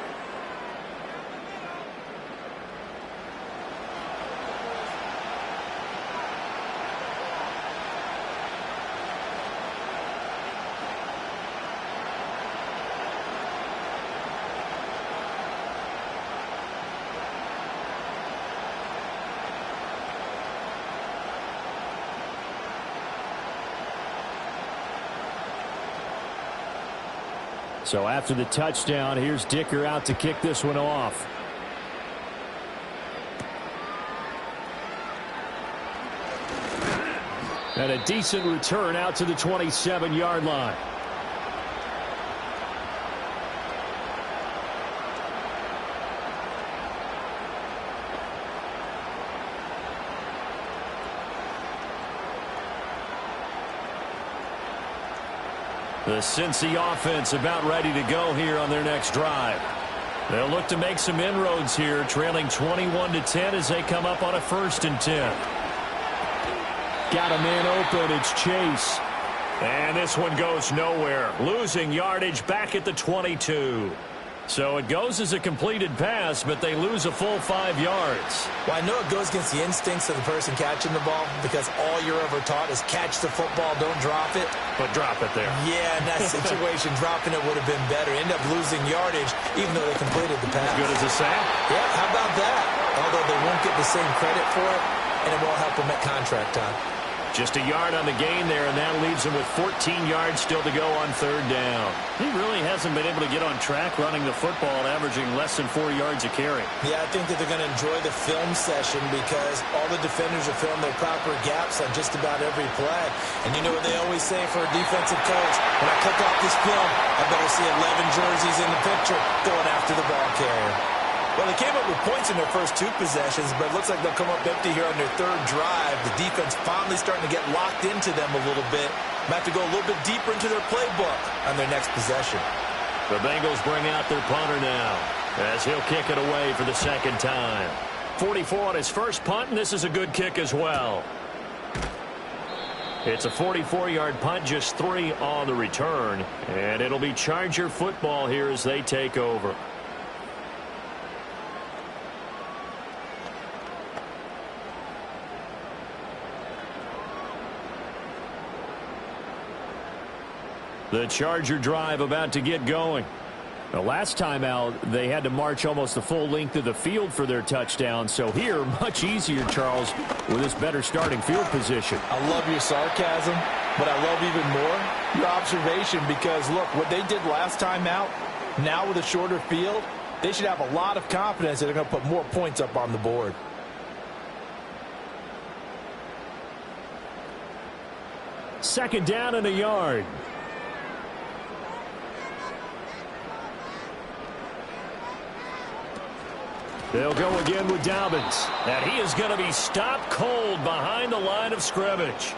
So after the touchdown, here's Dicker out to kick this one off. And a decent return out to the 27-yard line. The Cincy offense about ready to go here on their next drive. They'll look to make some inroads here, trailing 21-10 as they come up on a 1st and 10. Got a man open. It's Chase. And this one goes nowhere. Losing yardage back at the 22. So it goes as a completed pass, but they lose a full 5 yards. Well, I know it goes against the instincts of the person catching the ball, because all you're ever taught is catch the football, don't drop it. But drop it there. Yeah, in that situation, dropping it would have been better. End up losing yardage, even though they completed the pass. As good as a sack? Yeah, how about that? Although they won't get the same credit for it, and it won't help them at contract time. Just a yard on the gain there, and that leaves him with 14 yards still to go on 3rd down. He really hasn't been able to get on track running the football, averaging less than 4 yards a carry. Yeah, I think that they're going to enjoy the film session, because all the defenders are filling their proper gaps on just about every play. And you know what they always say for a defensive coach? When I click off this film, I better see 11 jerseys in the picture going after the ball carrier. Well, they came up with points in their first 2 possessions, but it looks like they'll come up empty here on their 3rd drive. The defense finally starting to get locked into them a little bit. Might have to go a little bit deeper into their playbook on their next possession. The Bengals bring out their punter now, as he'll kick it away for the 2nd time. 44 on his first punt, and this is a good kick as well. It's a 44-yard punt, just 3 on the return, and it'll be Charger football here as they take over. The Charger drive about to get going. The last time out, they had to march almost the full length of the field for their touchdown. So here, much easier, Charles. with his better starting field position. I love your sarcasm, but I love even more your observation because, look, what they did last time out, now with a shorter field, they should have a lot of confidence that they're going to put more points up on the board. Second down and a yard. They'll go again with Dobbins. And he is going to be stopped cold behind the line of scrimmage.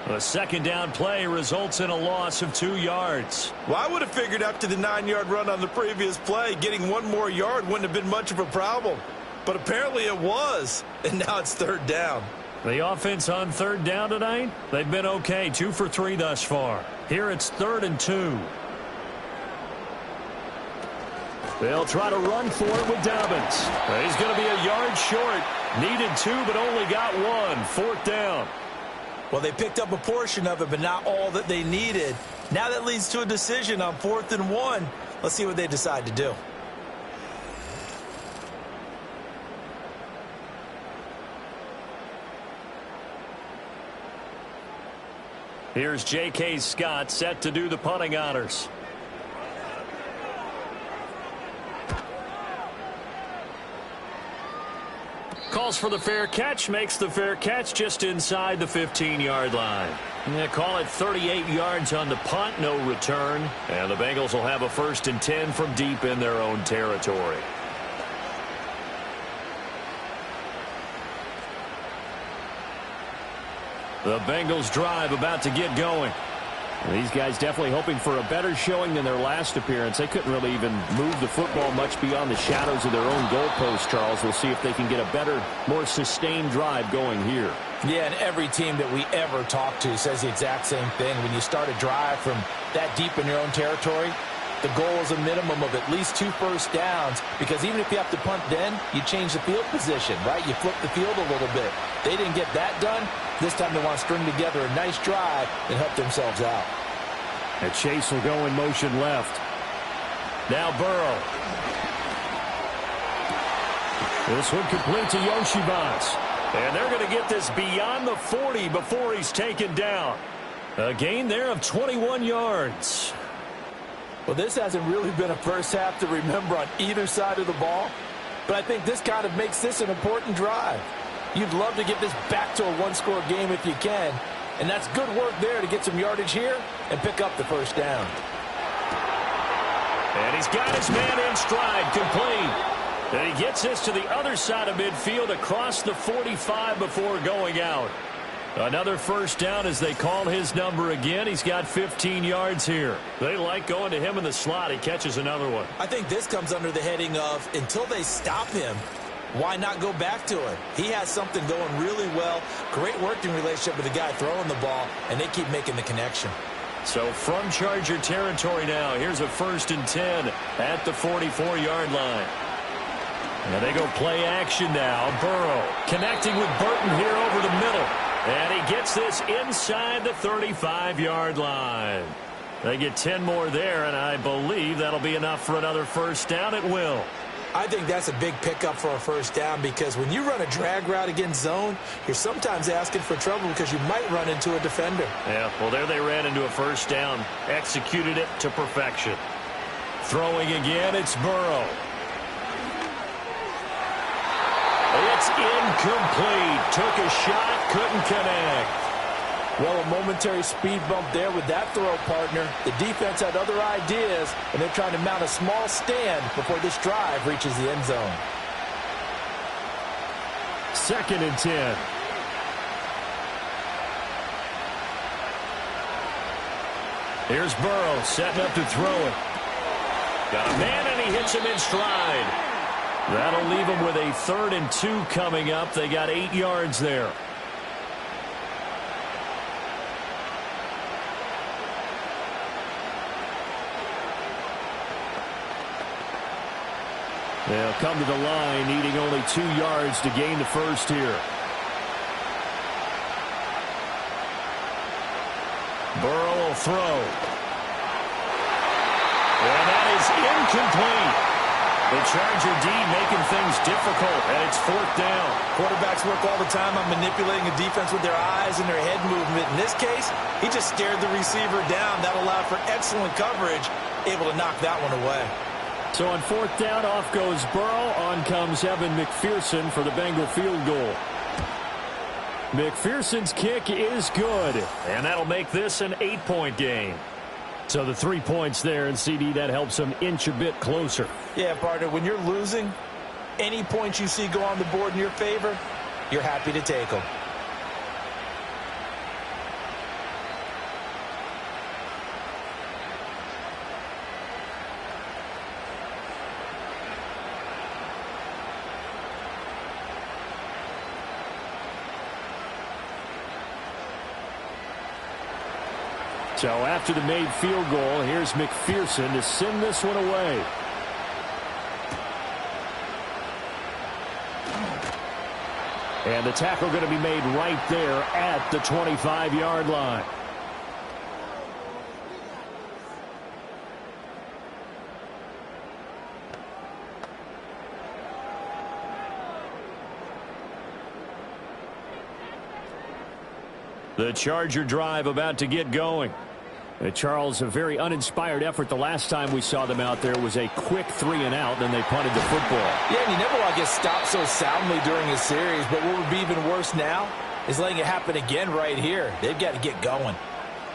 A second down play results in a loss of 2 yards. Well, I would have figured after the 9-yard run on the previous play, getting 1 more yard wouldn't have been much of a problem. But apparently it was. And now it's third down. The offense on third down tonight, they've been okay. 2 for 3 thus far. Here it's 3rd and 2. They'll try to run for it with Dobbins. He's going to be a yard short. Needed 2, but only got 1. 4th down. Well, they picked up a portion of it, but not all that they needed. Now that leads to a decision on 4th and 1. Let's see what they decide to do. Here's J.K. Scott set to do the punting honors. Calls for the fair catch, makes the fair catch just inside the 15-yard line. They call it 38 yards on the punt, no return. And the Bengals will have a 1st and 10 from deep in their own territory. The Bengals drive about to get going. These guys definitely hoping for a better showing than their last appearance. They couldn't really even move the football much beyond the shadows of their own goalpost, Charles. We'll see if they can get a better, more sustained drive going here. Yeah, and every team that we ever talk to says the exact same thing. When you start a drive from that deep in your own territory, the goal is a minimum of at least 2 first downs, because even if you have to punt then, you change the field position, right? You flip the field a little bit. They didn't get that done. This time they want to string together a nice drive and help themselves out. And Chase will go in motion left. Now Burrow. This one complete to Yoshibas. And they're going to get this beyond the 40 before he's taken down. A gain there of 21 yards. Well, this hasn't really been a first half to remember on either side of the ball, but I think this kind of makes this an important drive. You'd love to get this back to a 1-score game if you can, and that's good work there to get some yardage here and pick up the first down. And he's got his man in stride, complete. And he gets this to the other side of midfield across the 45 before going out. Another first down as they call his number again. He's got 15 yards here. They like going to him in the slot. He catches another one. I think this comes under the heading of until they stop him, why not go back to it? He has something going really well. Great working relationship with the guy throwing the ball, and they keep making the connection. So from Charger territory now, here's a 1st and 10 at the 44-yard line. And they go play action now. Burrow connecting with Burton here over the middle. And he gets this inside the 35-yard line. They get 10 more there, and I believe that'll be enough for another first down. It will. I think that's a big pickup for a first down, because when you run a drag route against zone, you're sometimes asking for trouble because you might run into a defender. Yeah, well, there they ran into a first down. Executed it to perfection. Throwing again, it's Burrow. It's incomplete. Took a shot, couldn't connect. Well, a momentary speed bump there with that throw, partner. The defense had other ideas, and they're trying to mount a small stand before this drive reaches the end zone. 2nd and 10. Here's Burrow setting up to throw it. Got a man, and he hits him in stride. That'll leave them with a 3rd and 2 coming up. They got 8 yards there. They'll come to the line, needing only 2 yards to gain the first here. Burrow will throw. And that is incomplete. The Charger D making things difficult, and it's 4th down. Quarterbacks work all the time on manipulating a defense with their eyes and their head movement. In this case, he just stared the receiver down. That allowed for excellent coverage, able to knock that one away. So on 4th down, off goes Burrow. On comes Evan McPherson for the Bengal field goal. McPherson's kick is good, and that'll make this an 8-point game. So the 3 points there, and CD, that helps them inch a bit closer. Yeah, partner, when you're losing, any points you see go on the board in your favor, you're happy to take them. So after the made field goal, here's McPherson to send this one away. And the tackle going to be made right there at the 25-yard line. The Charger drive about to get going. Charles, a very uninspired effort the last time we saw them out there was a quick 3-and-out, then they punted the football. Yeah, and you never want to get stopped so soundly during a series, but what would be even worse now is letting it happen again right here. They've got to get going.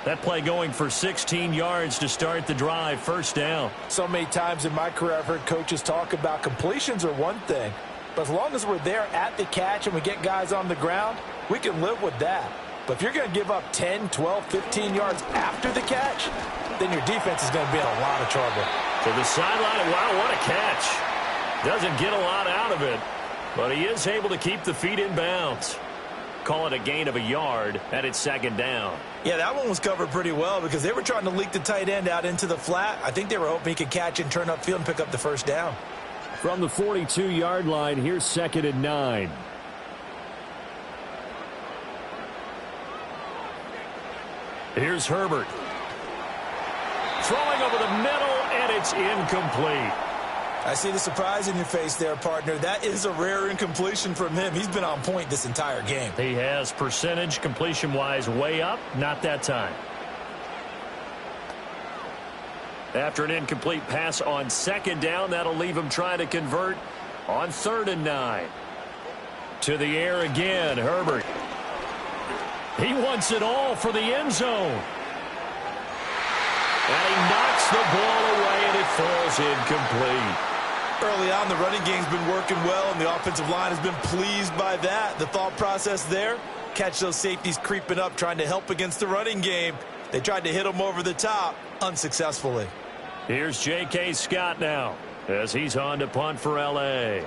That play going for 16 yards to start the drive, 1st down. So many times in my career I've heard coaches talk about completions are one thing, but as long as we're there at the catch and we get guys on the ground, we can live with that. But if you're going to give up 10, 12, 15 yards after the catch, then your defense is going to be in a lot of trouble. To the sideline, wow, what a catch. Doesn't get a lot out of it, but he is able to keep the feet in bounds. Call it a gain of a yard, and it's 2nd down. Yeah, that one was covered pretty well because they were trying to leak the tight end out into the flat. I think they were hoping he could catch and turn upfield and pick up the 1st down. From the 42-yard line, here's 2nd and 9. Here's Herbert. Throwing over the middle, and it's incomplete. I see the surprise in your face there, partner. That is a rare incompletion from him. He's been on point this entire game. He has percentage completion-wise way up, not that time. After an incomplete pass on 2nd down, that'll leave him trying to convert on 3rd and 9. To the air again, Herbert. He wants it all for the end zone. And he knocks the ball away, and it falls incomplete. Early on, the running game's been working well, and the offensive line has been pleased by that. The thought process there, catch those safeties creeping up, trying to help against the running game. They tried to hit him over the top, unsuccessfully. Here's J.K. Scott now, as he's on to punt for L.A.